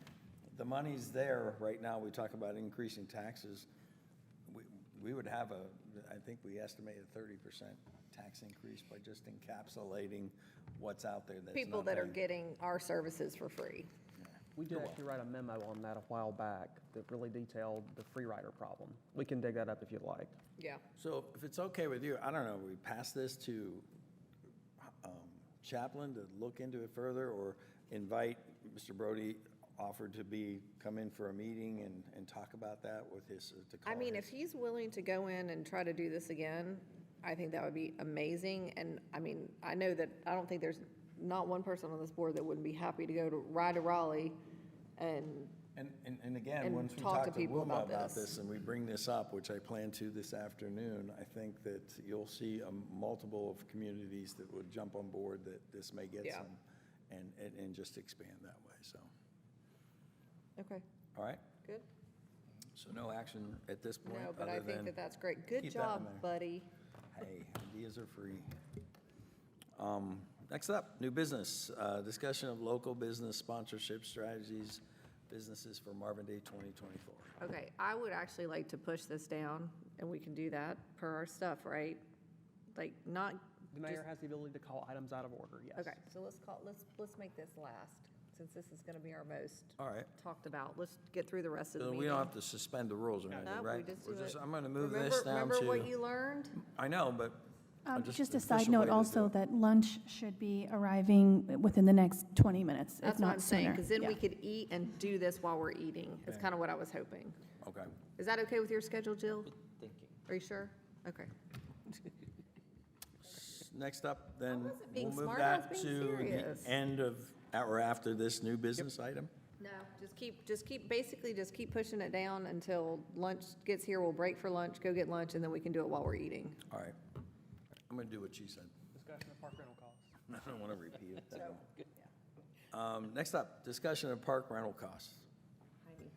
the money's there. Right now, we talk about increasing taxes. We would have I think we estimate a 30% tax increase by just encapsulating what's out there that's People not that are being- getting our services for free. We did actually write a memo on that a while back that really detailed the free rider problem. We can dig that up if you'd like. Yeah. So if it's okay with you, I don't know, we pass this to Chaplin to look into it further, or invite Mr. Brody, offered to come in for a meeting and talk about that with his, to call I mean, his- if he's willing to go in and try to do this again, I think that would be amazing. And I mean, I know that, I don't think there's not one person on this board that wouldn't be happy to ride to Raleigh and And again, And once we talk talk to to people Wilma about about this. this and we bring this up, which I plan to this afternoon, I think that you'll see multiple of communities that would jump on board that this may get Yeah. some and just expand that way, so. Okay, All right, good. so no action at this point, No, but I other think than, that that's great. Good keep that in job, there. buddy. hey, ideas are free. Next up, new business, discussion of local business sponsorship strategies, businesses for Marvin Day 2024. Okay, I would actually like to push this down, and we can do that per our stuff, right? Like, not, The mayor has the ability to call items out of order, yes. okay, so let's make this last, since this is gonna be our most All right. talked about. Let's get through the rest of the So meeting. we don't have to suspend the rules or anything, No, we right? just We're do it. I'm gonna move Remember- this down to. Remember what you learned? I know, but. Just a the side official way note to do also it. that lunch should be arriving within the next 20 minutes, if That's what not I'm saying, sooner. because then Yeah. we could eat and do this while we're eating. It's Okay. kind of what I was hoping. Okay. Is that okay with your schedule, Jill? Thinking. Are you sure? Okay. Next up, then, wasn't being we'll move smart, I was that being to serious. the end of, or after this new business item. No, basically just keep pushing it down until lunch gets here. We'll break for lunch, go get lunch, and then we can do it while we're eating. All right. I'm gonna do what she said. Discussion of park rental costs. I don't want to repeat it. Next up, discussion of park rental costs. Heidi.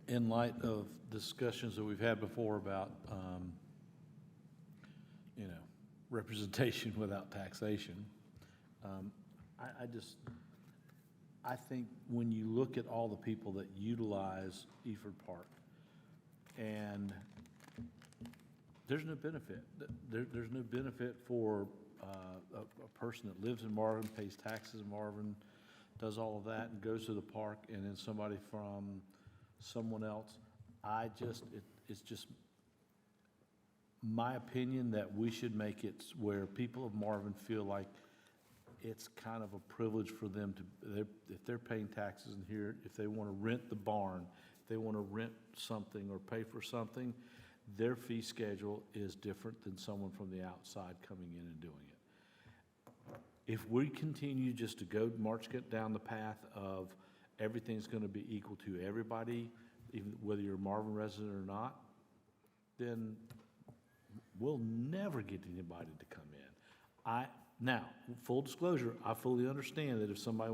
In light of discussions that we've had before about, representation without taxation, I think when you look at all the people that utilize Eford Park, and there's no benefit. There's no benefit for a person that lives in Marvin, pays taxes in Marvin, does all of that, and goes to the park, and then somebody from someone else. It's just my opinion that we should make it where people of Marvin feel like it's kind of a privilege for them to, if they're paying taxes in here, if they want to rent the barn, if they want to rent something or pay for something, their fee schedule is different than someone from the outside coming in and doing it. If we continue just to get down the path of everything's going to be equal to everybody, even whether you're a Marvin resident or not, then we'll never get anybody to come in. Now, full disclosure, I fully understand that if somebody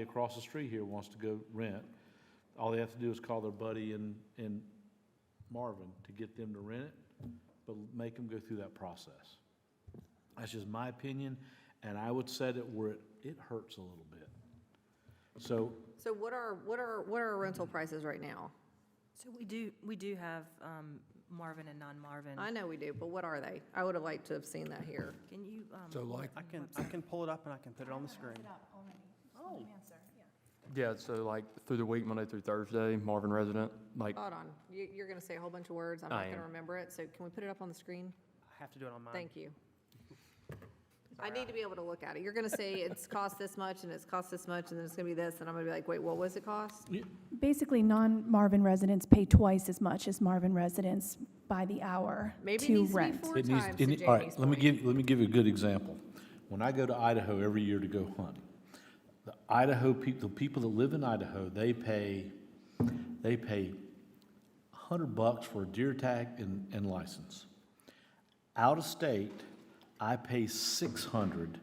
across the street here wants to go rent, all they have to do is call their buddy in Marvin to get them to rent it, but make them go through that process. That's just my opinion, and I would set it where it hurts a little bit. So, So what are our rental prices right now? So we do have Marvin and non-Marvin. I know we do, but what are they? I would have liked to have seen that here. Can you? I can pull it up and I can put it on the screen. Oh. Yeah, so like through the week, Monday through Thursday, Marvin resident, like, Hold on, you're going to say a whole bunch of words. I'm I not going to am. remember it, so can we put it up on the screen? I have to do it on mine. Thank you. I need to be able to look at it. You're going to say it's cost this much, and it's cost this much, and then it's going to be this, and I'm going to be like, wait, what was it cost? Basically, non-Marvin residents pay twice as much as Marvin residents by the hour Maybe it to needs to be rent. 4 it needs, times, to Jamie's all right, let me point. give you a good example. When I go to Idaho every year to go hunt, the people that live in Idaho, they pay $100 for a deer tag and license. Out of state, I pay $600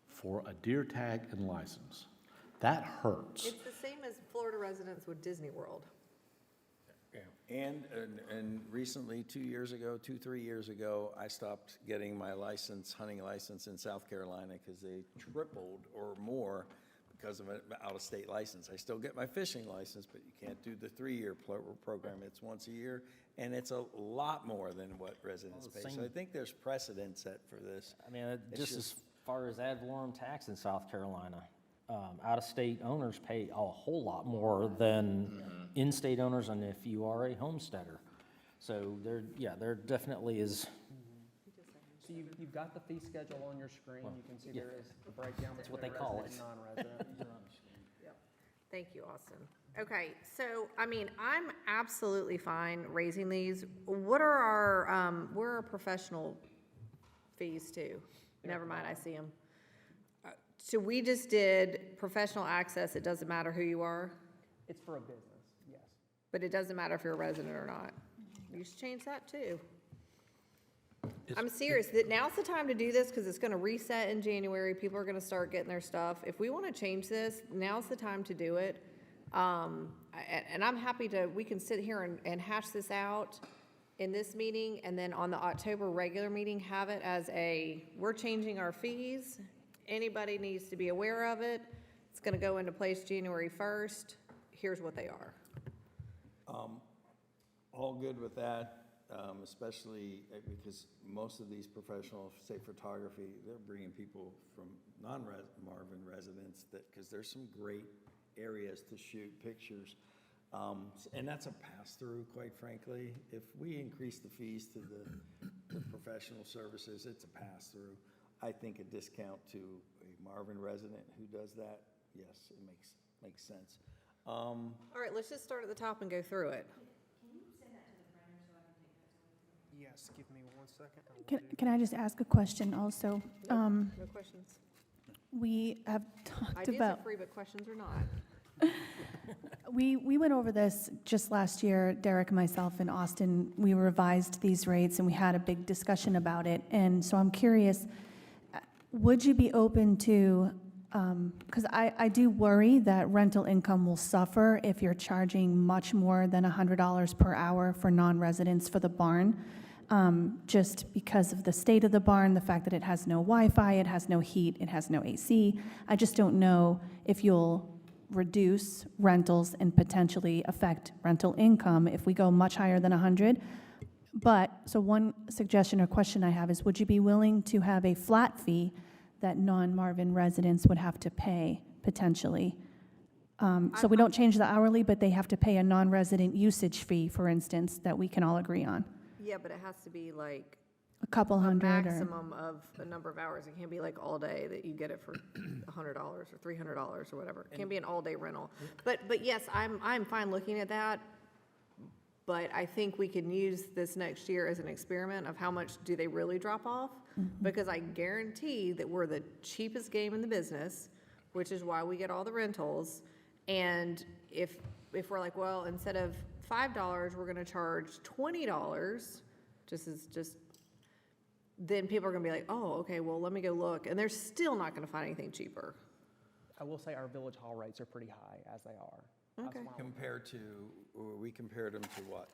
for a deer tag and license. That hurts. It's the same as Florida residents with Disney World. And recently, 3 years ago, I stopped getting my hunting license in South Carolina because they tripled or more because of an out-of-state license. I still get my fishing license, but you can't do the 3-year program. It's once a year, and it's a lot more than what residents Well, pay. So same- I think there's precedent set for this. I mean, It's just just- as far as ad valorem tax in South Carolina, out-of-state owners pay a whole lot more than in-state owners, and if you are a homesteader. So there definitely is, So you've got the fee schedule on your screen. You can see there is a breakdown That's what between they call resident and non-resident. Thank you, Austin. Okay, so, I mean, I'm absolutely fine raising these. What are our professional fees too? Never mind, I see them. So we just did professional access, it doesn't matter who you are, It's for a business, yes. but it doesn't matter if you're a resident or not. You should change that too. I'm serious, that now's the time to do this, because it's gonna reset in January, people are gonna start getting their stuff. If we wanna change this, now's the time to do it. And I'm happy to, we can sit here and hash this out in this meeting, and then on the October regular meeting, have it as we're changing our fees. Anybody needs to be aware of it. It's gonna go into place January 1st. Here's what they are. All good with that, especially because most of these professionals, say photography, they're bringing people from non-Marvin residents because there's some great areas to shoot pictures. And that's a pass-through, quite frankly. If we increase the fees to the professional services, it's a pass-through. I think a discount to a Marvin resident who does that, yes, it makes sense. All right, let's just start at the top and go through it. Yes, give me 1 second. Can I just ask a question also? No questions. We have talked Ideas about. are free, but questions are not. We went over this just last year, Derek, myself, and Austin. We revised these rates, and we had a big discussion about it. And so I'm curious, would you be open to, because I do worry that rental income will suffer if you're charging much more than $100 per hour for non-residents for the barn, just because of the state of the barn, the fact that it has no Wi-Fi, it has no heat, it has no AC. I just don't know if you'll reduce rentals and potentially affect rental income if we go much higher than 100. But, so one suggestion or question I have is, would you be willing to have a flat fee that non-Marvin residents would have to pay potentially? So we don't change the hourly, but they have to pay a non-resident usage fee, for instance, that we can all agree on. Yeah, but it has to be like A couple a hundred or, maximum of a number of hours. It can't be like all day that you get it for $100 or $300 or whatever. It can't be an all-day rental. But yes, I'm fine looking at that. But I think we can use this next year as an experiment of how much do they really drop off? Because I guarantee that we're the cheapest game in the business, which is why we get all the rentals. And if we're like, well, instead of $5, we're gonna charge $20, then people are gonna be like, oh, okay, well, let me go look. And they're still not gonna find anything cheaper. I will say our village hall rates are pretty high as they are. That's Okay. why Compared to, or we compared them to what?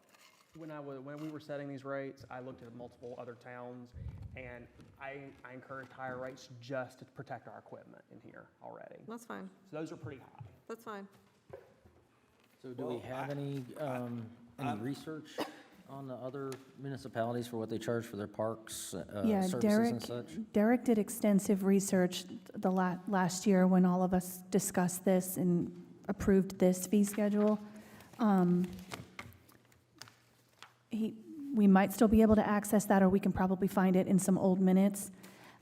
when we were setting these rates, I looked at multiple other towns, and I encouraged higher rates just to protect our equipment in here already. That's fine, So those are pretty high. that's fine. So do we have any research on the other municipalities for what they charge for their parks, yeah, services and such? Derek did extensive research the last year when all of us discussed this and approved this fee schedule. We might still be able to access that, or we can probably find it in some old minutes.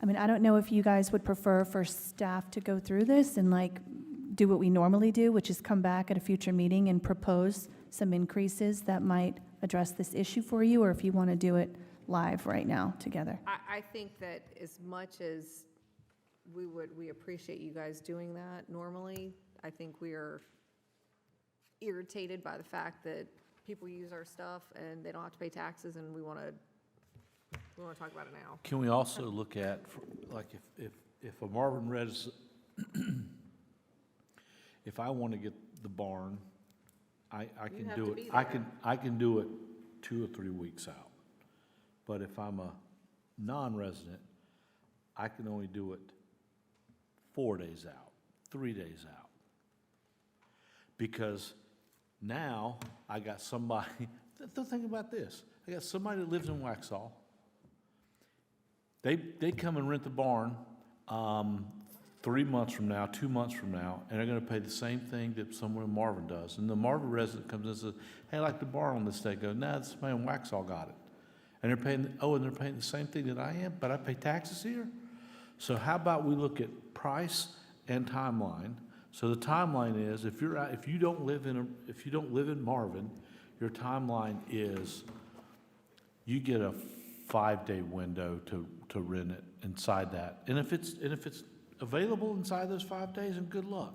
I mean, I don't know if you guys would prefer for staff to go through this and like do what we normally do, which is come back at a future meeting and propose some increases that might address this issue for you, or if you want to do it live right now together. I think that as much as we appreciate you guys doing that normally, I think we are irritated by the fact that people use our stuff and they don't have to pay taxes, and we want to talk about it now. Can we also look at, like, if a Marvin resident, if I want to get the barn, I can have do to it. be I can do it 2 or 3 weeks out. But if I'm a non-resident, I can only do it 4 days out, 3 days out. Because now I got somebody, think about this. I got somebody that lives in Waxhaw. They come and rent the barn 3 months from now, 2 months from now, and they're gonna pay the same thing that someone in Marvin does. And the Marvin resident comes and says, hey, I like the barn on this day. Go, nah, this man in Waxhaw got it. And they're paying, and they're paying the same thing that I am, but I pay taxes here? So how about we look at price and timeline? So the timeline is, if you don't live in Marvin, your timeline is you get a 5-day window to rent it inside that. And if it's available inside those 5 days, and good luck.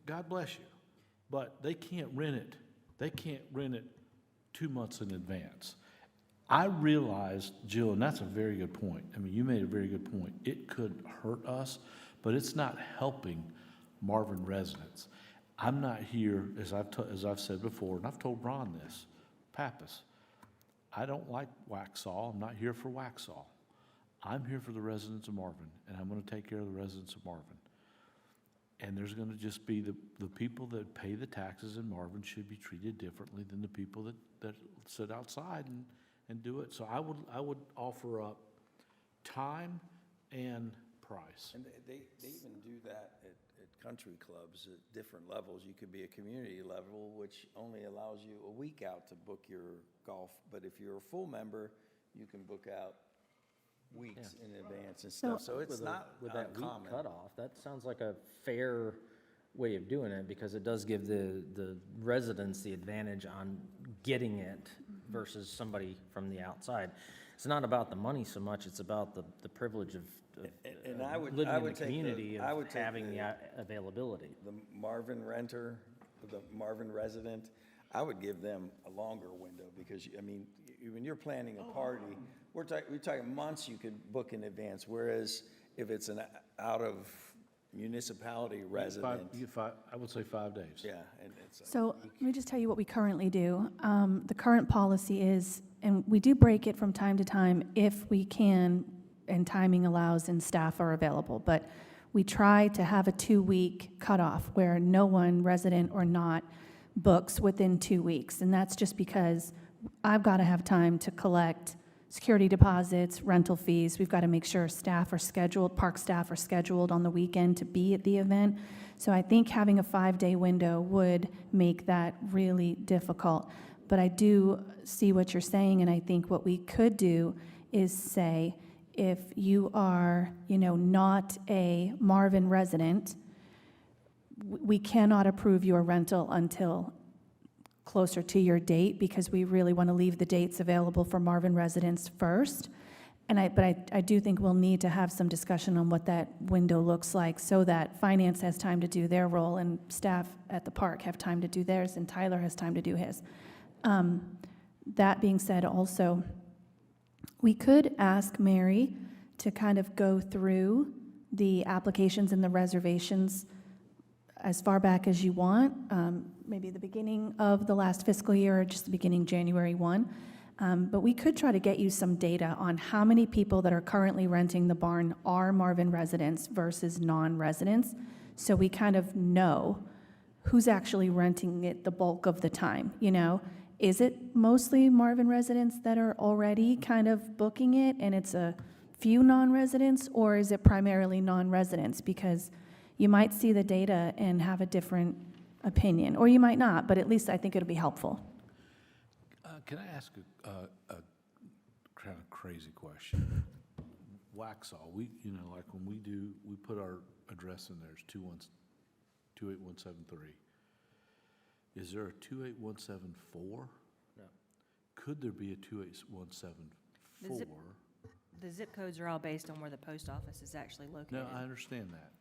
God bless you. But they can't rent it. They can't rent it 2 months in advance. I realized, Jill, and that's a very good point. I mean, you made a very good point. It could hurt us, but it's not helping Marvin residents. I'm not here, as I've said before, and I've told Ron this, Pappas, I don't like Waxhaw. I'm not here for Waxhaw. I'm here for the residents of Marvin, and I'm going to take care of the residents of Marvin. And there's going to just be the people that pay the taxes in Marvin should be treated differently than the people that sit outside and do it. So I would offer up time and price. And they even do that at country clubs at different levels. You could be a community level, which only allows you a week out to book your golf. But if you're a full member, you can book out weeks in advance and stuff. So it's not With that week uncommon. cutoff, that sounds like a fair way of doing it, because it does give the residents the advantage on getting it versus somebody from the outside. It's not about the money so much, it's about the privilege of And I would living in the take the- community I of would take having the availability. The Marvin renter, the Marvin resident, I would give them a longer window, because, I mean, when you're planning a party, we're talking months you could book in advance, whereas if it's an out of municipality resident, You get five, I would say 5 days. yeah, and it's. So let me just tell you what we currently do. The current policy is, and we do break it from time to time if we can, and timing allows and staff are available, but we try to have a 2-week cutoff where no one, resident or not, books within 2 weeks. And that's just because I've got to have time to collect security deposits, rental fees. We've got to make sure staff are scheduled, park staff are scheduled on the weekend to be at the event. So I think having a 5-day window would make that really difficult. But I do see what you're saying, and I think what we could do is say, if you are, not a Marvin resident, we cannot approve your rental until closer to your date, because we really want to leave the dates available for Marvin residents first. But I do think we'll need to have some discussion on what that window looks like, so that finance has time to do their role and staff at the park have time to do theirs and Tyler has time to do his. That being said, also, we could ask Mary to kind of go through the applications and the reservations as far back as you want, maybe the beginning of the last fiscal year or just the beginning January 1. But we could try to get you some data on how many people that are currently renting the barn are Marvin residents versus non-residents, so we kind of know who's actually renting it the bulk of the time, Is it mostly Marvin residents that are already kind of booking it and it's a few non-residents, or is it primarily non-residents? Because you might see the data and have a different opinion, or you might not, but at least I think it'll be helpful. Can I ask a kind of crazy question? Waxhaw, like when we put our address in there, it's 28173. Is there a 28174? No. Could there be a 28174? The zip codes are all based on where the post office is actually located. No, I understand that.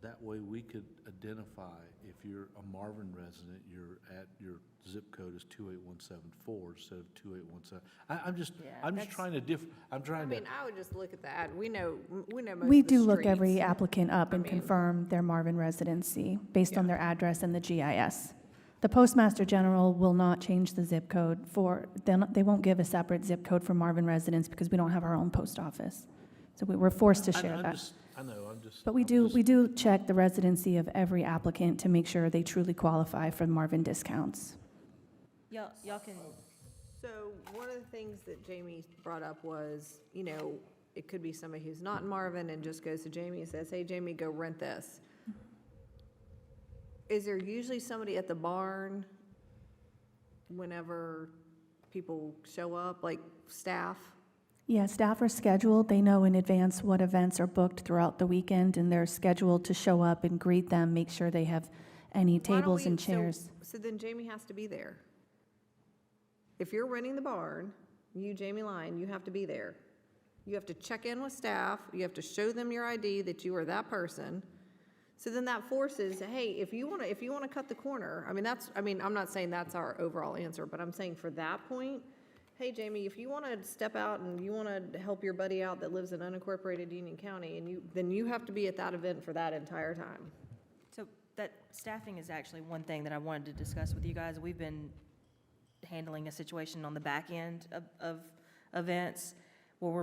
That way we could identify if you're a Marvin resident, your zip code is 28174 instead of 2817. I'm just that's- trying to I would just look at the ad. We know most We of the do look every streets. applicant up and mean- confirm their Marvin residency based on their address and the GIS. The Postmaster General will not change the zip code they won't give a separate zip code for Marvin residents because we don't have our own post office. So we're forced to share that. But we do check the residency of every applicant to make sure they truly qualify for Marvin discounts. Y'all can, So one of the things that Jamie brought up was, it could be somebody who's not in Marvin and just goes to Jamie and says, hey, Jamie, go rent this. Is there usually somebody at the barn whenever people show up, like staff? Yeah, staff are scheduled. They know in advance what events are booked throughout the weekend, and they're scheduled to show up and greet them, make sure they have any Why don't tables we- and so- chairs. So then Jamie has to be there. If you're renting the barn, you, Jamie Lyon, you have to be there. You have to check in with staff, you have to show them your ID that you are that person. So then that forces, hey, if you wanna cut the corner, I'm not saying that's our overall answer, but I'm saying for that point, hey, Jamie, if you wanna step out and you wanna help your buddy out that lives in unincorporated Union County, then you have to be at that event for that entire time. So that staffing is actually one thing that I wanted to discuss with you guys. We've been handling a situation on the back end of events where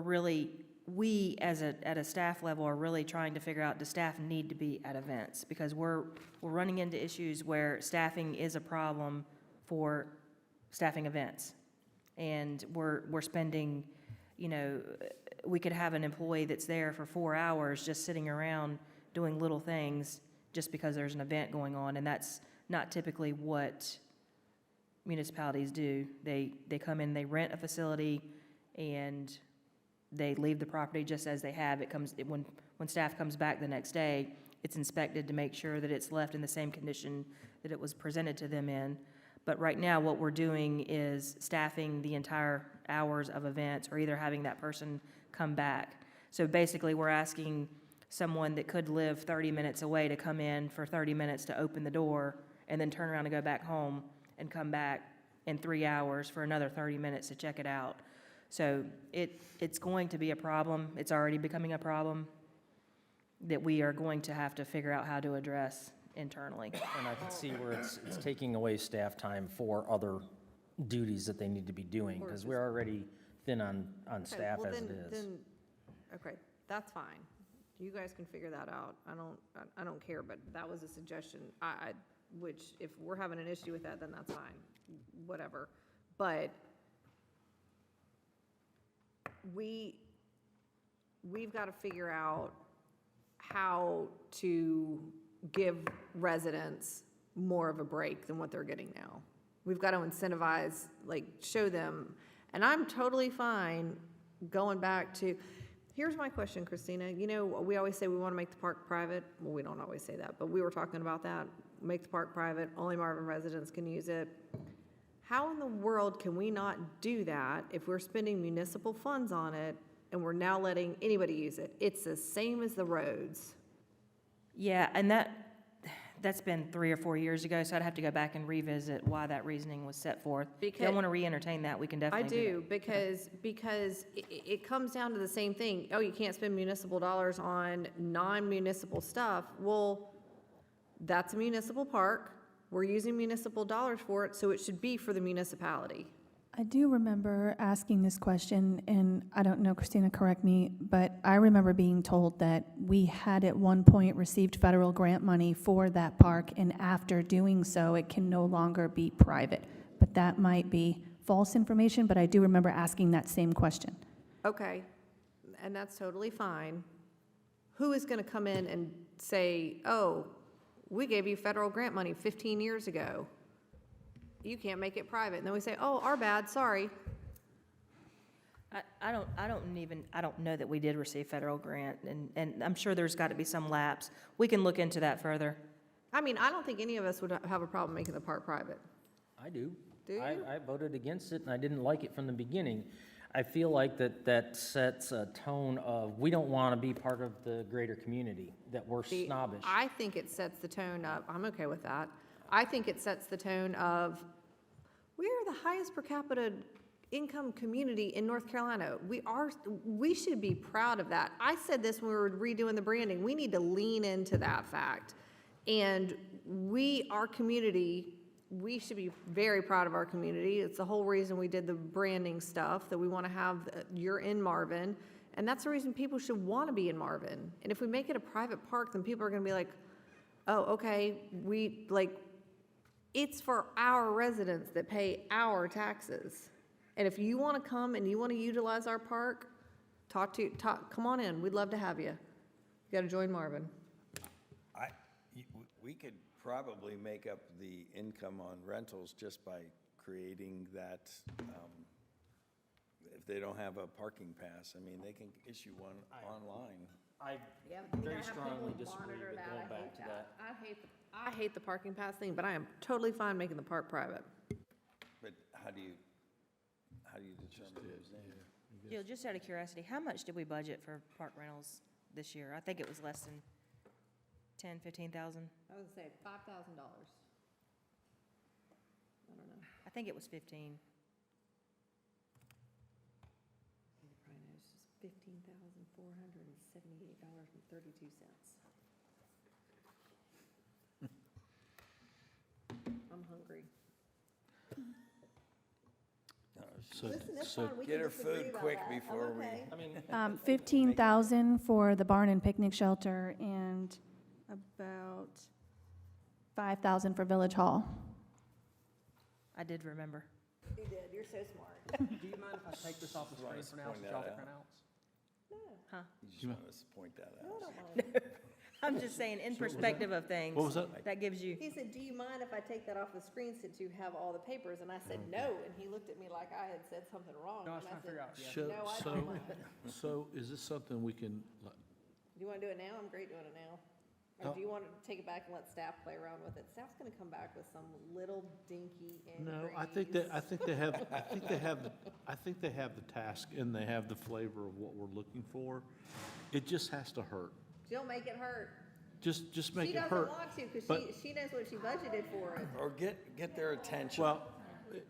we at a staff level are really trying to figure out, does staff need to be at events? Because we're running into issues where staffing is a problem for staffing events. And we're spending, we could have an employee that's there for 4 hours just sitting around doing little things just because there's an event going on, and that's not typically what municipalities do. They come in, they rent a facility, and they leave the property just as they have. When staff comes back the next day, it's inspected to make sure that it's left in the same condition that it was presented to them in. But right now, what we're doing is staffing the entire hours of events, or either having that person come back. So basically, we're asking someone that could live 30 minutes away to come in for 30 minutes to open the door, and then turn around and go back home and come back in 3 hours for another 30 minutes to check it out. So it's going to be a problem. It's already becoming a problem that we are going to have to figure out how to address internally. And I can see where it's taking away staff time for other duties that they need to be doing, because we're already thin on staff as it is. Okay, that's fine. You guys can figure that out. I don't care, but that was a suggestion. Which, if we're having an issue with that, then that's fine, whatever. But we've got to figure out how to give residents more of a break than what they're getting now. We've got to incentivize, show them, and I'm totally fine going back to, here's my question, Christina. We always say we want to make the park private. Well, we don't always say that, but we were talking about that. Make the park private, only Marvin residents can use it. How in the world can we not do that if we're spending municipal funds on it and we're now letting anybody use it? It's the same as the roads. Yeah, and that's been 3 or 4 years ago, so I'd have to go back and revisit why that reasoning was set forth. If you want to re-entertain that, we can I definitely do that. do, because it comes down to the same thing. Oh, you can't spend municipal dollars on non-municipal stuff. Well, that's a municipal park. We're using municipal dollars for it, so it should be for the municipality. I do remember asking this question, and I don't know, Christina, correct me, but I remember being told that we had at one point received federal grant money for that park, and after doing so, it can no longer be private. But that might be false information, but I do remember asking that same question. Okay, and that's totally fine. Who is going to come in and say, oh, we gave you federal grant money 15 years ago. You can't make it private. And then we say, oh, our bad, sorry. I don't know that we did receive federal grant, and I'm sure there's got to be some lapse. We can look into that further. I don't think any of us would have a problem making the park private. I do. Do you? I voted against it, and I didn't like it from the beginning. I feel like that sets a tone of, we don't want to be part of the greater community, that we're See, snobbish. I think it sets the tone of, I'm okay with that. I think it sets the tone of, we are the highest per capita income community in North Carolina. We should be proud of that. I said this when we were redoing the branding. We need to lean into that fact. And our community, we should be very proud of our community. It's the whole reason we did the branding stuff, that we want to have, you're in Marvin. And that's the reason people should want to be in Marvin. And if we make it a private park, then people are going to be like, oh, okay, it's for our residents that pay our taxes. And if you want to come and you want to utilize our park, come on in. We'd love to have you. You got to join Marvin. We could probably make up the income on rentals just by creating that, if they don't have a parking pass, they can issue one online. I very strongly disagree with going back to that. I hate the parking pass thing, but I am totally fine making the park private. But how do how do you determine who's named? Jill, just out of curiosity, how much did we budget for park rentals this year? I think it was less than 10, 15,000. I would say $5,000. I don't know. I think it was 15. You probably know it's just $15,478.32. I'm hungry. So, Listen, it's so fine, we Get can her disagree food about quick that. I'm before we- okay. I mean, 15,000 for the barn and picnic shelter and about 5,000 for Village Hall. I did remember. You did, you're so smart. Do you mind if I take this off the screen for now, Point so y'all that can out. print outs? Huh? You just want us to point that No, I out. don't mind. I'm just saying, in perspective of things. What was that? That gives you, He said, do you mind if I take that off the screen since you have all the papers? And I said, no, and he looked at me like I had said something wrong. No, I was And trying to said, figure out, yeah. So, No, I don't mind. so is this something we can, like, Do you want to do it now? I'm great doing it now. Or do you want to take it back and let staff play around with it? Staff's going to come back with some little dinky no, increase. I think they have the task and they have the flavor of what we're looking for. It just has to hurt. She'll make it hurt. Just make She it doesn't hurt. want to because but- she knows what she budgeted for it. Or get their attention. Well,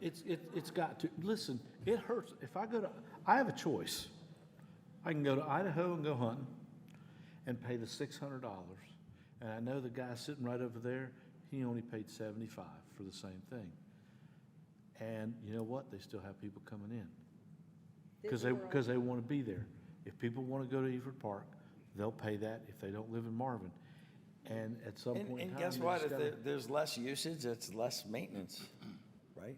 it's got to, listen, it hurts. If I go to, I have a choice. I can go to Idaho and go hunting and pay the $600. And I know the guy sitting right over there, he only paid $75 for the same thing. And you know what? They still have people coming in. Disney World. Because they want to be there. If people want to go to Everett Park, they'll pay that if they don't live in Marvin. And at some point in And time. guess they what? just If gotta- there's less usage, it's less maintenance, right?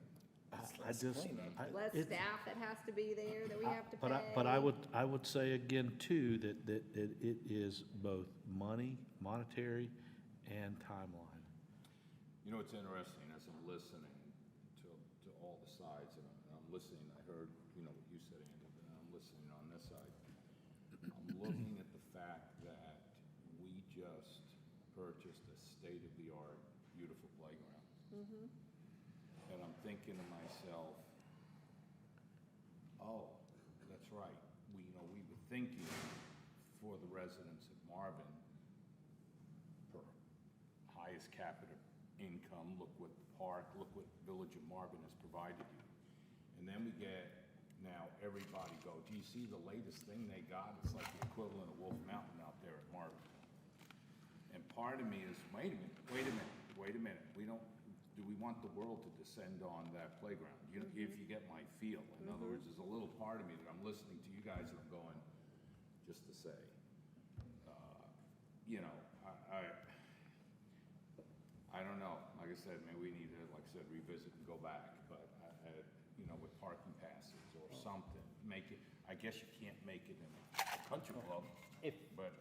I just, Less it- staff that has to be there that we have to pay. But I would say again too, that it is both money, monetary, and timeline. You know, it's interesting, as I'm listening to all the sides, and I'm listening, I heard, you know, what you said, Andy, but I'm listening on this side. I'm looking at the fact that we just purchased a state-of-the-art, beautiful playground. And I'm thinking to myself, oh, that's right, we were thinking for the residents of Marvin, per highest capita income, look what the park, look what Village of Marvin has provided you. And then we get, now everybody go, do you see the latest thing they got? It's like the equivalent of Wolf Mountain out there at Marvin. And part of me is, wait a minute, do we want the world to descend on that playground? You know, if you get my feel. In other words, there's a little part of me that I'm listening to you guys and I'm going, just to say, you know, I don't know. Like I said, maybe we need to, like I said, revisit and go back, but, you know, with parking passes or something, make it, I guess you can't make it in a country club, but.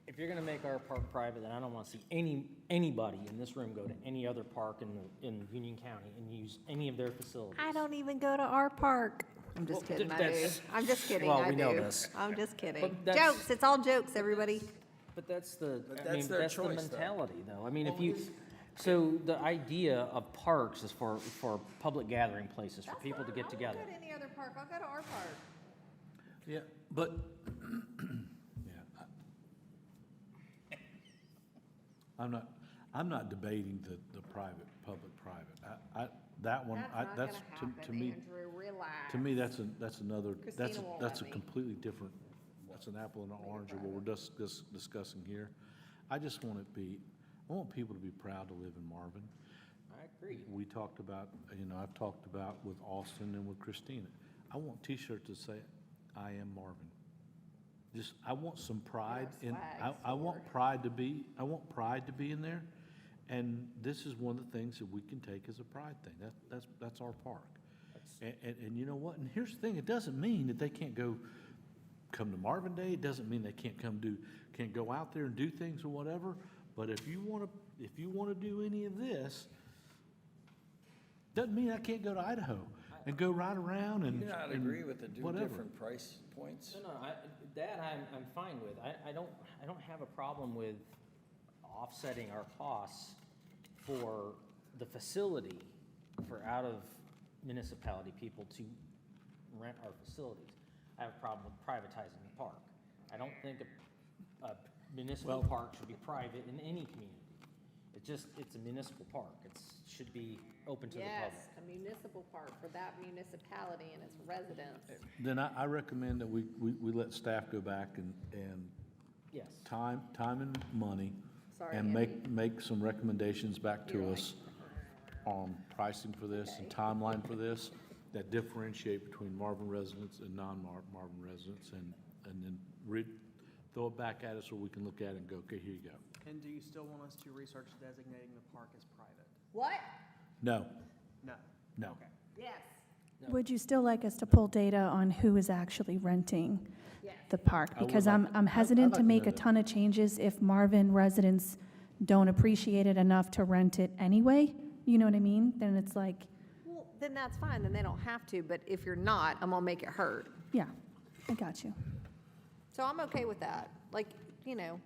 if you're gonna make our park private, then I don't wanna see anybody in this room go to any other park in Union County and use any of their facilities. I don't even go to our park. I'm just Well, kidding, I do. that's- I'm just kidding, well, I we know do. this. I'm just kidding. But that's- Jokes, it's all jokes, everybody. But that's the, But I that's mean, their that's the choice, though. mentality, though. I mean, if you, so the idea of parks is for public gathering places, for people to get together. I won't go to any other park, I'll go to our park. Yeah, but, yeah. I'm not debating the private, public-private. That one, That's that's, not gonna to me, happen, Andrew, relax. to me, that's another, Christina won't that's a let me. completely different, that's an apple and an orange of what we're discussing here. I just want I want people to be proud to live in Marvin. I agree. We talked about, I've talked about with Austin and with Christina. I want T-shirts that say, I am Marvin. Just, I want some pride in, swag I want pride to be in there. And this is one of the things that we can take as a pride thing. That's our park. And you know what? And here's the thing, it doesn't mean that they can't come to Marvin Day. It doesn't mean they can't go out there and do things or whatever. But if you want to do any of this, doesn't mean I can't go to Idaho and go right around and. Do you not and agree with the whatever. different price points? No, that I'm fine with. I don't have a problem with offsetting our costs for the facility for out of municipality people to rent our facilities. I have a problem with privatizing the park. I don't think a municipal park should be private in any community. It's a municipal park. Should be open to the Yes, public. a municipal park for that municipality and its residents. Then I recommend that we let staff go back and Yes. time and money. Sorry, And Andy. make some recommendations back You're to right. us on pricing for this and timeline for this that differentiate between Marvin residents and non-Marvin residents, and then throw it back at us so we can look at it and go, okay, here you go. And do you still want us to research designating the park as private? What? No, No. no. Yes. Would you still like us to pull data on who is actually renting Yes. the park? I would Because like- I'm I'd hesitant like to to make know a that. ton of changes if Marvin residents don't appreciate it enough to rent it anyway. You know what I mean? Then it's like, Well, then that's fine, then they don't have to, but if you're not, I'm gonna make it hurt. yeah, I got you. So I'm okay with that, like, you know,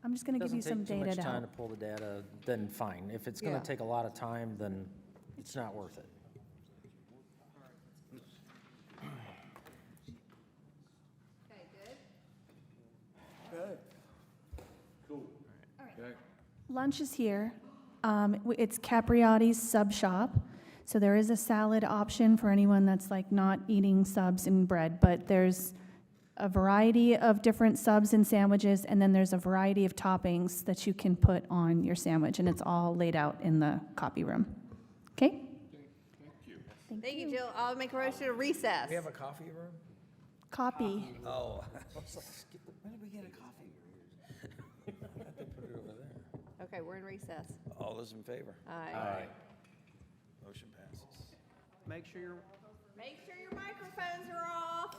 I'm just gonna give you some Doesn't take too data much to time help. to pull the data, then fine. If it's gonna Yeah. take a lot of time, then it's not worth it. okay, good? Lunch is here. It's Capriotti's Sub Shop. So there is a salad option for anyone that's like not eating subs and bread, but there's a variety of different subs and sandwiches, and then there's a variety of toppings that you can put on your sandwich, and it's all laid out in the copy room. Okay? Thank you, Jill. I'll make a motion to recess. We have a coffee room? Copy. Oh. When did we get a coffee room? I thought they put it over there. Okay, we're in recess. All those in favor? Aye. Motion passes. Make sure you're Make sure your microphones are off.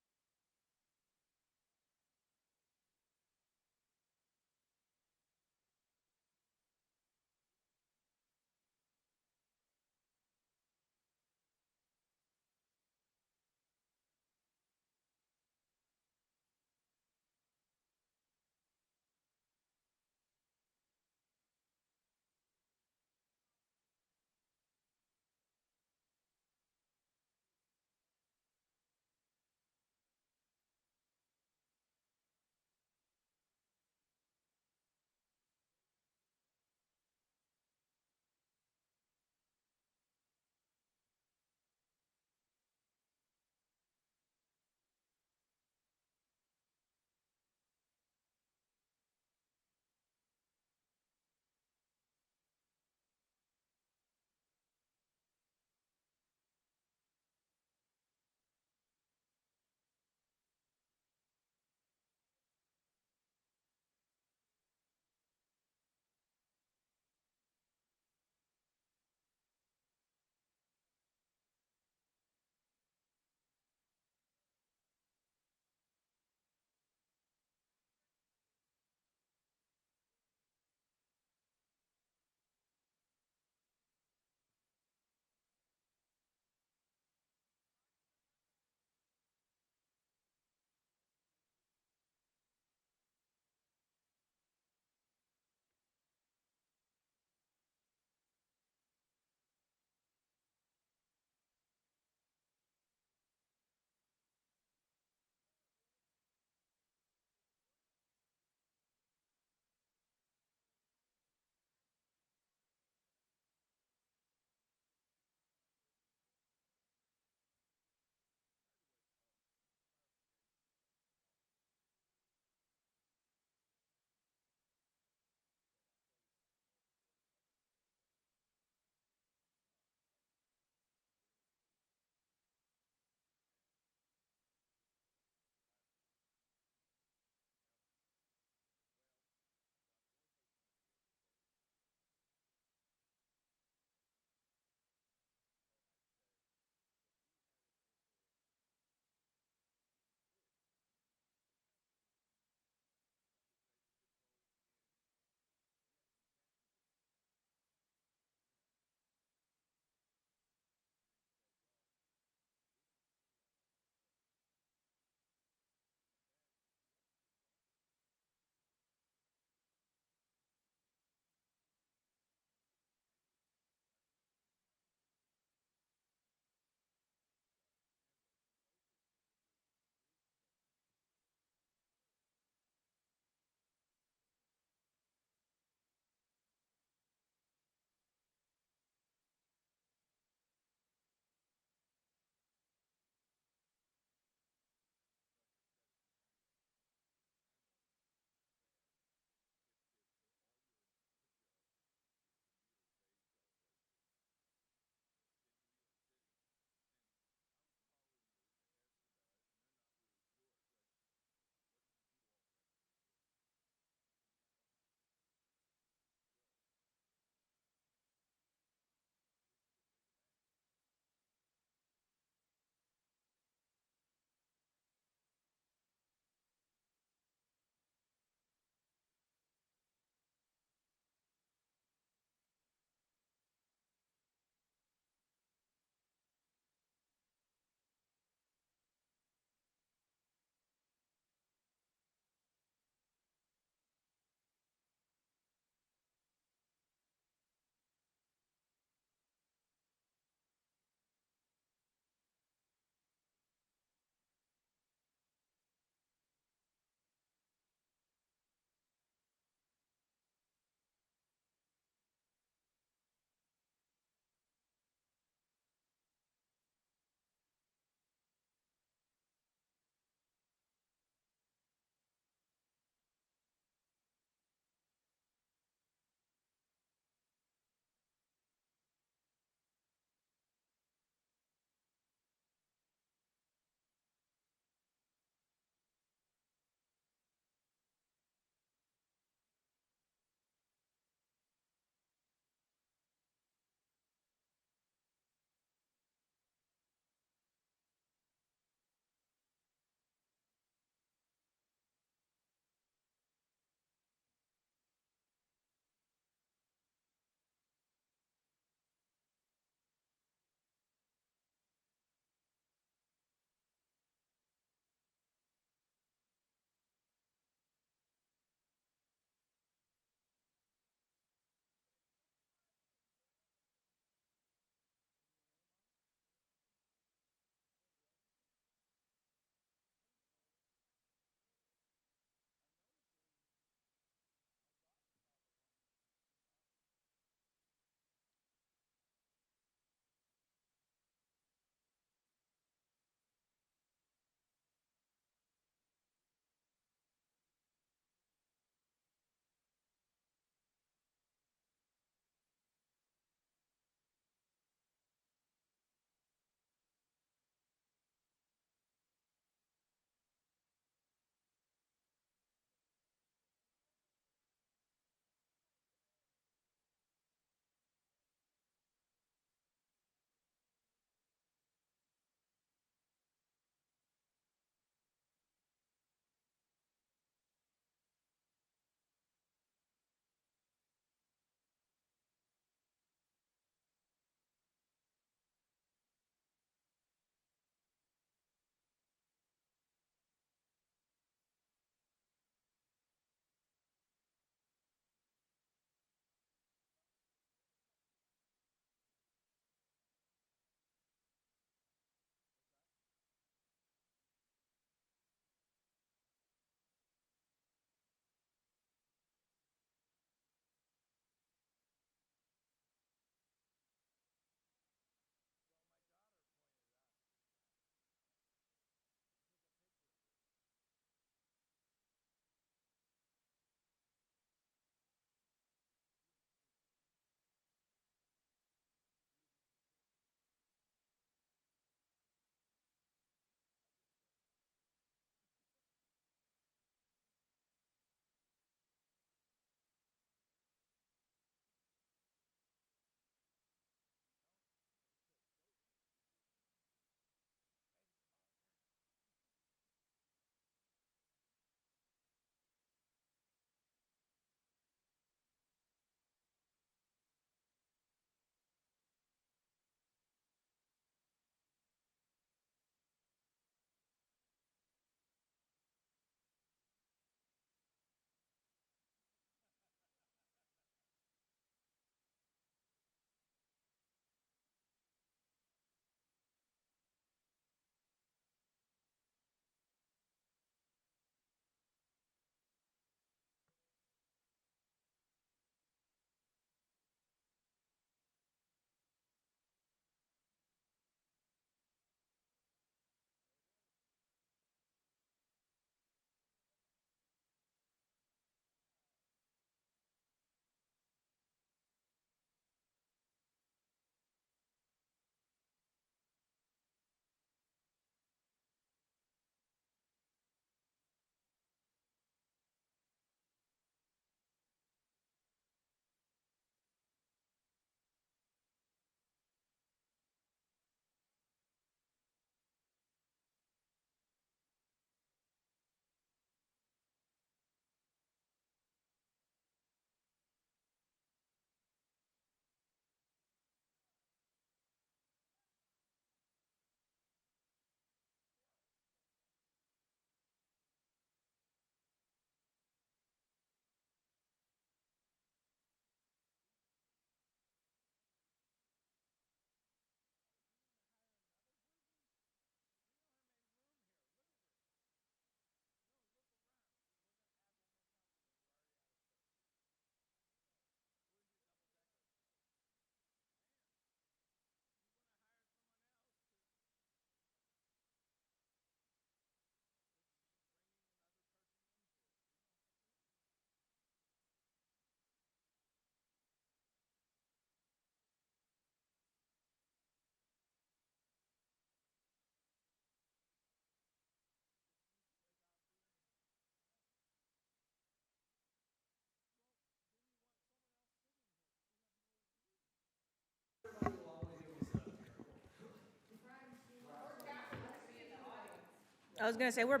I was gonna say, we're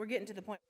getting to the point.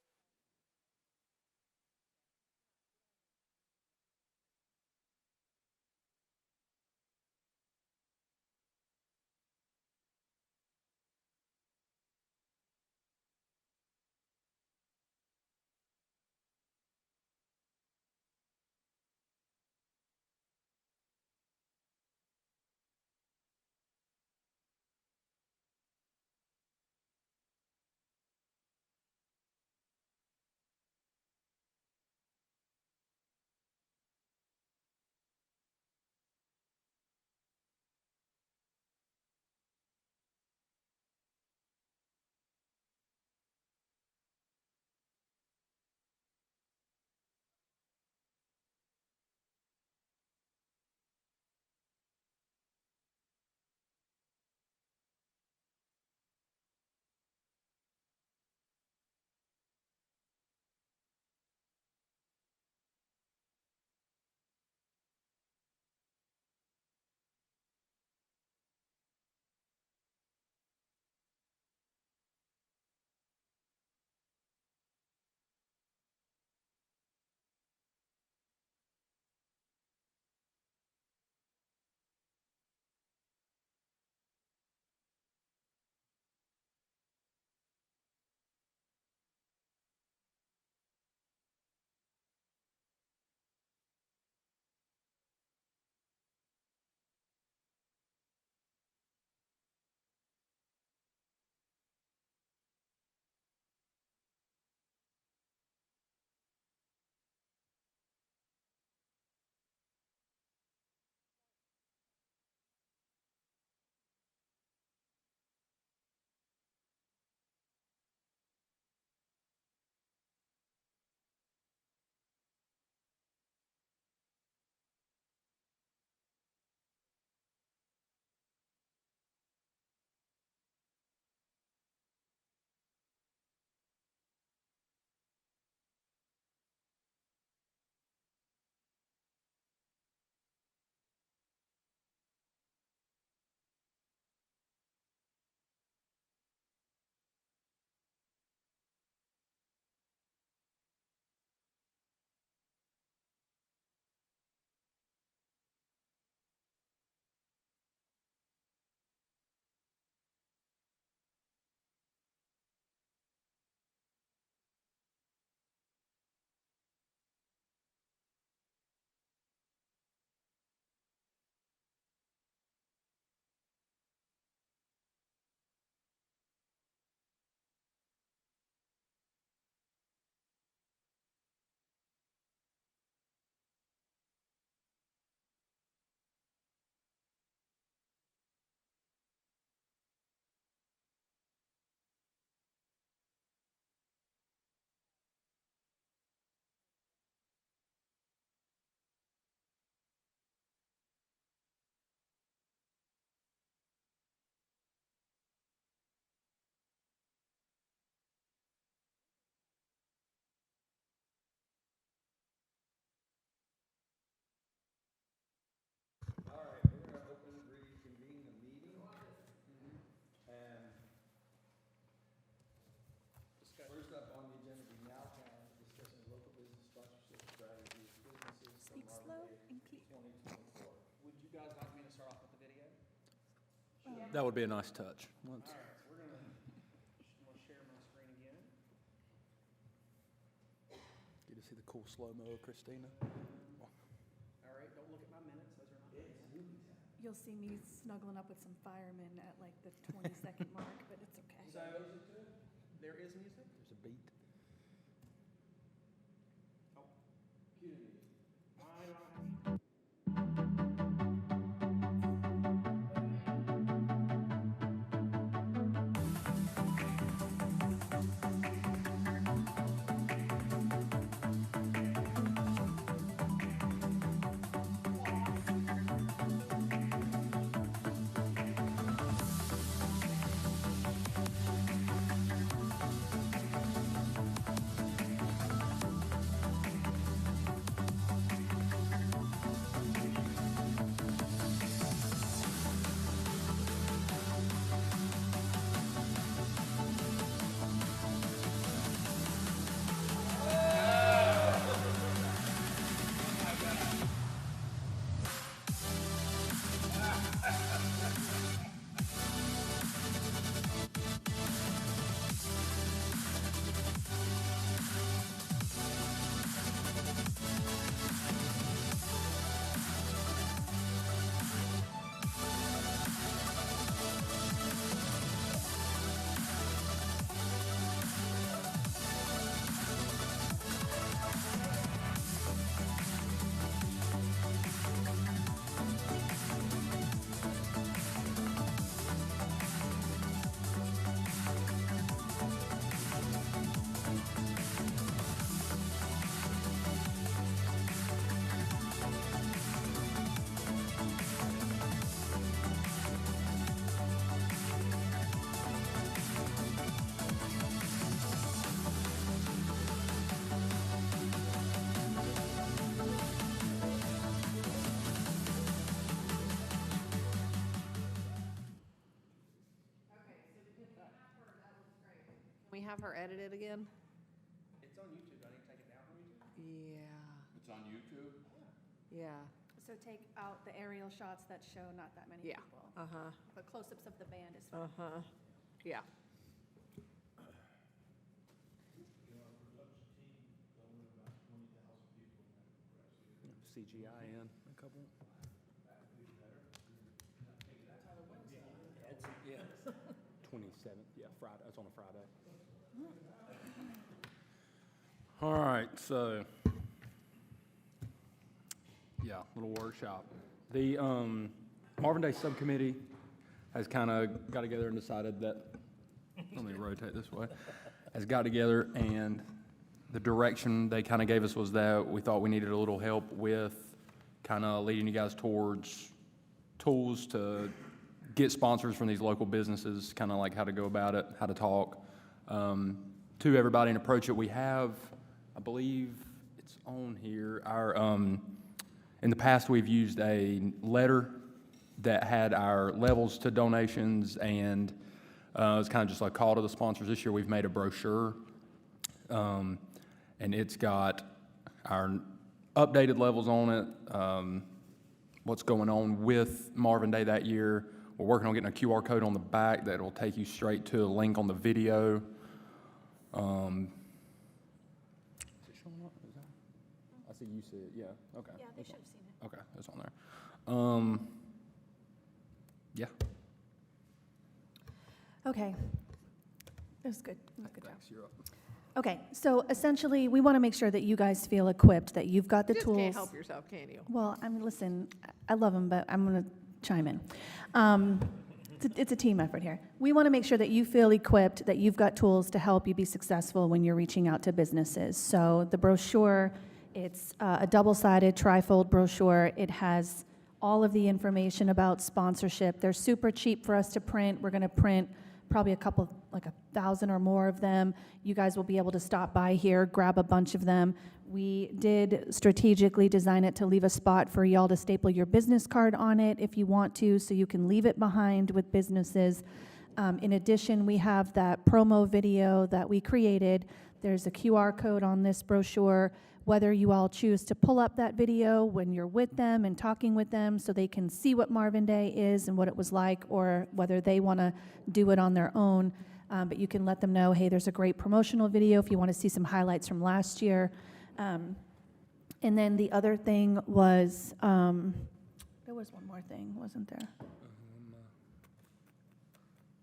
All right, we're going to reconvene the meeting. And first up on the agenda, we now have discussing local business sponsorship strategies, businesses from Speak slow Arbor Day and keep. 2024. Would you guys like me to start off with the video? That would be a nice touch. All right, so we're gonna share my screen again. Get to see the cool slow-mo of Christina. All right, don't look at my minutes, those are not minutes. You'll see me snuggling up with some firemen at like the 20-second mark, but it's okay. There is music? There's a beat. Oh. Why do I have? we have her edit it again? It's on YouTube, I need to take it down from YouTube? Yeah, It's on YouTube? yeah, So take out the aerial shots that show not that many yeah, people. uh-huh, But close-ups of the band is fine. uh-huh, yeah. CGI in a couple. 27th, yeah, Friday, it's on a Friday. All right, so, yeah, little workshop. The Marvin Day Subcommittee has kind of got together and decided that, let me rotate this way, has got together, and the direction they kind of gave us was that we thought we needed a little help with kind of leading you guys towards tools to get sponsors from these local businesses, kind of like how to go about it, how to talk to everybody and approach it. We have, I believe it's on here, our, in the past, we've used a letter that had our levels to donations, and it's kind of just like a call to the sponsors. This year, we've made a brochure, and it's got our updated levels on it, what's going on with Marvin Day that year. We're working on getting a QR code on the back that will take you straight to a link on the video. Is it showing up? Is that? I see you see it, yeah, okay. Yeah, they should have seen it. Okay, that's on there. Yeah. Okay. That was good. That was a good job. Thanks, you're up. Okay, so essentially, we want to make sure that you guys feel equipped, that you've got the You just tools. can't help yourself, can you? Well, I mean, listen, I love them, but I'm going to chime in. It's a team effort here. We want to make sure that you feel equipped, that you've got tools to help you be successful when you're reaching out to businesses. So the brochure, it's a double-sided, trifold brochure. It has all of the information about sponsorship. They're super cheap for us to print. We're going to print probably a couple, like 1,000 or more of them. You guys will be able to stop by here, grab a bunch of them. We did strategically design it to leave a spot for y'all to staple your business card on it if you want to, so you can leave it behind with businesses. In addition, we have that promo video that we created. There's a QR code on this brochure. Whether you all choose to pull up that video when you're with them and talking with them so they can see what Marvin Day is and what it was like, or whether they want to do it on their own. But you can let them know, hey, there's a great promotional video if you want to see some highlights from last year. And then the other thing was, there was one more thing, wasn't there?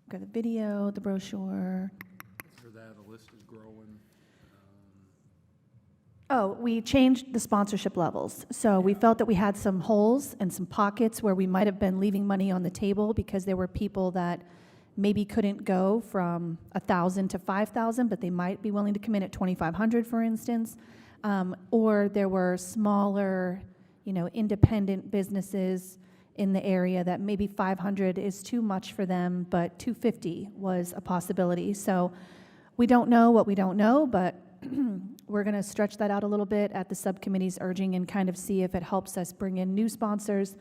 Okay, the video, the brochure. For that, the list is growing. Oh, we changed the sponsorship levels. So we felt that we had some holes and some pockets where we might have been leaving money on the table because there were people that maybe couldn't go from 1,000 to 5,000, but they might be willing to come in at 2,500, for instance. Or there were smaller, independent businesses in the area that maybe 500 is too much for them, but 250 was a possibility. So we don't know what we don't know, but we're going to stretch that out a little bit at the subcommittee's urging and kind of see if it helps us bring in new sponsors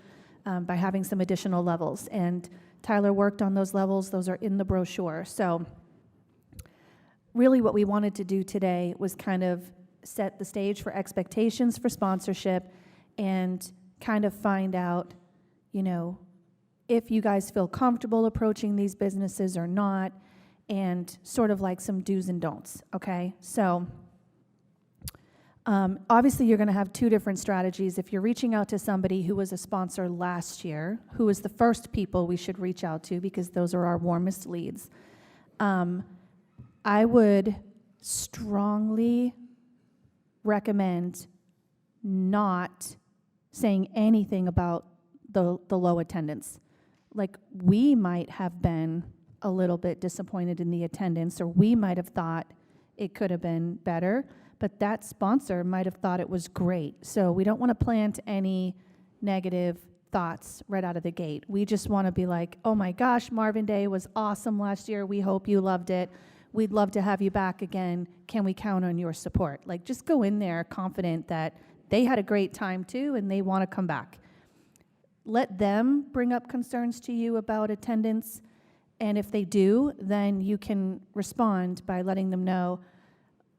by having some additional levels. And Tyler worked on those levels. Those are in the brochure. So really what we wanted to do today was kind of set the stage for expectations for sponsorship and kind of find out, if you guys feel comfortable approaching these businesses or not, and sort of like some do's and don'ts, okay? So obviously you're going to have two different strategies. If you're reaching out to somebody who was a sponsor last year, who is the first people we should reach out to because those are our warmest leads, I would strongly recommend not saying anything about the low attendance. Like, we might have been a little bit disappointed in the attendance, or we might have thought it could have been better, but that sponsor might have thought it was great. So we don't want to plant any negative thoughts right out of the gate. We just want to be like, oh my gosh, Marvin Day was awesome last year. We hope you loved it. We'd love to have you back again. Can we count on your support? Like, just go in there confident that they had a great time too and they want to come back. Let them bring up concerns to you about attendance, And if they do, then you can respond by letting them know,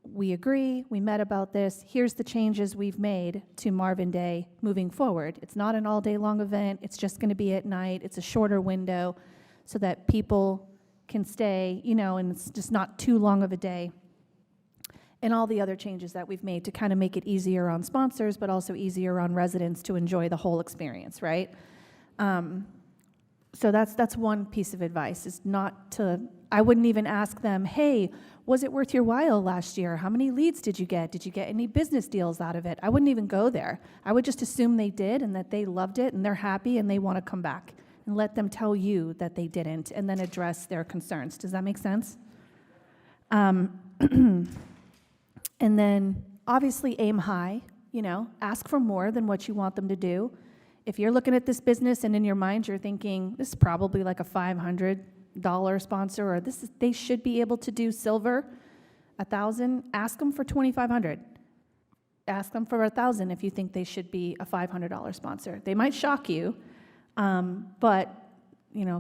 we agree, we met about this, here's the changes we've made to Marvin Day moving forward. It's not an all-day-long event, it's just going to be at night, it's a shorter window, so that people can stay, and it's just not too long of a day. And all the other changes that we've made to kind of make it easier on sponsors, but also easier on residents to enjoy the whole experience, right? So that's one piece of advice, is not to, I wouldn't even ask them, hey, was it worth your while last year? How many leads did you get? Did you get any business deals out of it? I wouldn't even go there. I would just assume they did and that they loved it and they're happy and they want to come back, and let them tell you that they didn't, and then address their concerns. Does that make sense? And then obviously aim high, ask for more than what you want them to do. If you're looking at this business and in your mind you're thinking, this is probably like a $500 sponsor, or they should be able to do silver, $1,000, ask them for $2,500. Ask them for $1,000 if you think they should be a $500 sponsor. They might shock you, but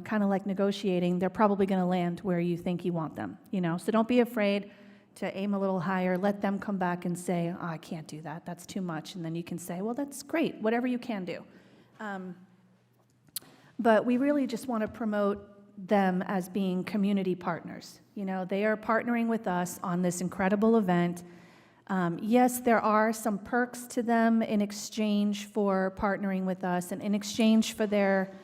kind of like negotiating, they're probably going to land where you think you want them, So don't be afraid to aim a little higher. Let them come back and say, oh, I can't do that, that's too much. And then you can say, well, that's great, whatever you can do. But we really just want to promote them as being community partners. They are partnering with us on this incredible event. Yes, there are some perks to them in exchange for partnering with us and in exchange for their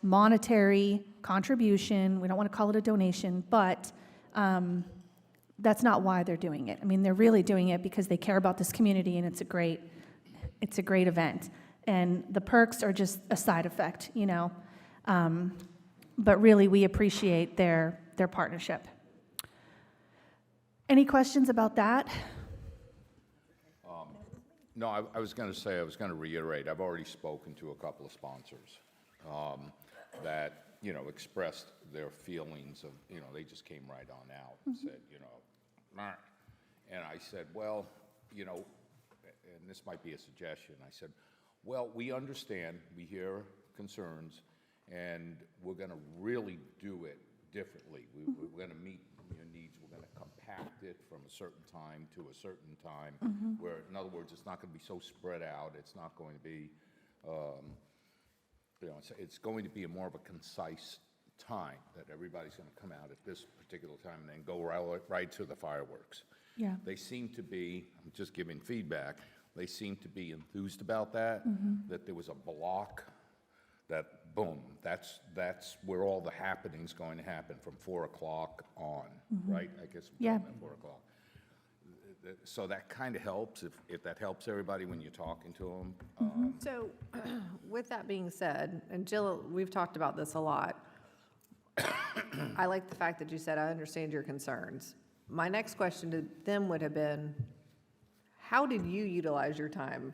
monetary contribution. We don't want to call it a donation, but that's not why they're doing it. I mean, they're really doing it because they care about this community, and it's a great event. And the perks are just a side effect, but really we appreciate their partnership. Any questions about that? No, I was going to reiterate, I've already spoken to a couple of sponsors that, expressed their feelings of, they just came right on out and said, "Nah." And I said, well, and this might be a suggestion, I said, well, we understand, we hear concerns, and we're going to really do it differently. We're going to meet your needs. We're going to compact it from a certain time to a certain time, where, in other words, it's not going to be so spread out. It's not going to be, it's going to be more of a concise time that everybody's going to come out at this particular time and then go right to the fireworks. Yeah. They seem to be, I'm just giving feedback, they seem to be enthused about that, that there was a block, that boom, that's where all the happening's going to happen from 4 o'clock on, right? I guess we're Yeah. talking at 4 o'clock. So that kind of helps, if that helps everybody when you're talking to them. So, with that being said, and Jill, we've talked about this a lot. I like the fact that you said, I understand your concerns. My next question to them would have been, how did you utilize your time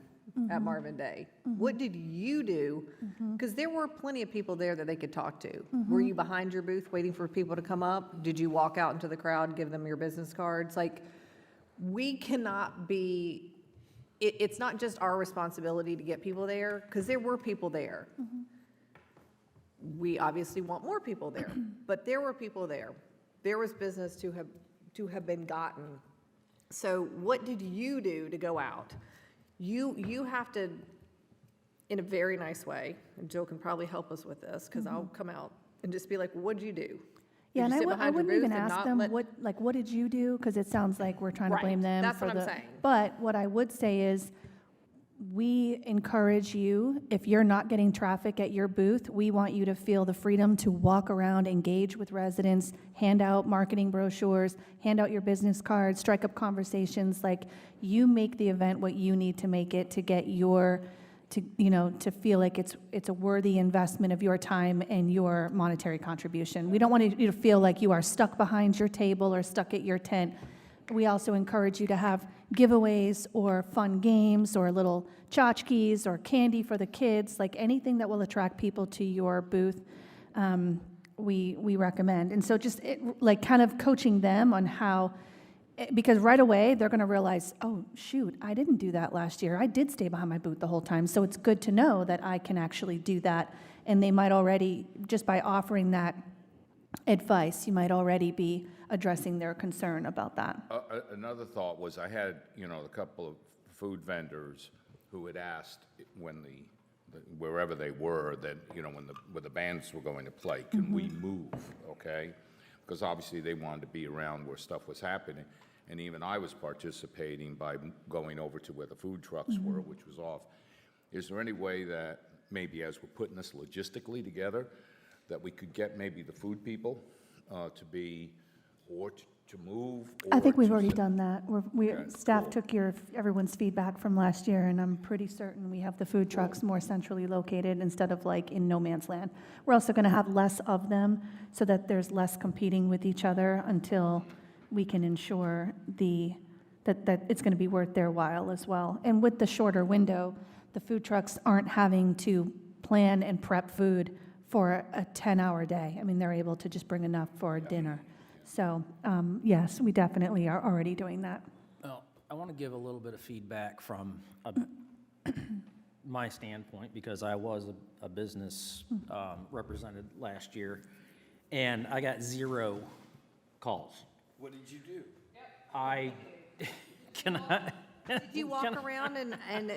at Marvin Day? What did you do? Because there were plenty of people there that they could talk to. Were you behind your booth waiting for people to come up? Did you walk out into the crowd, give them your business cards? Like, we cannot be, it's not just our responsibility to get people there, because there were people there. We obviously want more people there, but there were people there. There was business to have been gotten. So what did you do to go out? You have to, in a very nice way, and Jill can probably help us with this, because I'll come out and just be like, what'd you do? Yeah, Did and you sit I behind your wouldn't even booth and ask not them, let- what did you do? Because it sounds like we're trying to blame Right, them that's for what I'm the. saying. But what I would say is, we encourage you, if you're not getting traffic at your booth, we want you to feel the freedom to walk around, engage with residents, hand out marketing brochures, hand out your business cards, strike up conversations. Like, you make the event what you need to make it to get to feel like it's a worthy investment of your time and your monetary contribution. We don't want you to feel like you are stuck behind your table or stuck at your tent. We also encourage you to have giveaways or fun games or little tchotchkes or candy for the kids, like anything that will attract people to your booth, we recommend. And so just like kind of coaching them on how, because right away they're going to realize, oh, shoot, I didn't do that last year. I did stay behind my booth the whole time. So it's good to know that I can actually do that. And they might already, just by offering that advice, you might already be addressing their concern about that. Another thought was, I had, a couple of food vendors who had asked when wherever they were, that, when the bands were going to play, can we move, okay? Because obviously they wanted to be around where stuff was happening. And even I was participating by going over to where the food trucks were, which was off. Is there any way that maybe as we're putting this logistically together, that we could get maybe the food people to be, or to move? I think or we've to already sit- done that. Okay, Staff cool. took everyone's feedback from last year, and I'm pretty certain we have the food trucks more centrally located instead of like in no man's land. We're also going to have less of them so that there's less competing with each other until we can ensure that it's going to be worth their while as well. And with the shorter window, the food trucks aren't having to plan and prep food for a 10-hour day. I mean, they're able to just bring enough for a dinner. So, yes, we definitely are already doing that. Well, I want to give a little bit of feedback from my standpoint, because I was a business represented last year, and I got 0 calls. What did you do? Can I? Did you walk around and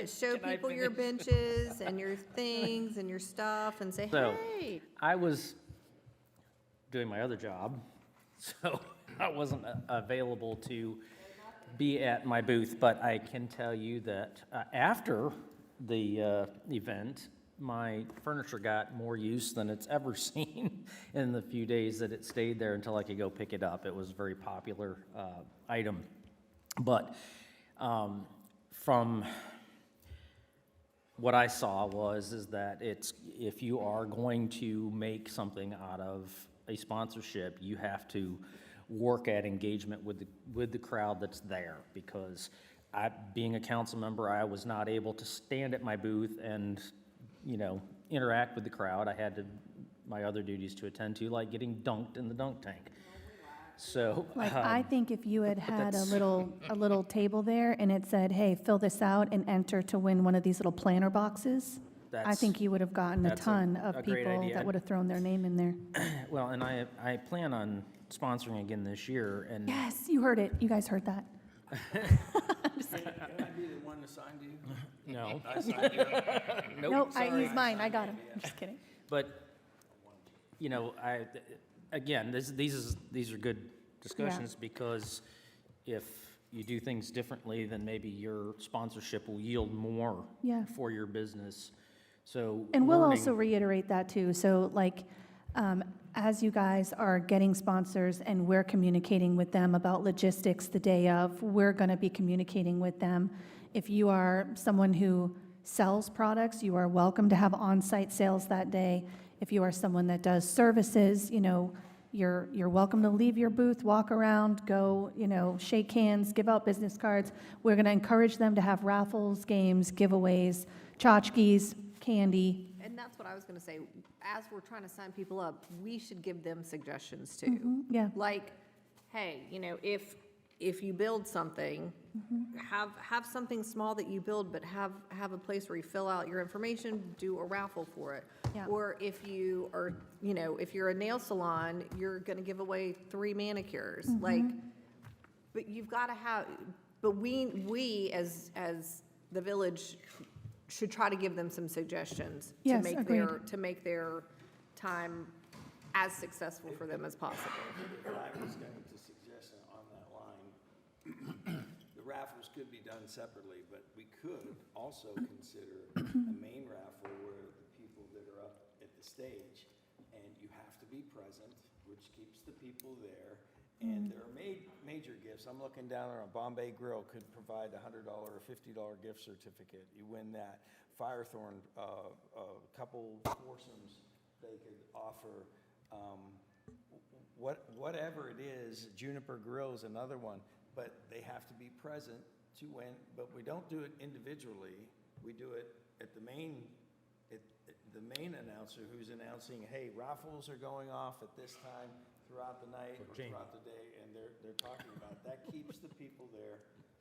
show Can I people your finish? benches and your things and your stuff and say, So, hey? I was doing my other job, so I wasn't available to be at my booth, but I can tell you that after the event, my furniture got more use than it's ever seen in the few days that it stayed there until I could go pick it up. It was a very popular item. But from what I saw is that if you are going to make something out of a sponsorship, you have to work at engagement with the crowd that's there, because being a council member, I was not able to stand at my booth and, interact with the crowd. I had my other duties to attend to, like getting dunked in the dunk tank. So. Like, I think if you had had a that's- little table there and it said, hey, fill this out and enter to win one of these little planter boxes, I That's- think you would have gotten a that's a- ton of a great people idea. that would have thrown their name in there. Well, and I plan on sponsoring again this year, and Yes, you heard it. You guys heard that. Can I be the one assigned to you? no. Nope, I used mine. I got him. I'm just kidding. But, again, these are good discussions, because if you do things differently, then maybe your sponsorship will yield more Yeah. for your business. So. And we'll learning- also reiterate that too. So like, as you guys are getting sponsors and we're communicating with them about logistics the day of, we're going to be communicating with them. If you are someone who sells products, you are welcome to have on-site sales that day. If you are someone that does services, you're welcome to leave your booth, walk around, go, shake hands, give out business cards. We're going to encourage them to have raffles, games, giveaways, tchotchkes, candy. And that's what I was going to say. As we're trying to sign people up, we should give them suggestions too. Yeah. Like, hey, if you build something, have something small that you build, but have a place where you fill out your information, do a raffle for it. Yeah. Or if you are, if you're a nail salon, you're going to give away 3 manicures. Like, but you've got to have, but we as the village should try to give them some suggestions to Yes, make agreed. their time as successful for them as possible. And I was going to suggest on that line, the raffles could be done separately, but we could also consider a main raffle where the people that are up at the stage, and you have to be present, which keeps the people there, and there are major gifts. I'm looking down there on Bombay Grill could provide a $100 or $50 gift certificate. You win that. Firethorn, a couple foursomes they could offer. Whatever it is, Juniper Grill is another one, but they have to be present to win. But we don't do it individually. We do it at the main announcer who's announcing, hey, raffles are going off at this time throughout the night or throughout the day, and they're talking about it. That keeps the people there,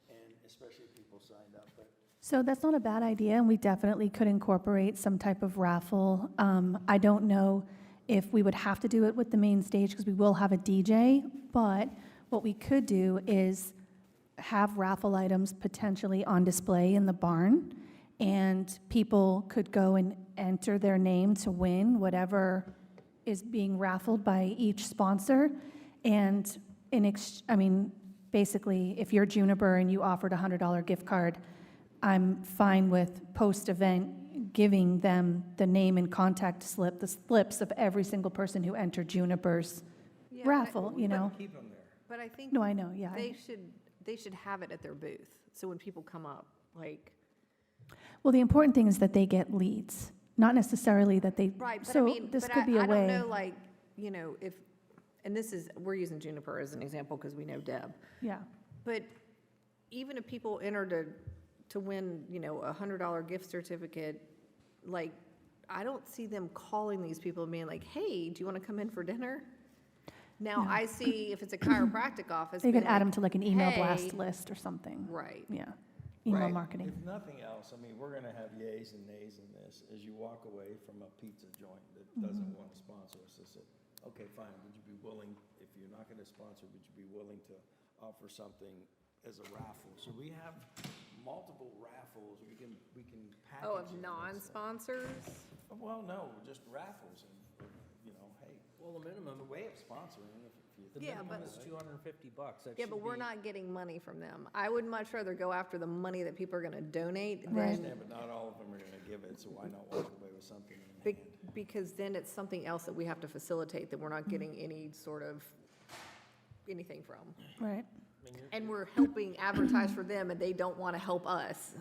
and especially people signed up. But So that's not a bad idea, and we definitely could incorporate some type of raffle. I don't know if we would have to do it with the main stage, because we will have a DJ, but what we could do is have raffle items potentially on display in the barn, and people could go and enter their name to win whatever is being raffled by each sponsor. And basically, if you're Juniper and you offered a $100 gift card, I'm fine with post-event giving them the name and contact slip, the slips of every single person who entered Juniper's Yeah, raffle, you know? Keep them there. But I think. No, I know, yeah. They should have it at their booth, so when people come up, like. Well, the important thing is that they get leads, not necessarily that they. Right, but I So mean, this but could be a I don't way. know, like, you know, if, and this is, we're using Juniper as an example because we know Deb. Yeah, But even if people enter to win, you know, a $100 gift certificate, like, I don't see them calling these people and being like, hey, do you want to come in for dinner? Now, I see if it's a chiropractic office. they being could add them like, to like an email "Hey," blast list or something. Right. Yeah, email Right. marketing. If nothing else, I mean, we're gonna have yays and nays in this, as you walk away from a pizza joint that doesn't want to sponsor us, they say, okay, fine, would you be willing, if you're not gonna sponsor, would you be willing to offer something as a raffle? So we have multiple raffles, we can package. Oh, of it. non-sponsors? Well, no, just raffles, and, you know, hey. Well, the minimum way of sponsoring, if you. The Yeah, minimum but- is $250. That Yeah, should but we're be- not getting money from them. I would much rather go after the money that people are gonna donate Right. than, Understand, but not all of them are gonna give it, so why not walk away with something in be- hand? because then it's something else that we have to facilitate that we're not getting any sort of, anything from. Right. And we're helping advertise for them and they don't wanna help us.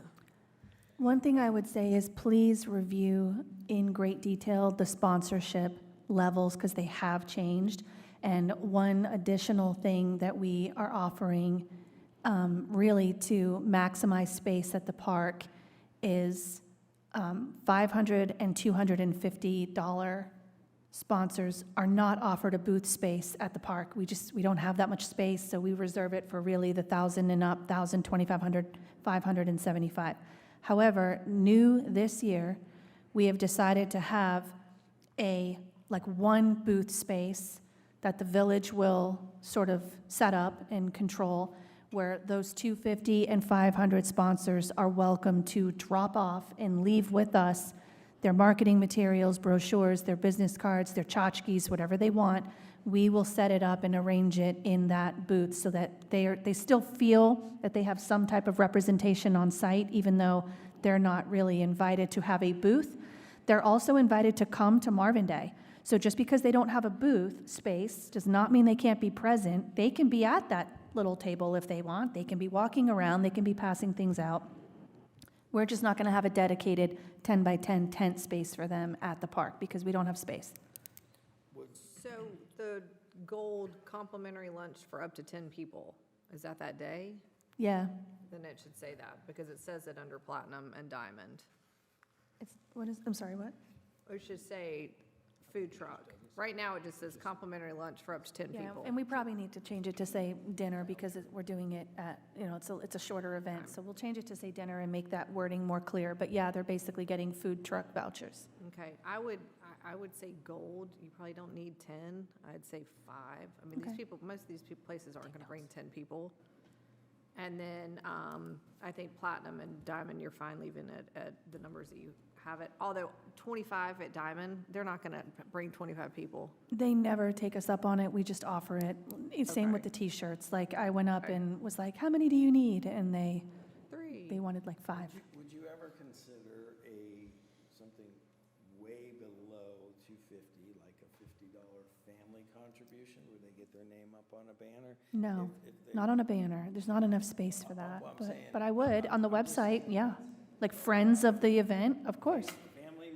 One thing I would say is please review in great detail the sponsorship levels, because they have changed. And one additional thing that we are offering, really to maximize space at the park, is $500 and $250 sponsors are not offered a booth space at the park. We don't have that much space, so we reserve it for really the 1,000 and up, 1,000, 2,500, 500, and 75. However, new this year, we have decided to have one booth space that the village will sort of set up and control, where those 250 and 500 sponsors are welcome to drop off and leave with us their marketing materials, brochures, their business cards, their tchotchkes, whatever they want. We will set it up and arrange it in that booth so that they still feel that they have some type of representation on site, even though they're not really invited to have a booth. They're also invited to come to Marvin Day. So just because they don't have a booth space does not mean they can't be present. They can be at that little table if they want. They can be walking around. They can be passing things out. We're just not going to have a dedicated 10 by 10 tent space for them at the park because we don't have space. So the gold complimentary lunch for up to 10 people, is that day? Yeah. Then it should say that, because it says it under platinum and diamond. I'm sorry, what? Or it should say food truck. Right now, it just says complimentary lunch for up to 10 Yeah, people. and we probably need to change it to say dinner because we're doing it at, it's a shorter event. So we'll change it to say dinner and make that wording more clear. But yeah, they're basically getting food truck vouchers. Okay, I would say gold, you probably don't need 10, I'd say 5. I mean, Okay. most of these places aren't gonna bring 10 people. And then, I think platinum and diamond, you're fine leaving it at the numbers that you have it. Although 25 at diamond, they're not gonna bring 25 people. They never take us up on it. We just offer it. Same with Okay. the T-shirts. Like I went up Okay. and was like, how many do you need? And they 3. wanted like 5. Would you ever consider something way below 250, like a $50 family contribution, where they get their name up on a banner? No, If they- not on a banner. There's not enough space for that. Well, I'm But saying- but I would, on the website, yeah. Like friends of the event, of course. Family,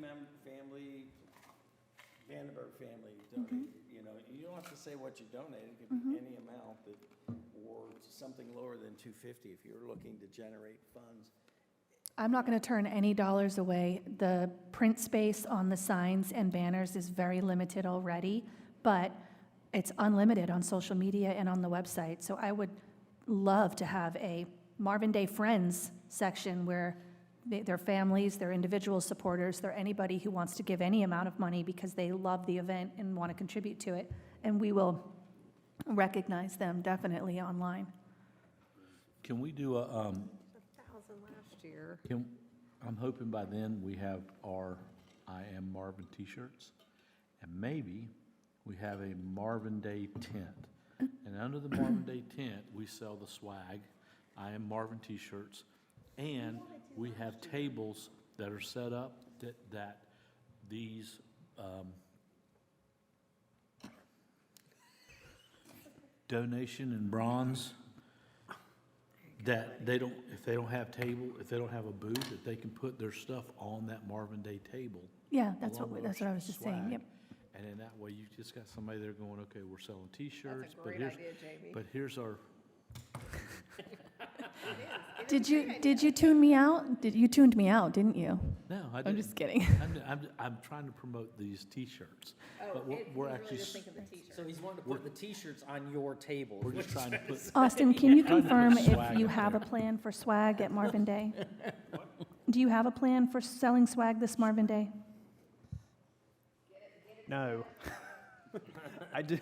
Vandenberg family donated, you know, you don't have to say what you donated, it could be any amount or something lower than 250 if you're looking to generate funds. I'm not going to turn any dollars away. The print space on the signs and banners is very limited already, but it's unlimited on social media and on the website. So I would love to have a Marvin Day Friends section where their families, their individual supporters, they're anybody who wants to give any amount of money because they love the event and want to contribute to it. And we will recognize them definitely online. Can we do a, 1,000 last year. I'm hoping by then we have our I Am Marvin t-shirts, and maybe we have a Marvin Day tent. And under the Marvin Day tent, we sell the swag, I Am Marvin t-shirts, and we have tables that are set up that these, donation in bronze, that they don't, if they don't have a booth, that they can put their stuff on that Marvin Day table. Yeah, that's along what with our I was just saying, swag. yep. And then that way you just got somebody there going, okay, we're selling t-shirts, but great here's, idea, Jamie. but here's our, Did you tune me out? You tuned me out, didn't you? no, I I'm didn't. just kidding. I'm trying to promote these t-shirts. But Oh, we're actually, So he's wanting to put the t-shirts on your table. we're just trying to put, Austin, can you Trying to put confirm if swag you up have a there. plan for swag at Marvin Day? Do you have a plan for selling swag this Marvin Day? No. I do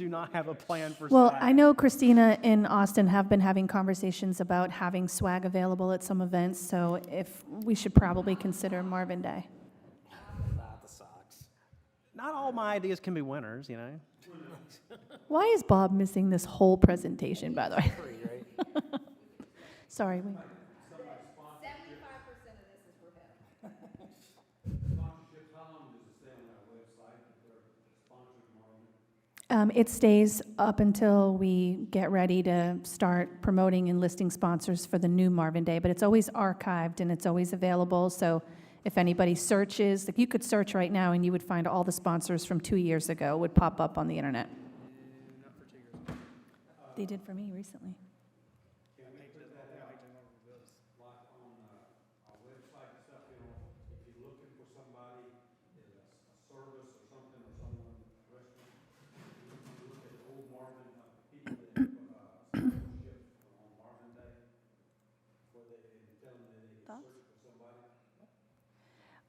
not have a plan for Well, swag. I know Christina and Austin have been having conversations about having swag available at some events, so if, we should probably consider Marvin Day. Not the socks. Not all my ideas can be winners, you know? Why is Bob missing this whole presentation, by the way? Sorry. 75% of this is for him. Sponsorships, how long does it stay on our website if they're sponsored Marvin? It stays up until we get ready to start promoting and listing sponsors for the new Marvin Day, but it's always archived and it's always available, so if anybody searches, like you could search right now and you would find all the sponsors from 2 years ago would pop up on the internet. Not for 2 years. They did for me recently. Like on our website and stuff, you know, if you're looking for somebody, a service or something, or someone, restaurant, you can look at old Marvin, people that have, sponsorship on Marvin Day, where they tell them that they can Thoughts? search for somebody.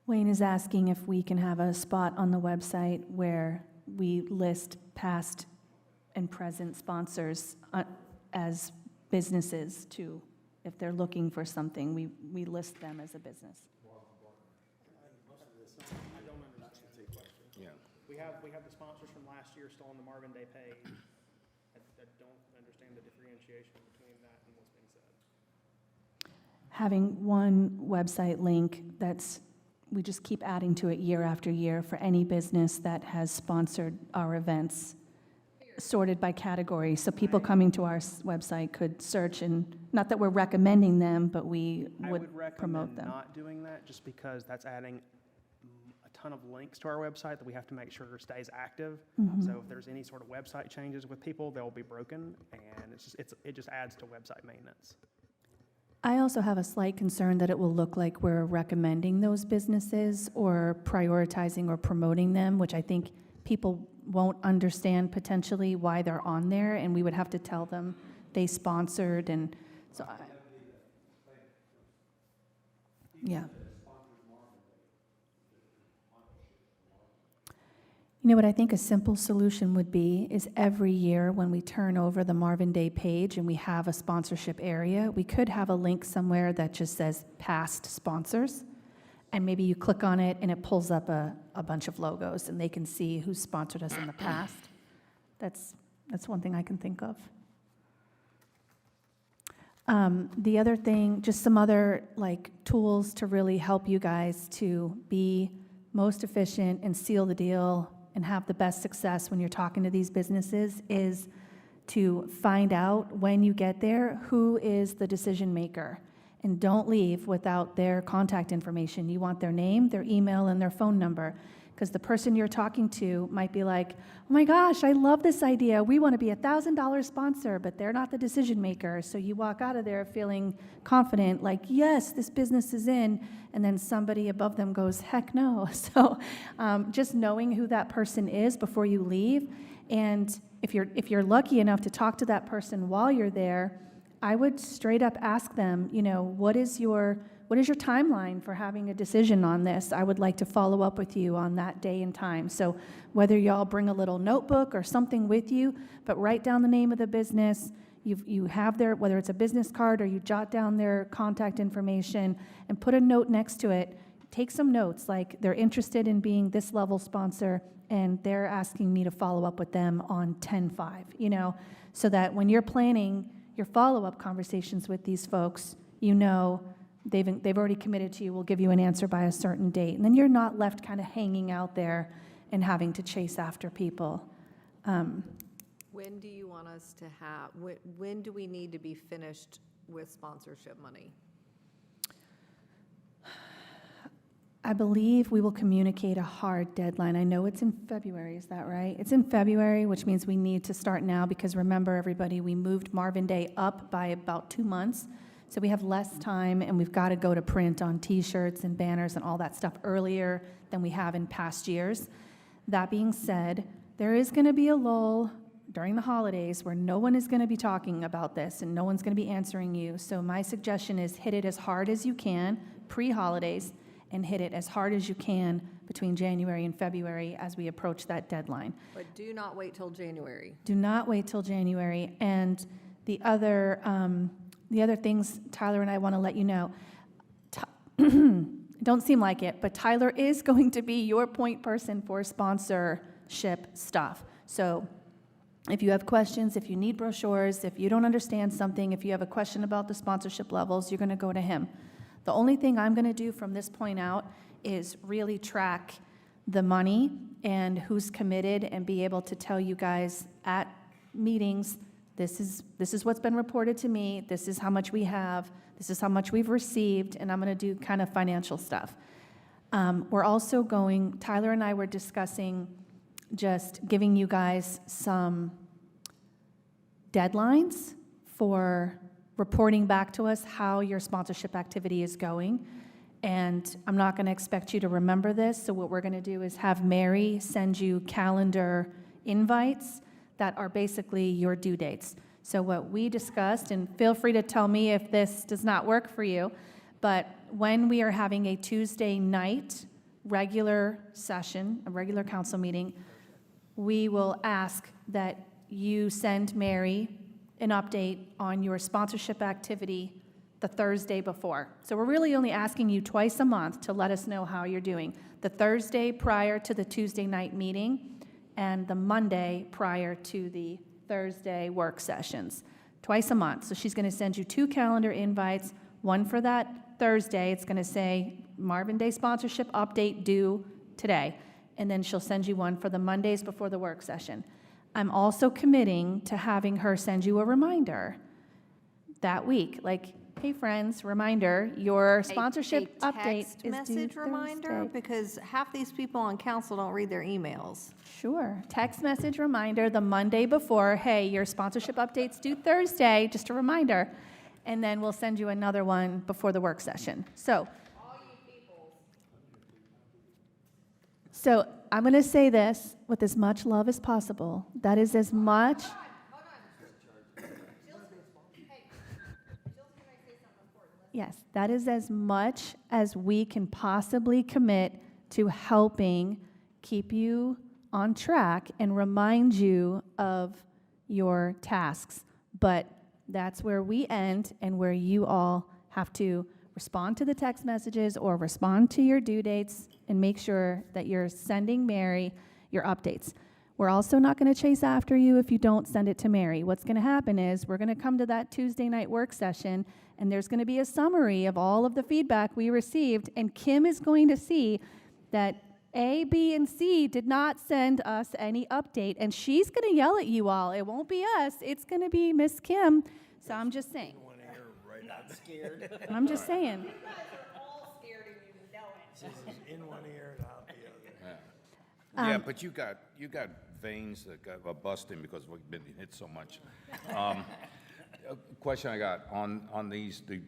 Wayne is asking if we can have a spot on the website where we list past and present sponsors as businesses too. If they're looking for something, we list them as a business. Yeah. We have the sponsors from last year still on the Marvin Day page. I don't understand the differentiation between that and what's being said. Having one website link we just keep adding to it year after year for any business that has sponsored our events, sorted by category, so people coming to our website could search, and not that we're recommending them, but we I would would promote recommend them. not doing that, just because that's adding a ton of links to our website that we have to make sure stays active. Mm-hmm. So if there's any sort of website changes with people, they'll be broken, and it just adds to website maintenance. I also have a slight concern that it will look like we're recommending those businesses or prioritizing or promoting them, which I think people won't understand potentially why they're on there, and we would have to tell them they sponsored, and so yeah. You know what I think a simple solution would be is every year when we turn over the Marvin Day page and we have a sponsorship area, we could have a link somewhere that just says past sponsors. And maybe you click on it and it pulls up a bunch of logos and they can see who's sponsored us in the past. That's one thing I can think of. The other thing, just some other tools to really help you guys to be most efficient and seal the deal and have the best success when you're talking to these businesses is to find out when you get there who is the decision maker. And don't leave without their contact information. You want their name, their email, and their phone number. Because the person you're talking to might be like, oh my gosh, I love this idea. We want to be a $1,000 sponsor, but they're not the decision maker. So you walk out of there feeling confident, like, yes, this business is in. And then somebody above them goes, heck no. So just knowing who that person is before you leave. And if you're lucky enough to talk to that person while you're there, I would straight up ask them, what is your what is your timeline for having a decision on this? I would like to follow up with you on that day and time. So whether y'all bring a little notebook or something with you, but write down the name of the business, you have their, whether it's a business card or you jot down their contact information and put a note next to it. Take some notes, like they're interested in being this level sponsor and they're asking me to follow up with them on 10/5, you know, so that when you're planning your follow-up conversations with these folks, you know they've already committed to you, we'll give you an answer by a certain date. And then you're not left kind of hanging out there and having to chase after people. When do you want us to have, when do we need to be finished with sponsorship money? I believe we will communicate a hard deadline. I know it's in February, is that right? It's in February, which means we need to start now, because remember, everybody, we moved Marvin Day up by about 2 months. So we have less time, and we've got to go to print on T-shirts and banners and all that stuff earlier than we have in past years. That being said, there is going to be a lull during the holidays where no one is going to be talking about this and no one's going to be answering you. So my suggestion is hit it as hard as you can pre-holidays, and hit it as hard as you can between January and February as we approach that deadline. But do not wait till January. Do not wait till January. And the other things Tyler and I want to let you know, don't seem like it, but Tyler is going to be your point person for sponsorship stuff. So if you have questions, if you need brochures, if you don't understand something, if you have a question about the sponsorship levels, you're going to go to him. The only thing I'm going to do from this point out is really track the money and who's committed and be able to tell you guys at meetings, this is what's been reported to me, this is how much we have, this is how much we've received, and I'm going to do kind of financial stuff. We're also going, Tyler and I were discussing just giving you guys some deadlines for reporting back to us how your sponsorship activity is going. And I'm not going to expect you to remember this, so what we're going to do is have Mary send you calendar invites that are basically your due dates. So what we discussed, and feel free to tell me if this does not work for you, but when we are having a Tuesday night regular session, a regular council meeting, we will ask that you send Mary an update on your sponsorship activity the Thursday before. So we're really only asking you twice a month to let us know how you're doing. The Thursday prior to the Tuesday night meeting and the Monday prior to the Thursday work sessions. Twice a month. So she's going to send you 2 calendar invites, one for that Thursday. It's going to say Marvin Day sponsorship update due today. And then she'll send you one for the Mondays before the work session. I'm also committing to having her send you a reminder that week. Like, hey, friends, reminder, your sponsorship update is due Text message reminder, Thursday. because half these people on council don't read their emails. Sure. Text message reminder the Monday before, hey, your sponsorship update's due Thursday, just a reminder. And then we'll send you another one before the work session. So I'm going to say this with as much love as possible. That is as much. Yes, that is as much as we can possibly commit to helping keep you on track and remind you of your tasks. But that's where we end and where you all have to respond to the text messages or respond to your due dates and make sure that you're sending Mary your updates. We're also not going to chase after you if you don't send it to Mary. What's going to happen is we're going to come to that Tuesday night work session, and there's going to be a summary of all of the feedback we received, and Kim is going to see that A, B, and C did not send us any update, and she's going to yell at you all. It won't be us. It's going to be Miss Kim. So I'm just saying. Not scared. I'm just saying. In one ear and out the other. Yeah, but you got veins that are busting because we've been hit so much. A question I got on these, the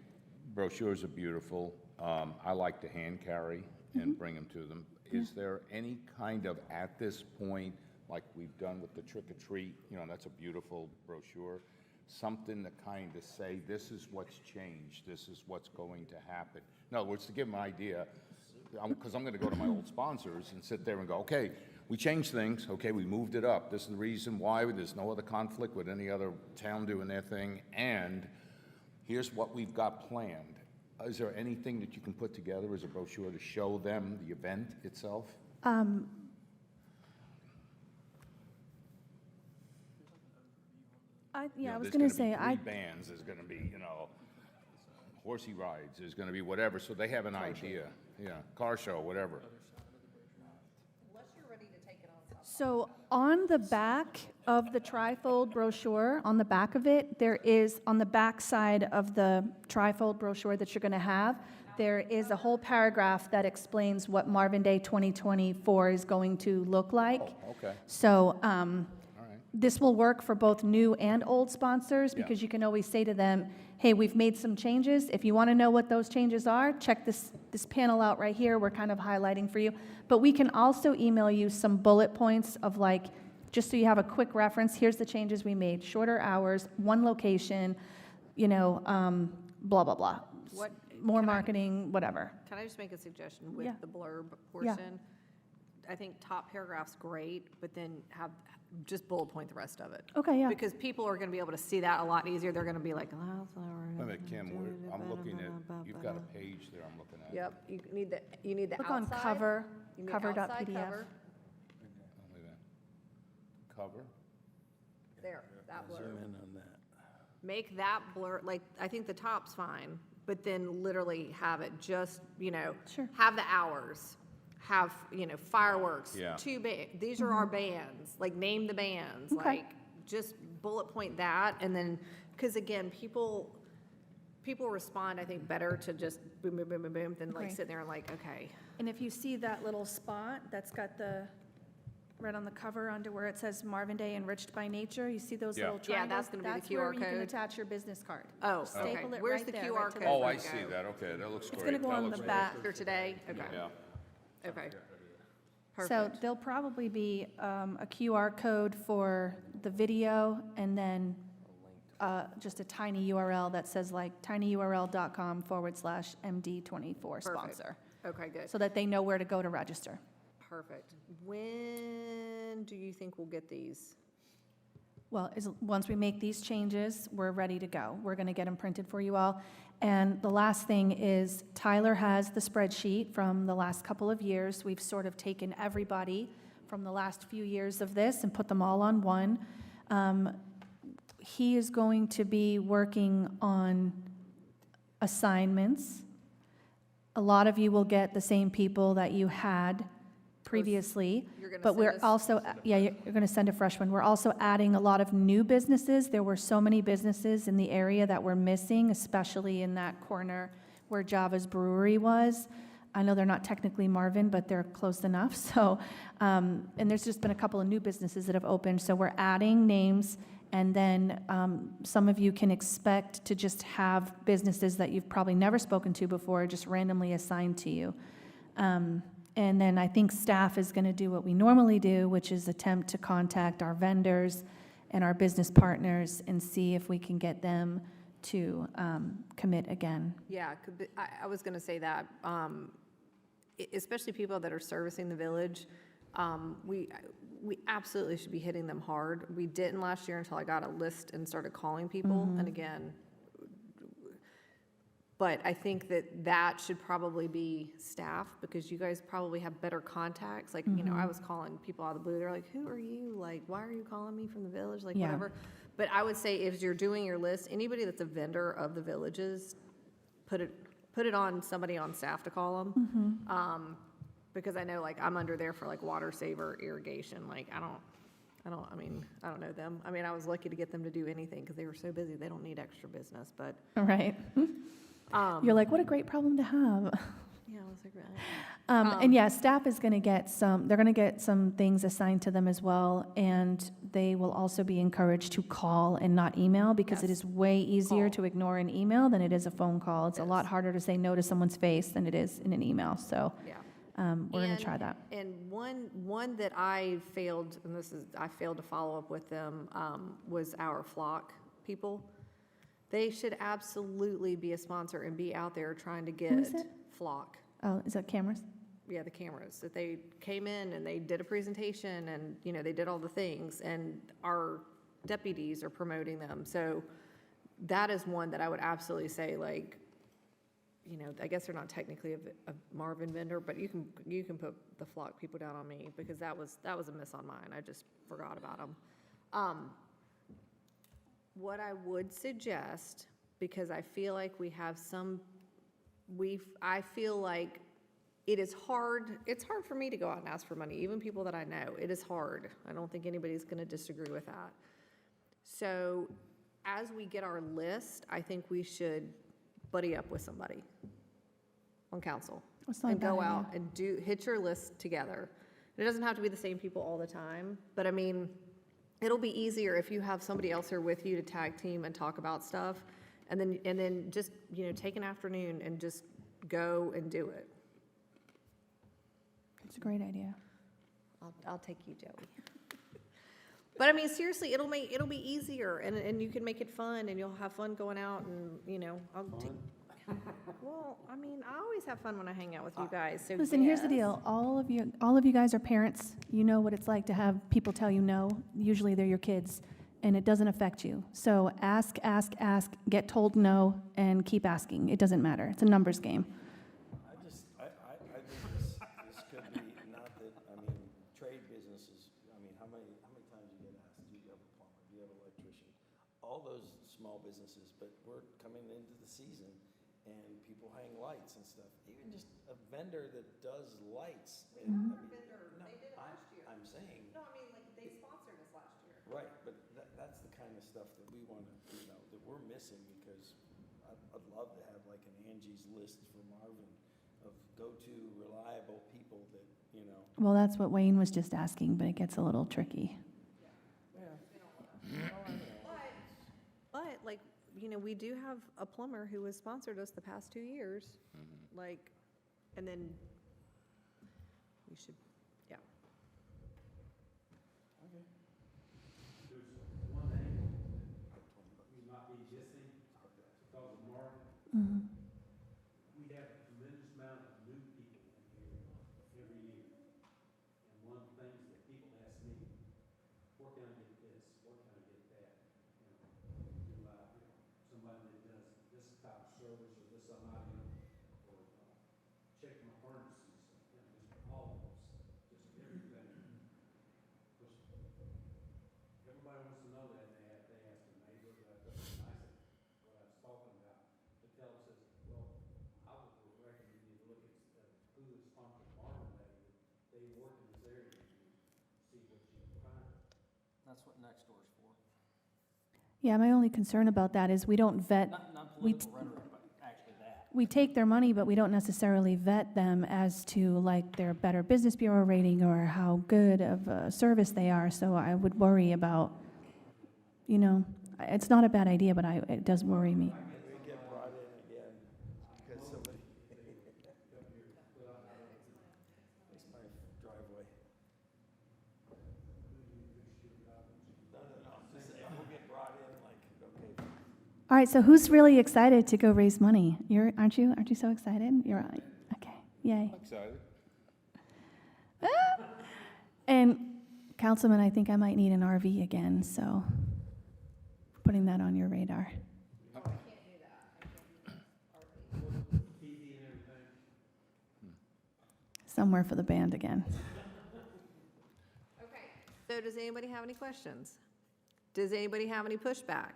brochures are beautiful. I like to hand carry and bring them to them. Is there any kind of, at this point, like we've done with the trick or treat, you know, that's a beautiful brochure, something to kind of say, this is what's changed, this is what's going to happen. In other words, to give them an idea, because I'm going to go to my old sponsors and sit there and go, okay, we changed things, okay, we moved it up. This is the reason why, there's no other conflict with any other town doing their thing, and here's what we've got planned. Is there anything that you can put together as a brochure to show them the event itself? Yeah, I was There's going to say, be three bands, there's gonna be, horsey rides, there's gonna be whatever, so they have an idea. Yeah, car show, whatever. so on the back of the trifold brochure, on the back of it, there is, on the back side of the trifold brochure that you're going to have, there is a whole paragraph that explains what Marvin Day 2024 is going to look like. Oh, okay, So all right. this will work for both new and old sponsors, because you can always say to them, hey, we've made some changes. If you want to know what those changes are, check this panel out right here. We're kind of highlighting for you. But we can also email you some bullet points of like, just so you have a quick reference, here's the changes we made. Shorter hours, one location, blah, blah, blah. What- More can I- marketing, whatever. Can I just make a suggestion with Yeah. the blurb Yeah. portion? I think top paragraph's great, but then just bullet point the rest of it. Okay, yeah. Because people are gonna be able to see that a lot easier. They're gonna be like, oh, Wait a minute, Kim, I'm looking at, you've got a page there I'm looking at. Yep, you need the Look on outside. cover, You need cover.pdf. outside cover. Oh, wait a minute. Cover? There, that Zoom blurb. in on that. Make that blur, like, I think the top's fine, but then literally have it just, Sure. have the hours, have, fireworks. Yeah. These are our bands, like, name the bands, Okay. like, just bullet point that, and then, because again, people respond, I think, better to just boom, boom, boom, boom, boom, than like Agree. sitting there and like, okay. And if you see that little spot that's got the, right on the cover under where it says Marvin Day Enriched by Nature, you see those Yeah. little Yeah, triangles? that's gonna be the That's where QR you can code. attach your business card. Oh, Just okay. staple it Where's right the there, QR right to the code? Oh, There I you see go. that, okay, that looks great. It's gonna go That on looks the great. back. For today? Okay, Yeah. okay. So Perfect. there'll probably be a QR code for the video, and then just a tiny URL that says like tinyurl.com/MD24 sponsor, Okay, good. so that they know where to go to register. Perfect. When do you think we'll get these? Well, once we make these changes, we're ready to go. We're going to get them printed for you all. And the last thing is Tyler has the spreadsheet from the last couple of years. We've sort of taken everybody from the last few years of this and put them all on one. He is going to be working on assignments. A lot of you will get the same people that you had previously. You're gonna But send we're us- also, yeah, you're going to send a fresh one. We're also adding a lot of new businesses. There were so many businesses in the area that were missing, especially in that corner where Java's Brewery was. I know they're not technically Marvin, but they're close enough, so, and there's just been a couple of new businesses that have opened, so we're adding names, and then some of you can expect to just have businesses that you've probably never spoken to before, just randomly assigned to you. And then I think staff is going to do what we normally do, which is attempt to contact our vendors and our business partners and see if we can get them to commit again. Yeah, I was gonna say that, especially people that are servicing the village, we absolutely should be hitting them hard. We didn't last year until I got a list and started calling people, and again, but I think that should probably be staff, because you guys probably have better contacts. Like, I was calling people out of the blue, they're like, who are you? Like, why are you calling me from the village? Like, Yeah. whatever. But I would say if you're doing your list, anybody that's a vendor of the villages, put it on somebody on staff to call them. Because I know, like, I'm under there for like water saver, irrigation, like, I don't know them. I mean, I was lucky to get them to do anything because they were so busy, they don't need extra business, but, All right. You're like, what a great problem to have. yeah, I was like, right. And yeah, staff is going to get they're going to get some things assigned to them as well, and they will also be encouraged to call and not email, because it Yes. is way easier Call. to ignore an email than it is a phone call. It's a lot Yes. harder to say no to someone's face than it is in an email, so Yeah. we're going to try that. And one that I failed, and I failed to follow up with them, was our flock people, they should absolutely be a sponsor and be out there trying to get Who is it? Flock. Oh, is that cameras? Yeah, the cameras, that they came in and they did a presentation and, you know, they did all the things, and our deputies are promoting them. So that is one that I would absolutely say, like, you know, I guess they're not technically a Marvin vendor, but you can put the Flock people down on me, because that was a miss on mine. I just forgot about them. What I would suggest, because I feel like we have I feel like it's hard for me to go out and ask for money, even people that I know. It is hard. I don't think anybody's going to disagree with that. So as we get our list, I think we should buddy up with somebody on council. That's not a And go bad out idea. and hit your list together. It doesn't have to be the same people all the time, but I mean, it'll be easier if you have somebody else here with you to tag team and talk about stuff. And then just, you know, take an afternoon and just go and do it. It's a great idea. I'll take you, Joey. But I mean, seriously, it'll be easier, and you can make it fun, and you'll have fun going out, and, you know, well, I mean, I always have fun when I hang out with you guys, so Listen, here's the yes. deal. All of you guys are parents. You know what it's like to have people tell you no. Usually they're your kids, and it doesn't affect you. So ask, get told no, and keep asking. It doesn't matter. It's a numbers game. I think this could be, not that, I mean, trade businesses, I mean, how many times you get asked, do you have a plumber, do you have an electrician? All those small businesses, but we're coming into the season, and people hang lights and stuff. Even just a vendor that does lights. And, I mean, no, I'm saying. No, I mean, like, they sponsored us last year. Right, but that's the kind of stuff that we want to, you know, that we're missing, because I'd love to have like an Angie's List for Marvin of go-to reliable people that, you know. Well, that's what Wayne was just asking, but it gets a little tricky. But, like, you know, we do have a plumber who has sponsored us the past 2 years, like, and then we should, yeah. Mhm. We have a tremendous amount of new people in here every year. And one of the things that people ask me, where can I get this, where can I get that? You know, somebody that does this type of service, or this somebody, or check my furnaces, you know, just all of those, just everything. Because everybody wants to know that, they ask the neighbor, what I was talking about. The fellow says, well, I would recommend you look at who is sponsored Marvin Day, they work in this area, and see what you can find. That's what next door's for. Yeah, my only concern about that is we don't vet, Not we, political rhetoric, but actually that. we take their money, but we don't necessarily vet them as to like their Better Business Bureau rating or how good of a service they are. So I would worry about, you know, it's not a bad idea, but it does worry me. We get brought in again because somebody. It's my driveway. No, I'm just saying, we'll get brought in like, okay. All right, so who's really excited to go raise money? Aren't you? Aren't you so excited? You're right. Okay, yay. Excited? And Councilman, I think I might need an RV again, so putting that on your radar. Somewhere for the band again. Okay. So does anybody have any questions? Does anybody have any pushback?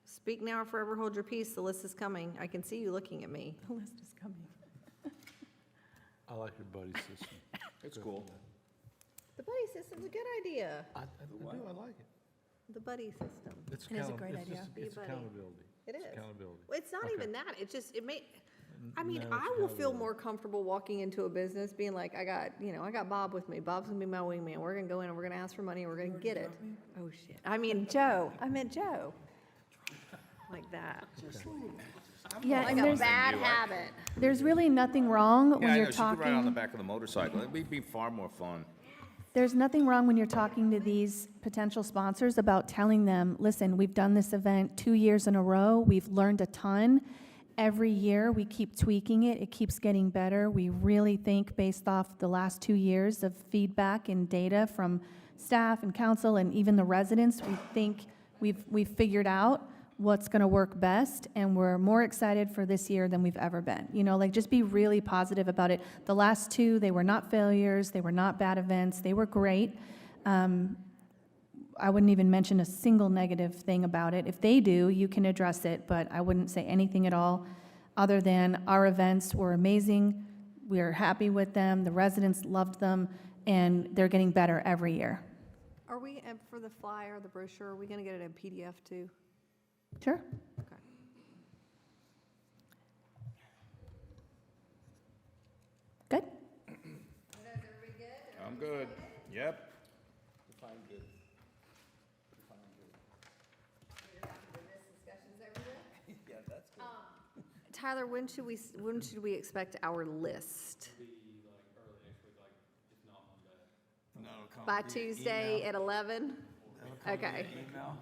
Speak now or forever hold your peace. The list is coming. I can see you looking at me. The list is coming. I like your buddy system. It's cool. The buddy system's a good idea. I like it. The buddy system. It's It is a great idea. Be a It's buddy. accountability. It It's is. accountability. Well, it's not Okay. even that. It just, I mean, No, it's I will feel accountability. more comfortable walking into a business being like, I got Bob with me. Bob's gonna be my wingman. We're gonna go in and we're gonna ask for money and we're gonna get it. Oh, shit. I mean, Joe. I meant Joe. Like that. Yeah, Like and a bad habit. there's really nothing wrong when Yeah, I you're know, she could ride on the talking. back of the motorcycle. It'd be far more fun. There's nothing wrong when you're talking to these potential sponsors about telling them, listen, we've done this event 2 years in a row, we've learned a ton. Every year, we keep tweaking it, it keeps getting better. We really think, based off the last 2 years of feedback and data from staff and council and even the residents, we think we've figured out what's gonna work best, and we're more excited for this year than we've ever been. You know, like, just be really positive about it. The last two, they were not failures, they were not bad events, they were great. I wouldn't even mention a single negative thing about it. If they do, you can address it, but I wouldn't say anything at all, other than our events were amazing, we're happy with them, the residents loved them, and they're getting better every year. Are we, for the flyer, the brochure, are we gonna get it in PDF too? Sure. Okay. Good? I'm good. Yep. Tyler, when should we expect our list? By Tuesday at 11? Okay. Email?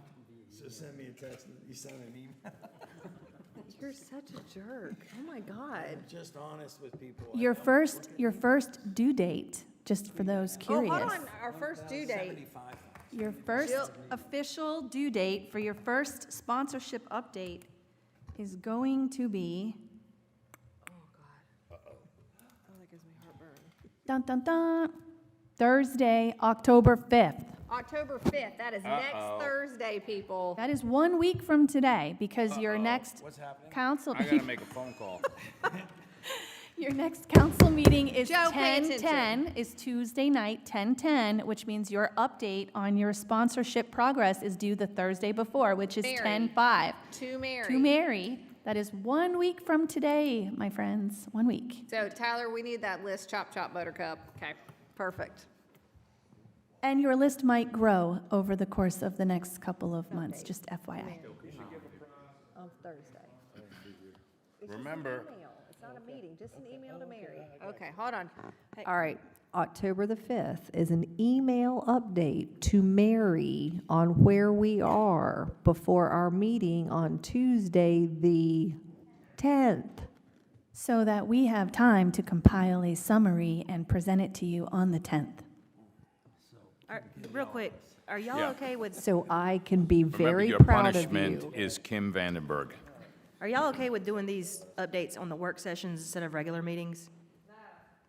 So send me a text, you send an email. You're such a jerk. Oh, my God. Just honest with people. Your first due date, just for those curious. Oh, hold on, our first due date. Your first Jill- official due date for your first sponsorship update is going to be, Oh, that gives me heartburn. dun, dun, dun, Thursday, October 5th. October 5th, that is next Thursday, people. That is 1 week from today, because your next What's happening? council, I gotta make a phone call. your next council meeting is Joe, pay attention. 10/10, is Tuesday night, 10/10, which means your update on your sponsorship progress is due the Thursday before, which is Mary. 10/5. To Mary. To Mary, that is 1 week from today, my friends, 1 week. So Tyler, we need that list, chop, chop, buttercup. Okay, perfect. And your list might grow over the course of the next couple of months, just FYI. On Thursday. Remember, It's not a meeting, just an email to Mary. Okay, hold on. All right, October the 5th is an email update to Mary on where we are before our meeting on Tuesday, the 10th. So that we have time to compile a summary and present it to you on the 10th. Real quick, are y'all Yeah. okay with, So I can be remember very your proud of punishment you. is Kim Vandenberg. are y'all okay with doing these updates on the work sessions instead of regular meetings?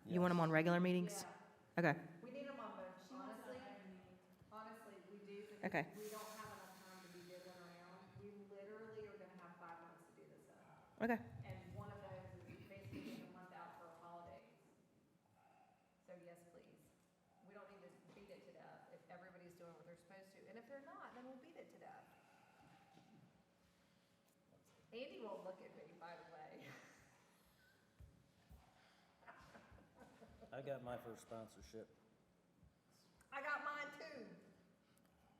You want them on regular meetings? Okay. We need them on both. Honestly, we do. Okay. We don't have enough time to be digging around. We literally are gonna have 5 months to do this stuff. Okay. And one of those is basically a month out for holidays. So yes, please. We don't need to beat it to death if everybody's doing what they're supposed to. And if they're not, then we'll beat it to death. Andy won't look at me, by the way. I got my first sponsorship. I got mine too.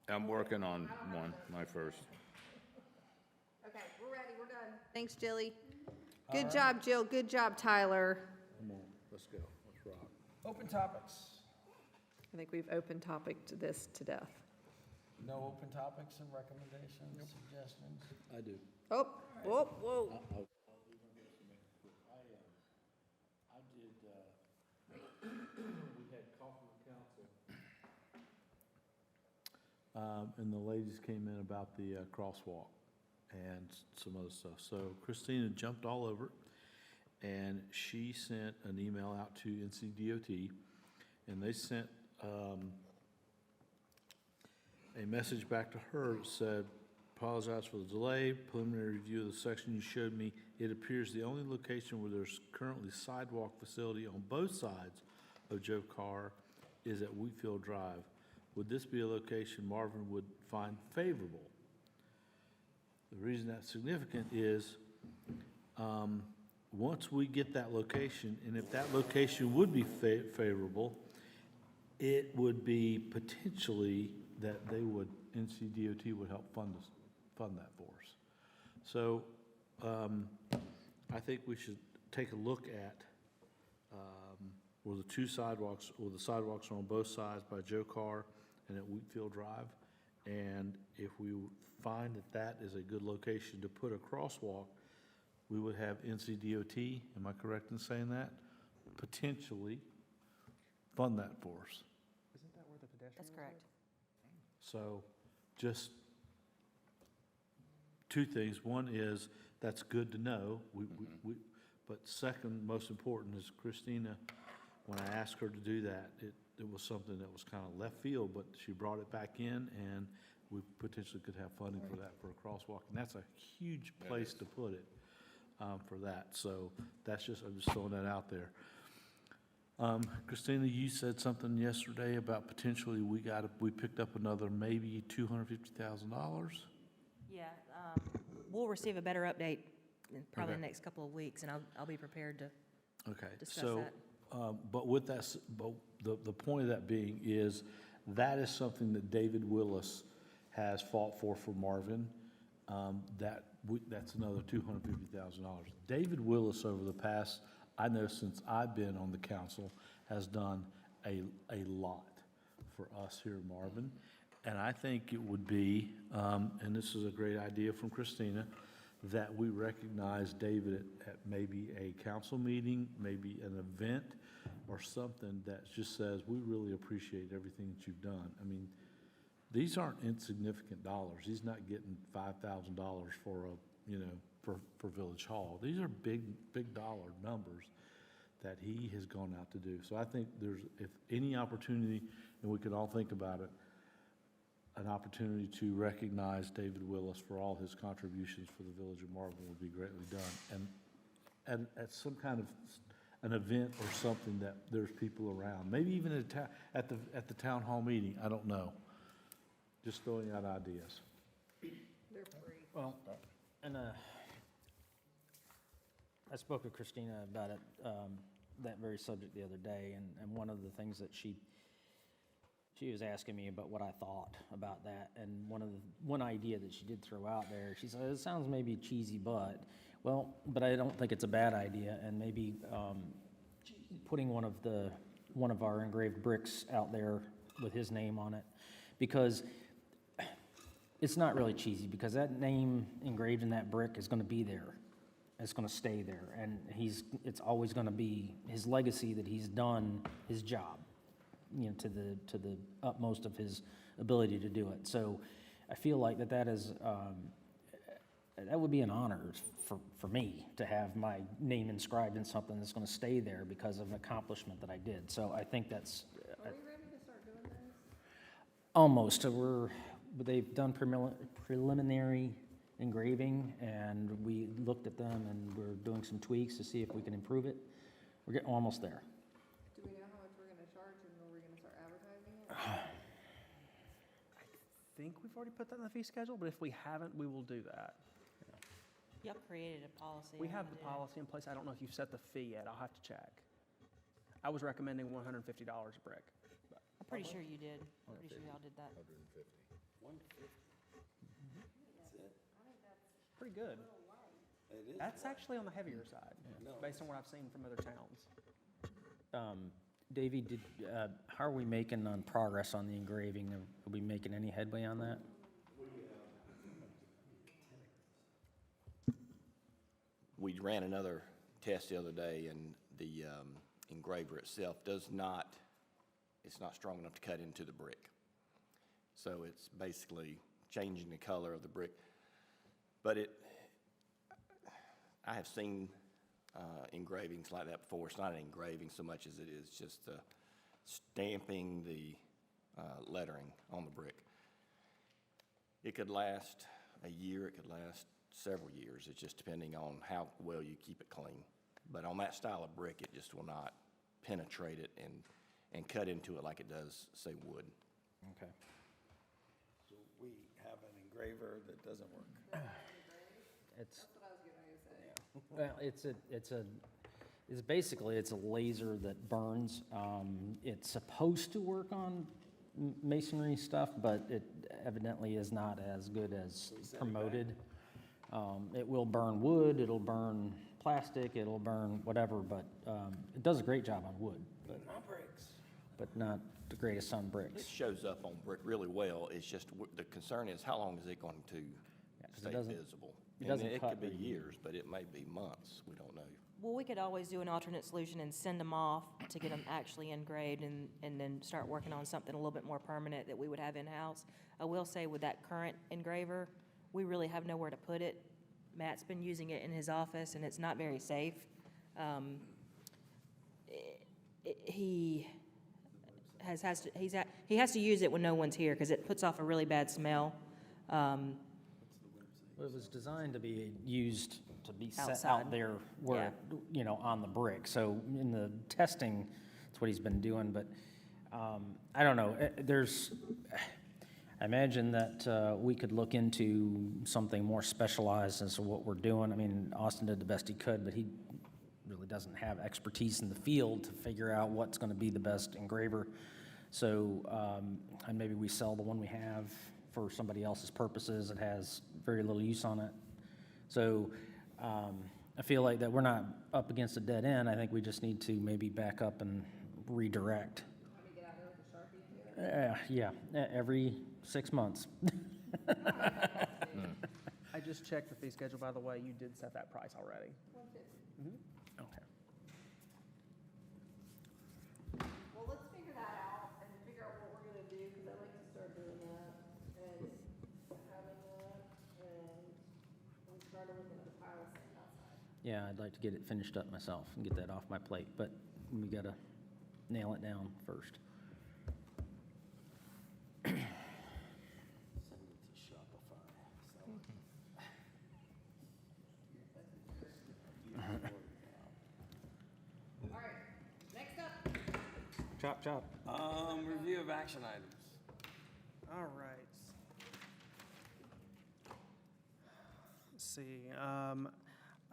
I'm working on one, my first. Okay, we're ready, we're done. Thanks, Jilly. Good job, Jill. Good job, Tyler. Come on, let's go, let's rock. Open topics. I think we've open topic to this to death. No open topics and recommendations, suggestions? I do. Oh, whoa, whoa. We had coffee with council. And the ladies came in about the crosswalk and some other stuff. So Christina jumped all over it, and she sent an email out to NCDOT, and they sent a message back to her that said, apologize for the delay, preliminary review of the section you showed me. It appears the only location where there's currently sidewalk facility on both sides of Joe Carr is at Wheatfield Drive. Would this be a location Marvin would find favorable? The reason that's significant is, once we get that location, and if that location would be favorable, it would be potentially that they would, NCDOT would help fund that for us. So, I think we should take a look at, where the two sidewalks, or the sidewalks are on both sides by Joe Carr and at Wheatfield Drive. And if we find that that is a good location to put a crosswalk, we would have NCDOT, am I correct in saying that? Potentially fund that for us. Isn't that where the pedestrian? That's correct. So just two things. One is, that's good to know. But second, most important is Christina, when I asked her to do that, it was something that was kind of left field, but she brought it back in, and we potentially could have funding for that, for a crosswalk. And that's a huge place to put it for that. So that's just, I'm just throwing that out there. Christina, you said something yesterday about potentially we picked up another maybe $250,000. Yeah, we'll receive a better update in probably Okay. the next couple of weeks, and I'll be prepared to Okay, discuss so, that. but with that, but the point of that being is, that is something that David Willis has fought for Marvin. That's another $250,000. David Willis, over the past, I know since I've been on the council, has done a lot for us here in Marvin. And I think it would be, and this is a great idea from Christina, that we recognize David at maybe a council meeting, maybe an event, or something that just says, we really appreciate everything that you've done. I mean, these aren't insignificant dollars. He's not getting $5,000 for for Village Hall. These are big dollar numbers that he has gone out to do. So I think there's, if any opportunity, and we could all think about it, an opportunity to recognize David Willis for all his contributions for the Village of Marvin would be greatly done. And at some kind of an event or something that there's people around, maybe even at the town hall meeting, I don't know. Just throwing out ideas. They're free. Well, and I spoke with Christina about it, that very subject the other day, and one of the things that she was asking me about what I thought about that, and one idea that she did throw out there, she said, it sounds maybe cheesy, but I don't think it's a bad idea, and maybe putting one of our engraved bricks out there with his name on it, because it's not really cheesy, because that name engraved in that brick is gonna be there. It's gonna stay there, and it's always gonna be his legacy that he's done his job, to the utmost of his ability to do it. So I feel like that is, that would be an honor for me to have my name inscribed in something that's gonna stay there because of an accomplishment that I did. So I think that's. Are we ready to start doing this? Almost. They've done preliminary engraving, and we looked at them, and we're doing some tweaks to see if we can improve it. We're getting almost there. Do we know how much we're gonna charge and when we're gonna start advertising it? I think we've already put that in the fee schedule, but if we haven't, we will do that. Y'all created a policy. We on have how the to do it. policy in place. I don't know if you've set the fee yet. I'll have to check. I was recommending $150 a brick. I'm pretty sure you did. I'm pretty sure y'all did that. Pretty good. It is. That's actually on the heavier side, based on what I've seen from other towns. Davey, how are we making on progress on the engraving? Are we making any headway on that? We ran another test the other day, and the engraver itself it's not strong enough to cut into the brick. So it's basically changing the color of the brick. But I have seen engravings like that before. It's not an engraving so much as it is just stamping the lettering on the brick. It could last a year, it could last several years. It's just depending on how well you keep it clean. But on that style of brick, it just will not penetrate it and cut into it like it does, say, wood. Okay. So we have an engraver that doesn't work. It's. Well, it's basically a laser that burns. It's supposed to work on masonry stuff, but it evidently is not as good as promoted. It will burn wood, it'll burn plastic, it'll burn whatever, but it does a great job on wood. but not the greatest on It bricks. shows up on brick really well. It's just, the concern is how long is it going to 'cause it stay doesn't- visible? it And doesn't it cut could be very years, but it may be months. We don't know. Well, we could always do an alternate solution and send them off to get them actually engraved and then start working on something a little bit more permanent that we would have in-house. I will say with that current engraver, we really have nowhere to put it. Matt's been using it in his office and it's not very safe. He he has to use it when no one's here because it puts off a really bad smell. Well, it was designed to be used to be set Outside. out there where, you know, on the brick. So in the testing, that's what he's been doing, but I don't know. I imagine that we could look into something more specialized as to what we're doing. I mean, Austin did the best he could, but he really doesn't have expertise in the field to figure out what's going to be the best engraver. So, and maybe we sell the one we have for somebody else's purposes. It has very little use on it. So, I feel like that we're not up against a dead end. I think we just need to maybe back up and redirect. Yeah, every 6 months. I just checked the fee schedule, by the way. You did set that price already. Okay. Well, let's figure that out and figure out what we're gonna do, because I'd like to start doing that and having that, and we started looking at the pilot sitting outside. Yeah, I'd like to get it finished up myself and get that off my plate, but we gotta nail it down first. All right, next up. Chop, chop. Review of action items. All right. Let's see,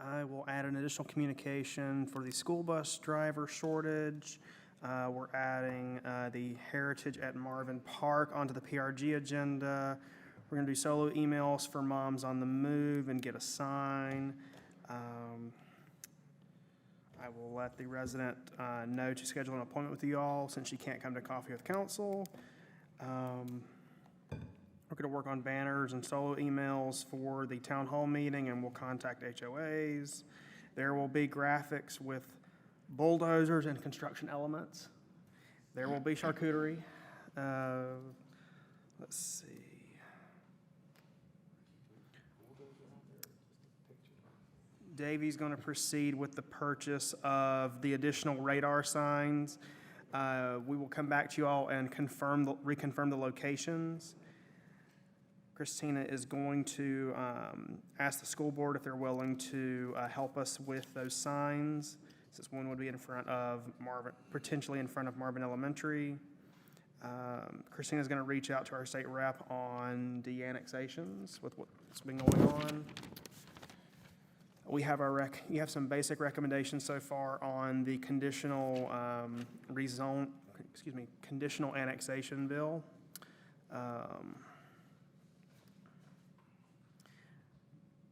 I will add an additional communication for the school bus driver shortage. We're adding the Heritage at Marvin Park onto the PRG agenda. We're gonna do solo emails for moms on the move and get a sign. I will let the resident know to schedule an appointment with you all since she can't come to coffee with council. We're going to work on banners and solo emails for the town hall meeting, and we'll contact HOAs. There will be graphics with bulldozers and construction elements. There will be charcuterie. Let's see. Davey's going to proceed with the purchase of the additional radar signs. We will come back to you all and reconfirm the locations. Christina is going to ask the school board if they're willing to help us with those signs, since one would be in front of Marvin, potentially in front of Marvin Elementary. Christina's going to reach out to our state rep on the annexations with what's been going on. We have you have some basic recommendations so far on the conditional conditional annexation bill.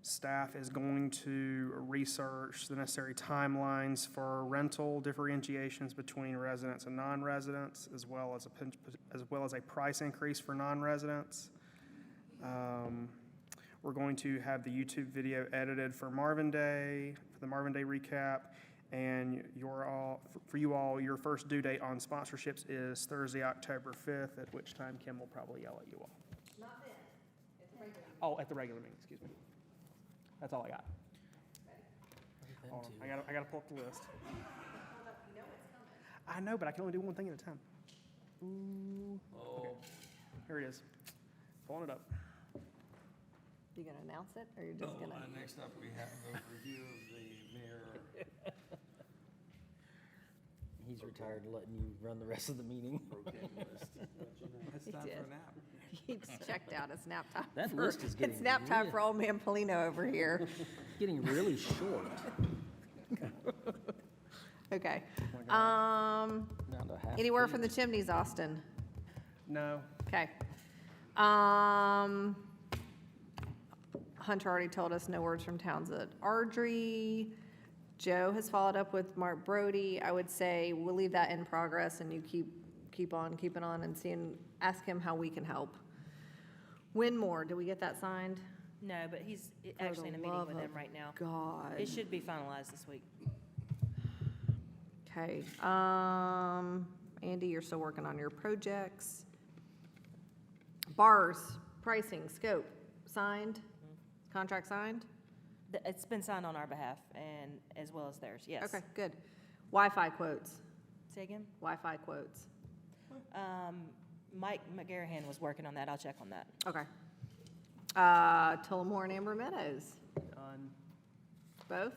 Staff is going to research the necessary timelines for rental differentiations between residents and non-residents, as well as a price increase for non-residents. We're going to have the YouTube video edited for Marvin Day, for the Marvin Day recap, and for you all, your first due date on sponsorships is Thursday, October 5th, at which time Kim will probably yell at you all. Not then, it's regular. Oh, at the regular meeting, excuse me. That's all I got. Hold on, I gotta pull up the list. I know, but I can only do one thing at a time. Ooh. Okay. Here it is. Pulling it up. You gonna announce it, or you're just gonna? Next up, we have the review of the mayor. He's retired, letting you run the rest of the meeting. It's He time for did. a nap. He's checked out, it's nap time. That for- list is getting It's nap time real- for old man Polino over here. Getting really short. Okay. Down to half Anywhere page. from the chimneys, Austin? No. Okay. Hunter already told us no words from Townsend Ardrey. Joe has followed up with Mark Brody. I would say we'll leave that in progress and you keep on keeping on and ask him how we can help. Winmore, did we get that signed? No, but he's actually in a meeting love with them of right now. God. It should be finalized this week. Okay, Andy, you're still working on your projects. Bars, pricing, scope, signed? Contract signed? It's been signed on our behalf and as well as theirs, yes. Okay, good. Wi-Fi quotes, Say again? Wi-Fi quotes. Mike McGarrahan was working on that. I'll check on that. Okay. Tullamore and Amber Meadows, Done. both?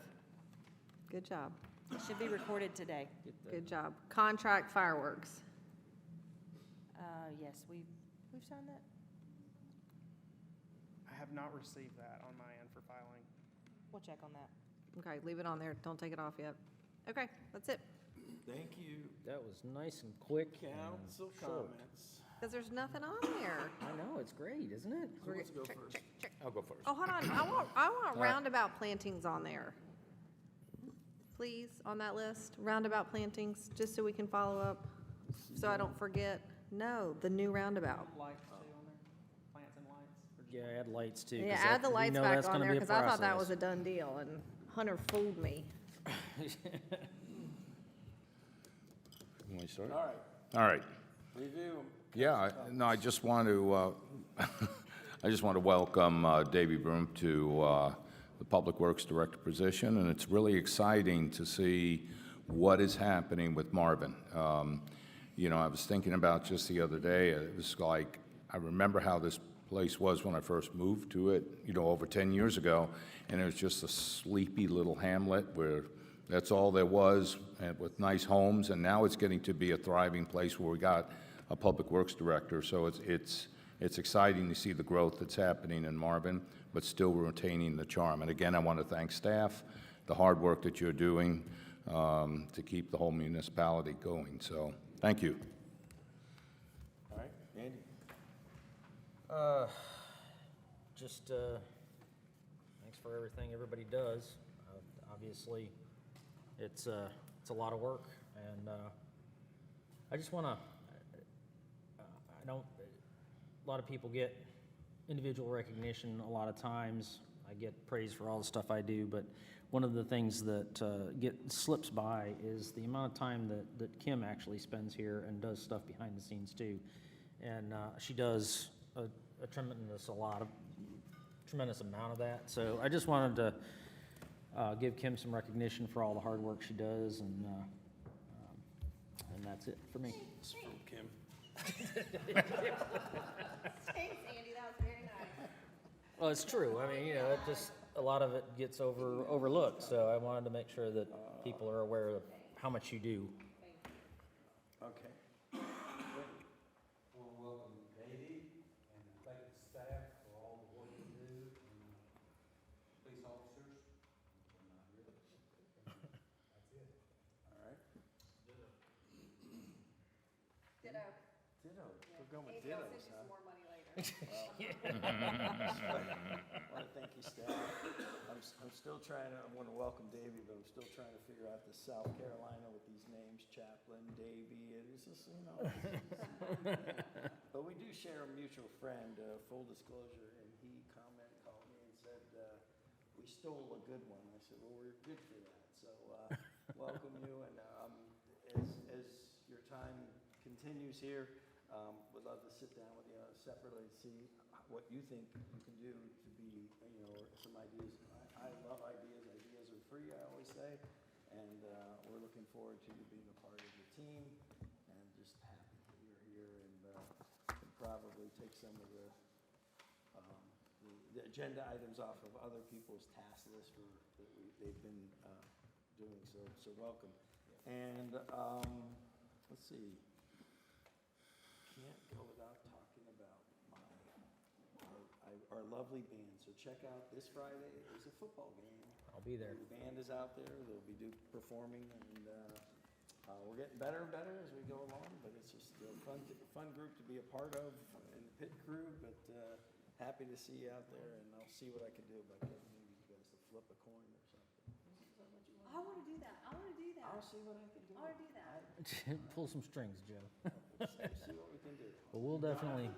Good job, It should be recorded today. good job. Contract fireworks. Yes, we've signed that. I have not received that on my end for filing. We'll check on that. Okay, leave it on there, don't take it off yet. Okay, that's it. Thank you. That was nice and quick and Council short. comments. Because there's nothing on there. I know, it's great, isn't it? Who wants to go first? I'll go first. Oh, hold on, I want roundabout plantings on there. Please, on that list, roundabout plantings, just so we can follow up, so I don't forget. No, the new roundabout. Lights too on there? Plants and lights? Or just Yeah, add lights too. 'cause Yeah, that- add the we lights know back that's on gonna there, be a because I thought that was process. a done deal, and Hunter fooled me. You want to start? All right, All right. review. Yeah, no, I just want to, I just want to welcome Davy Broom to the Public Works Director position, and it's really exciting to see what is happening with Marvin. You know, I was thinking about just the other day, it was like, I remember how this place was when I first moved to it, you know, over 10 years ago, and it was just a sleepy little hamlet where that's all there was, and with nice homes, and now it's getting to be a thriving place where we got a Public Works Director, so it's exciting to see the growth that's happening in Marvin, but still retaining the charm. And again, I want to thank staff, the hard work that you're doing to keep the whole municipality going, so, thank you. All right, Andy. Just, thanks for everything everybody does. Obviously, it's a lot of work, and I just want to, I don't, a lot of people get individual recognition a lot of times. I get praise for all the stuff I do, but one of the things that slips by is the amount of time that Kim actually spends here and does stuff behind the scenes too. And she does a tremendous amount of that. So I just wanted to give Kim some recognition for all the hard work she does, and that's it for me. Kim. Thanks, Andy, that was very nice. Well, it's true. I mean, you know, it just, a lot of it gets overlooked, so I wanted to make sure that people are aware of how much you do. Okay. Well, welcome Katie, and thank the staff for all the work you do, and police officers. That's it. All right. Ditto. Ditto. We're going with dittos, huh? more money later. I want to thank you, staff. I'm still trying to, I want to welcome Davy, but I'm still trying to figure out the South Carolina with these names, Chaplin, Davy, it is just, you know. But we do share a mutual friend, full disclosure, and he called me and said, we stole a good one. I said, well, we're good for that. So, welcome you, and as your time continues here, would love to sit down with you separately, see what you think you can do to be, you know, some ideas. I love ideas. Ideas are free, I always say. And we're looking forward to you being a part of the team, and just happy that you're here, and can probably take some of the agenda items off of other people's task list they've been doing. So welcome. And let's see. Can't go without talking about our lovely band. So check out this Friday is a football game. I'll be there. The band is out there. They'll be performing, and we're getting better and better as we go along. But it's just a fun group to be a part of in the pit crew. But happy to see you out there, and I'll see what I can do about getting you guys to flip a coin or something. I want to do that, I want to do that. I'll see what I can do. I want to do that. Pull some strings, Joe. See what we can do. But we'll definitely,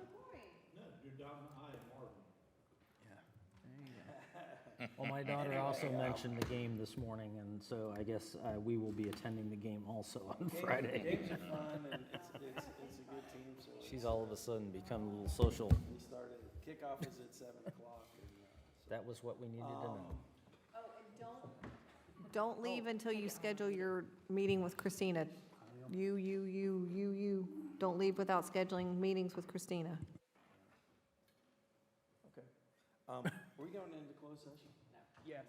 well, my daughter also mentioned the game this morning, and so I guess we will be attending the game also on Friday. Games are fun, and it's a good team, so. She's all of a sudden become a little social. We started, kickoff is at 7 o'clock, and, That was what we needed to know. Oh, and don't leave until you schedule your meeting with Christina. You. Don't leave without scheduling meetings with Christina. okay. Are we going into closed session? Yes,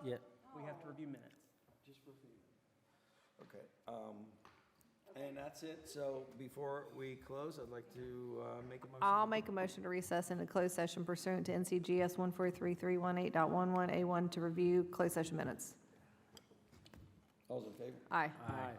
Yeah, we have to review minutes. Just for a few. Okay, and that's it. So before we close, I'd like to make a motion. I'll make a motion to recess into closed session pursuant to NCGS 143.318.11A1 to review closed session minutes. All's in favor? Aye. Aye.